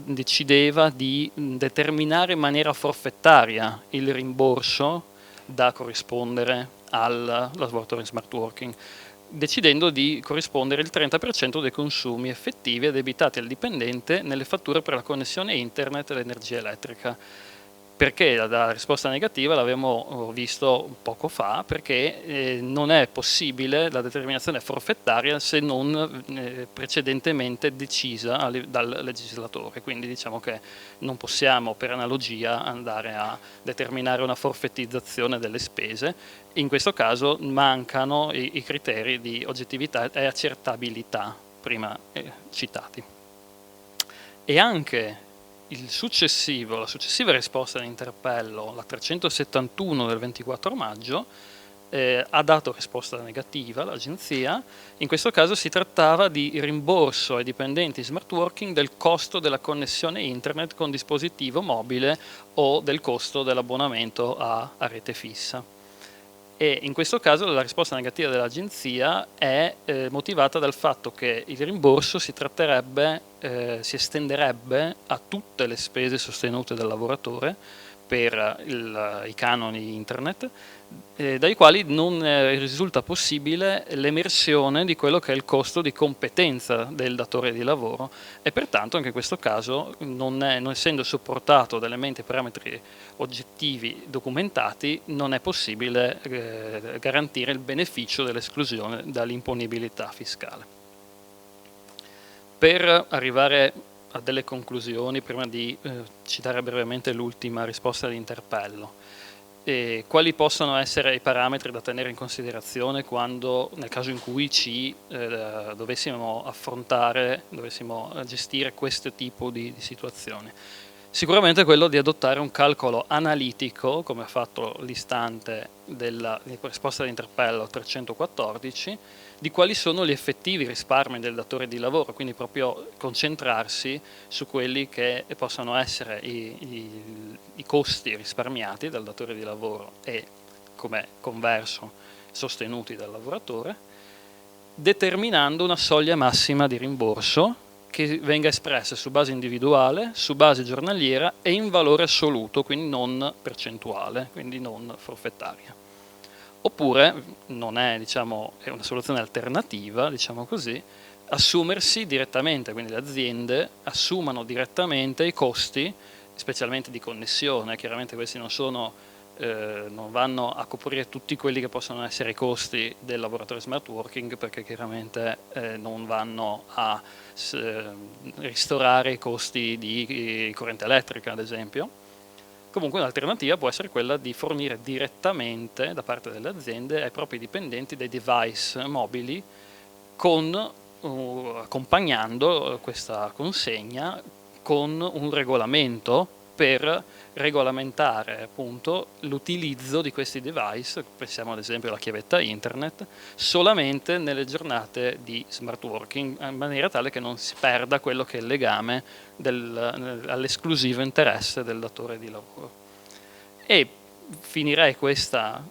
decideva di determinare in maniera forfettaria il rimborso da corrispondere al lavoratore in smart working, decidendo di corrispondere il 30% dei consumi effettivi addebitati al dipendente nelle fatture per la connessione internet e l'energia elettrica. Perché la risposta negativa l'abbiamo visto poco fa, perché non è possibile la determinazione forfettaria se non precedentemente decisa dal legislatore, quindi diciamo che non possiamo per analogia andare a determinare una forfettizzazione delle spese. In questo caso mancano i criteri di oggettività e accertabilità prima citati. E anche la successiva risposta all'interpello, la 371 del 24 maggio, ha dato risposta negativa all'agenzia. In questo caso si trattava di rimborso ai dipendenti smart working del costo della connessione internet con dispositivo mobile o del costo dell'abbonamento a rete fissa. E in questo caso la risposta negativa dell'agenzia è motivata dal fatto che il rimborso si estenderebbe a tutte le spese sostenute dal lavoratore per i canoni internet, dai quali non risulta possibile l'emersione di quello che è il costo di competenza del datore di lavoro, e pertanto anche in questo caso, non essendo supportato da elementi e parametri oggettivi documentati, non è possibile garantire il beneficio dell'esclusione dall'imponibilità fiscale. Per arrivare a delle conclusioni, prima di citare brevemente l'ultima risposta all'interpello, quali possono essere i parametri da tenere in considerazione nel caso in cui dovessimo gestire questo tipo di situazioni? Sicuramente quello di adottare un calcolo analitico, come ha fatto l'istante della risposta all'interpello 314, di quali sono gli effettivi risparmi del datore di lavoro, quindi proprio concentrarsi su quelli che possono essere i costi risparmiati dal datore di lavoro e come converso sostenuti dal lavoratore, determinando una soglia massima di rimborso che venga espressa su base individuale, su base giornaliera e in valore assoluto, quindi non percentuale, quindi non forfettaria. Oppure, è una soluzione alternativa, diciamo così, assumersi direttamente, quindi le aziende assumano direttamente i costi, specialmente di connessione. Chiaramente questi non vanno a coprire tutti quelli che possono essere i costi del lavoratore smart working, perché chiaramente non vanno a ristorare i costi di corrente elettrica, ad esempio. Comunque un'alternativa può essere quella di fornire direttamente da parte delle aziende ai propri dipendenti dei device mobili, accompagnando questa consegna con un regolamento per regolamentare appunto l'utilizzo di questi device, pensiamo ad esempio alla chiavetta internet, solamente nelle giornate di smart working, in maniera tale che non si perda quello che è il legame all'esclusivo interesse del datore di lavoro. E finirei questa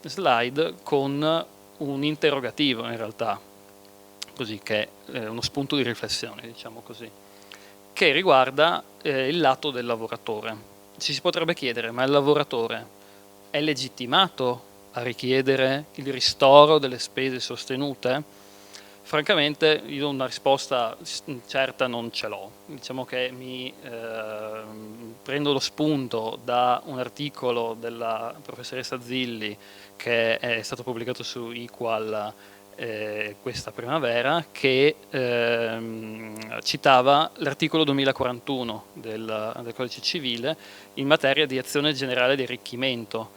slide con un interrogativo, in realtà, così, che è uno spunto di riflessione, diciamo così, che riguarda il lato del lavoratore. Ci si potrebbe chiedere, ma il lavoratore è legittimato a richiedere il ristoro delle spese sostenute? Francamente io una risposta certa non ce l'ho. Diciamo che prendo lo spunto da un articolo della professoressa Zilli che è stato pubblicato su Equal questa primavera, che citava l'articolo 2041 del Codice Civile in materia di azione generale di arricchimento,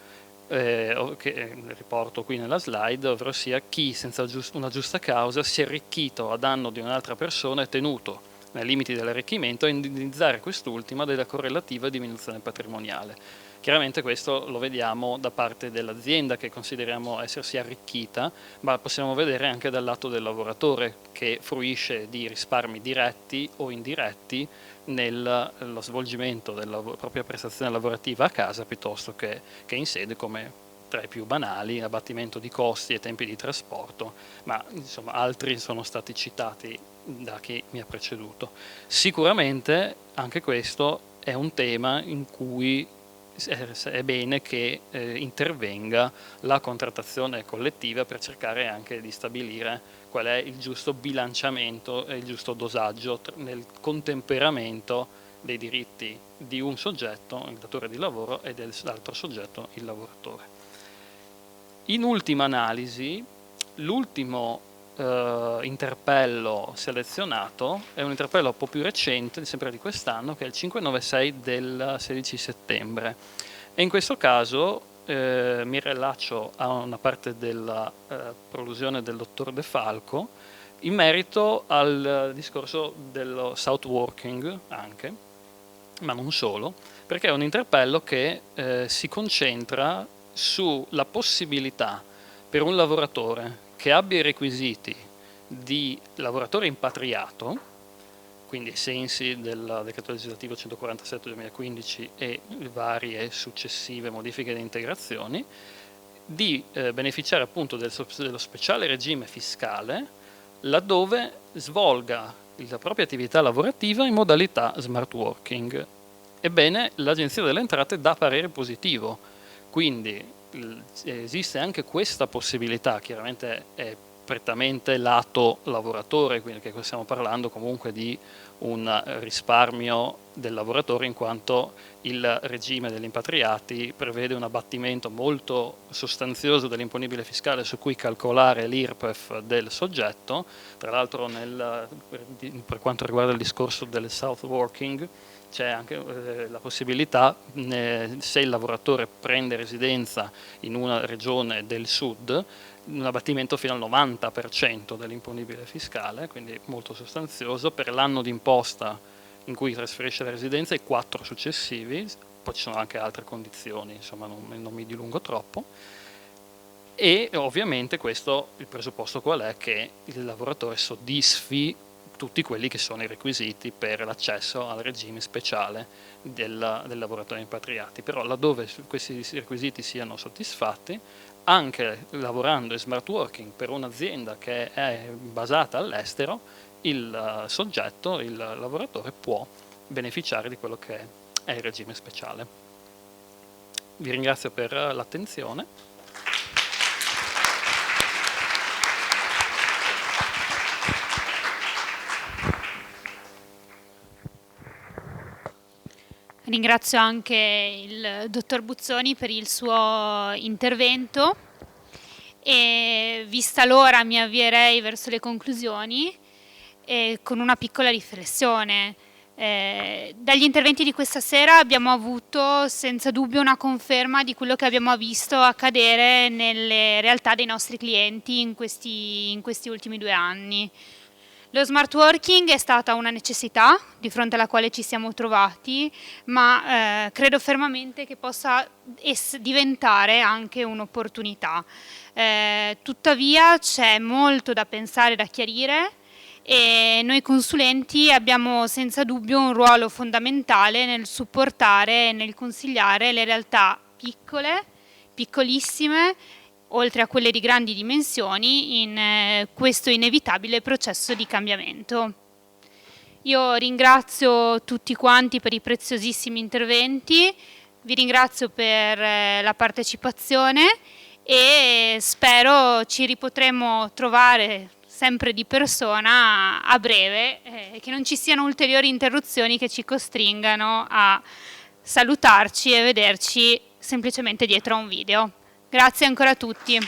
che riporto qui nella slide, ovvero sia chi senza una giusta causa si è arricchito a danno di un'altra persona è tenuto, nei limiti dell'arricchimento, a indennizzare quest'ultima della correlativa diminuzione patrimoniale. Chiaramente questo lo vediamo da parte dell'azienda, che consideriamo essersi arricchita, ma possiamo vedere anche dal lato del lavoratore, che fruisce di risparmi diretti o indiretti nello svolgimento della propria prestazione lavorativa a casa, piuttosto che in sede, come tra i più banali, abbattimento di costi e tempi di trasporto, ma insomma altri sono stati citati da chi mi ha preceduto. Sicuramente anche questo è un tema in cui è bene che intervenga la contrattazione collettiva per cercare anche di stabilire qual è il giusto bilanciamento e il giusto dosaggio nel contemperamento dei diritti di un soggetto, il datore di lavoro, e dell'altro soggetto, il lavoratore. In ultima analisi, l'ultimo interpello selezionato è un interpello un po' più recente, sempre di quest'anno, che è il 596 del 16 settembre, e in questo caso mi rilaccio a una parte della prolusione del dottor De Falco in merito al discorso dello South Working anche, ma non solo, perché è un interpello che si concentra sulla possibilità per un lavoratore che abbia i requisiti di lavoratore impatriato, quindi ai sensi del decreto legislativo 147/2015 e varie successive modifiche e integrazioni, di beneficiare appunto dello speciale regime fiscale laddove svolga la propria attività lavorativa in modalità smart working. Ebbene, l'Agenzia delle Entrate dà parere positivo, quindi esiste anche questa possibilità. Chiaramente è prettamente lato lavoratore, quindi che stiamo parlando comunque di un risparmio del lavoratore, in quanto il regime degli impatriati prevede un abbattimento molto sostanzioso dell'imponibile fiscale su cui calcolare l'IRPEF del soggetto. Tra l'altro per quanto riguarda il discorso del South Working c'è anche la possibilità, se il lavoratore prende residenza in una regione del sud, un abbattimento fino al 90% dell'imponibile fiscale, quindi molto sostanzioso per l'anno d'imposta in cui trasferisce la residenza e 4 successivi. Poi ci sono anche altre condizioni, insomma non mi dilungo troppo. E ovviamente questo, il presupposto qual è? Che il lavoratore soddisfi tutti quelli che sono i requisiti per l'accesso al regime speciale del lavoratore impatriati. Però laddove questi requisiti siano soddisfatti, anche lavorando in smart working per un'azienda che è basata all'estero, il soggetto, il lavoratore, può beneficiare di quello che è il regime speciale. Vi ringrazio per l'attenzione. Ringrazio anche il dottor Buzzoni per il suo intervento e vista l'ora mi avvierei verso le conclusioni con una piccola riflessione. Dagli interventi di questa sera abbiamo avuto senza dubbio una conferma di quello che abbiamo visto accadere nelle realtà dei nostri clienti in questi ultimi 2 anni. Lo smart working è stata una necessità di fronte alla quale ci siamo trovati, ma credo fermamente che possa diventare anche un'opportunità. Tuttavia c'è molto da pensare e da chiarire e noi consulenti abbiamo senza dubbio un ruolo fondamentale nel supportare e nel consigliare le realtà piccole, piccolissime, oltre a quelle di grandi dimensioni, in questo inevitabile processo di cambiamento. Io ringrazio tutti quanti per i preziosissimi interventi, vi ringrazio per la partecipazione e spero ci ripotremo trovare sempre di persona a breve, che non ci siano ulteriori interruzioni che ci costringano a salutarci e vederci semplicemente dietro a un video. Grazie ancora a tutti.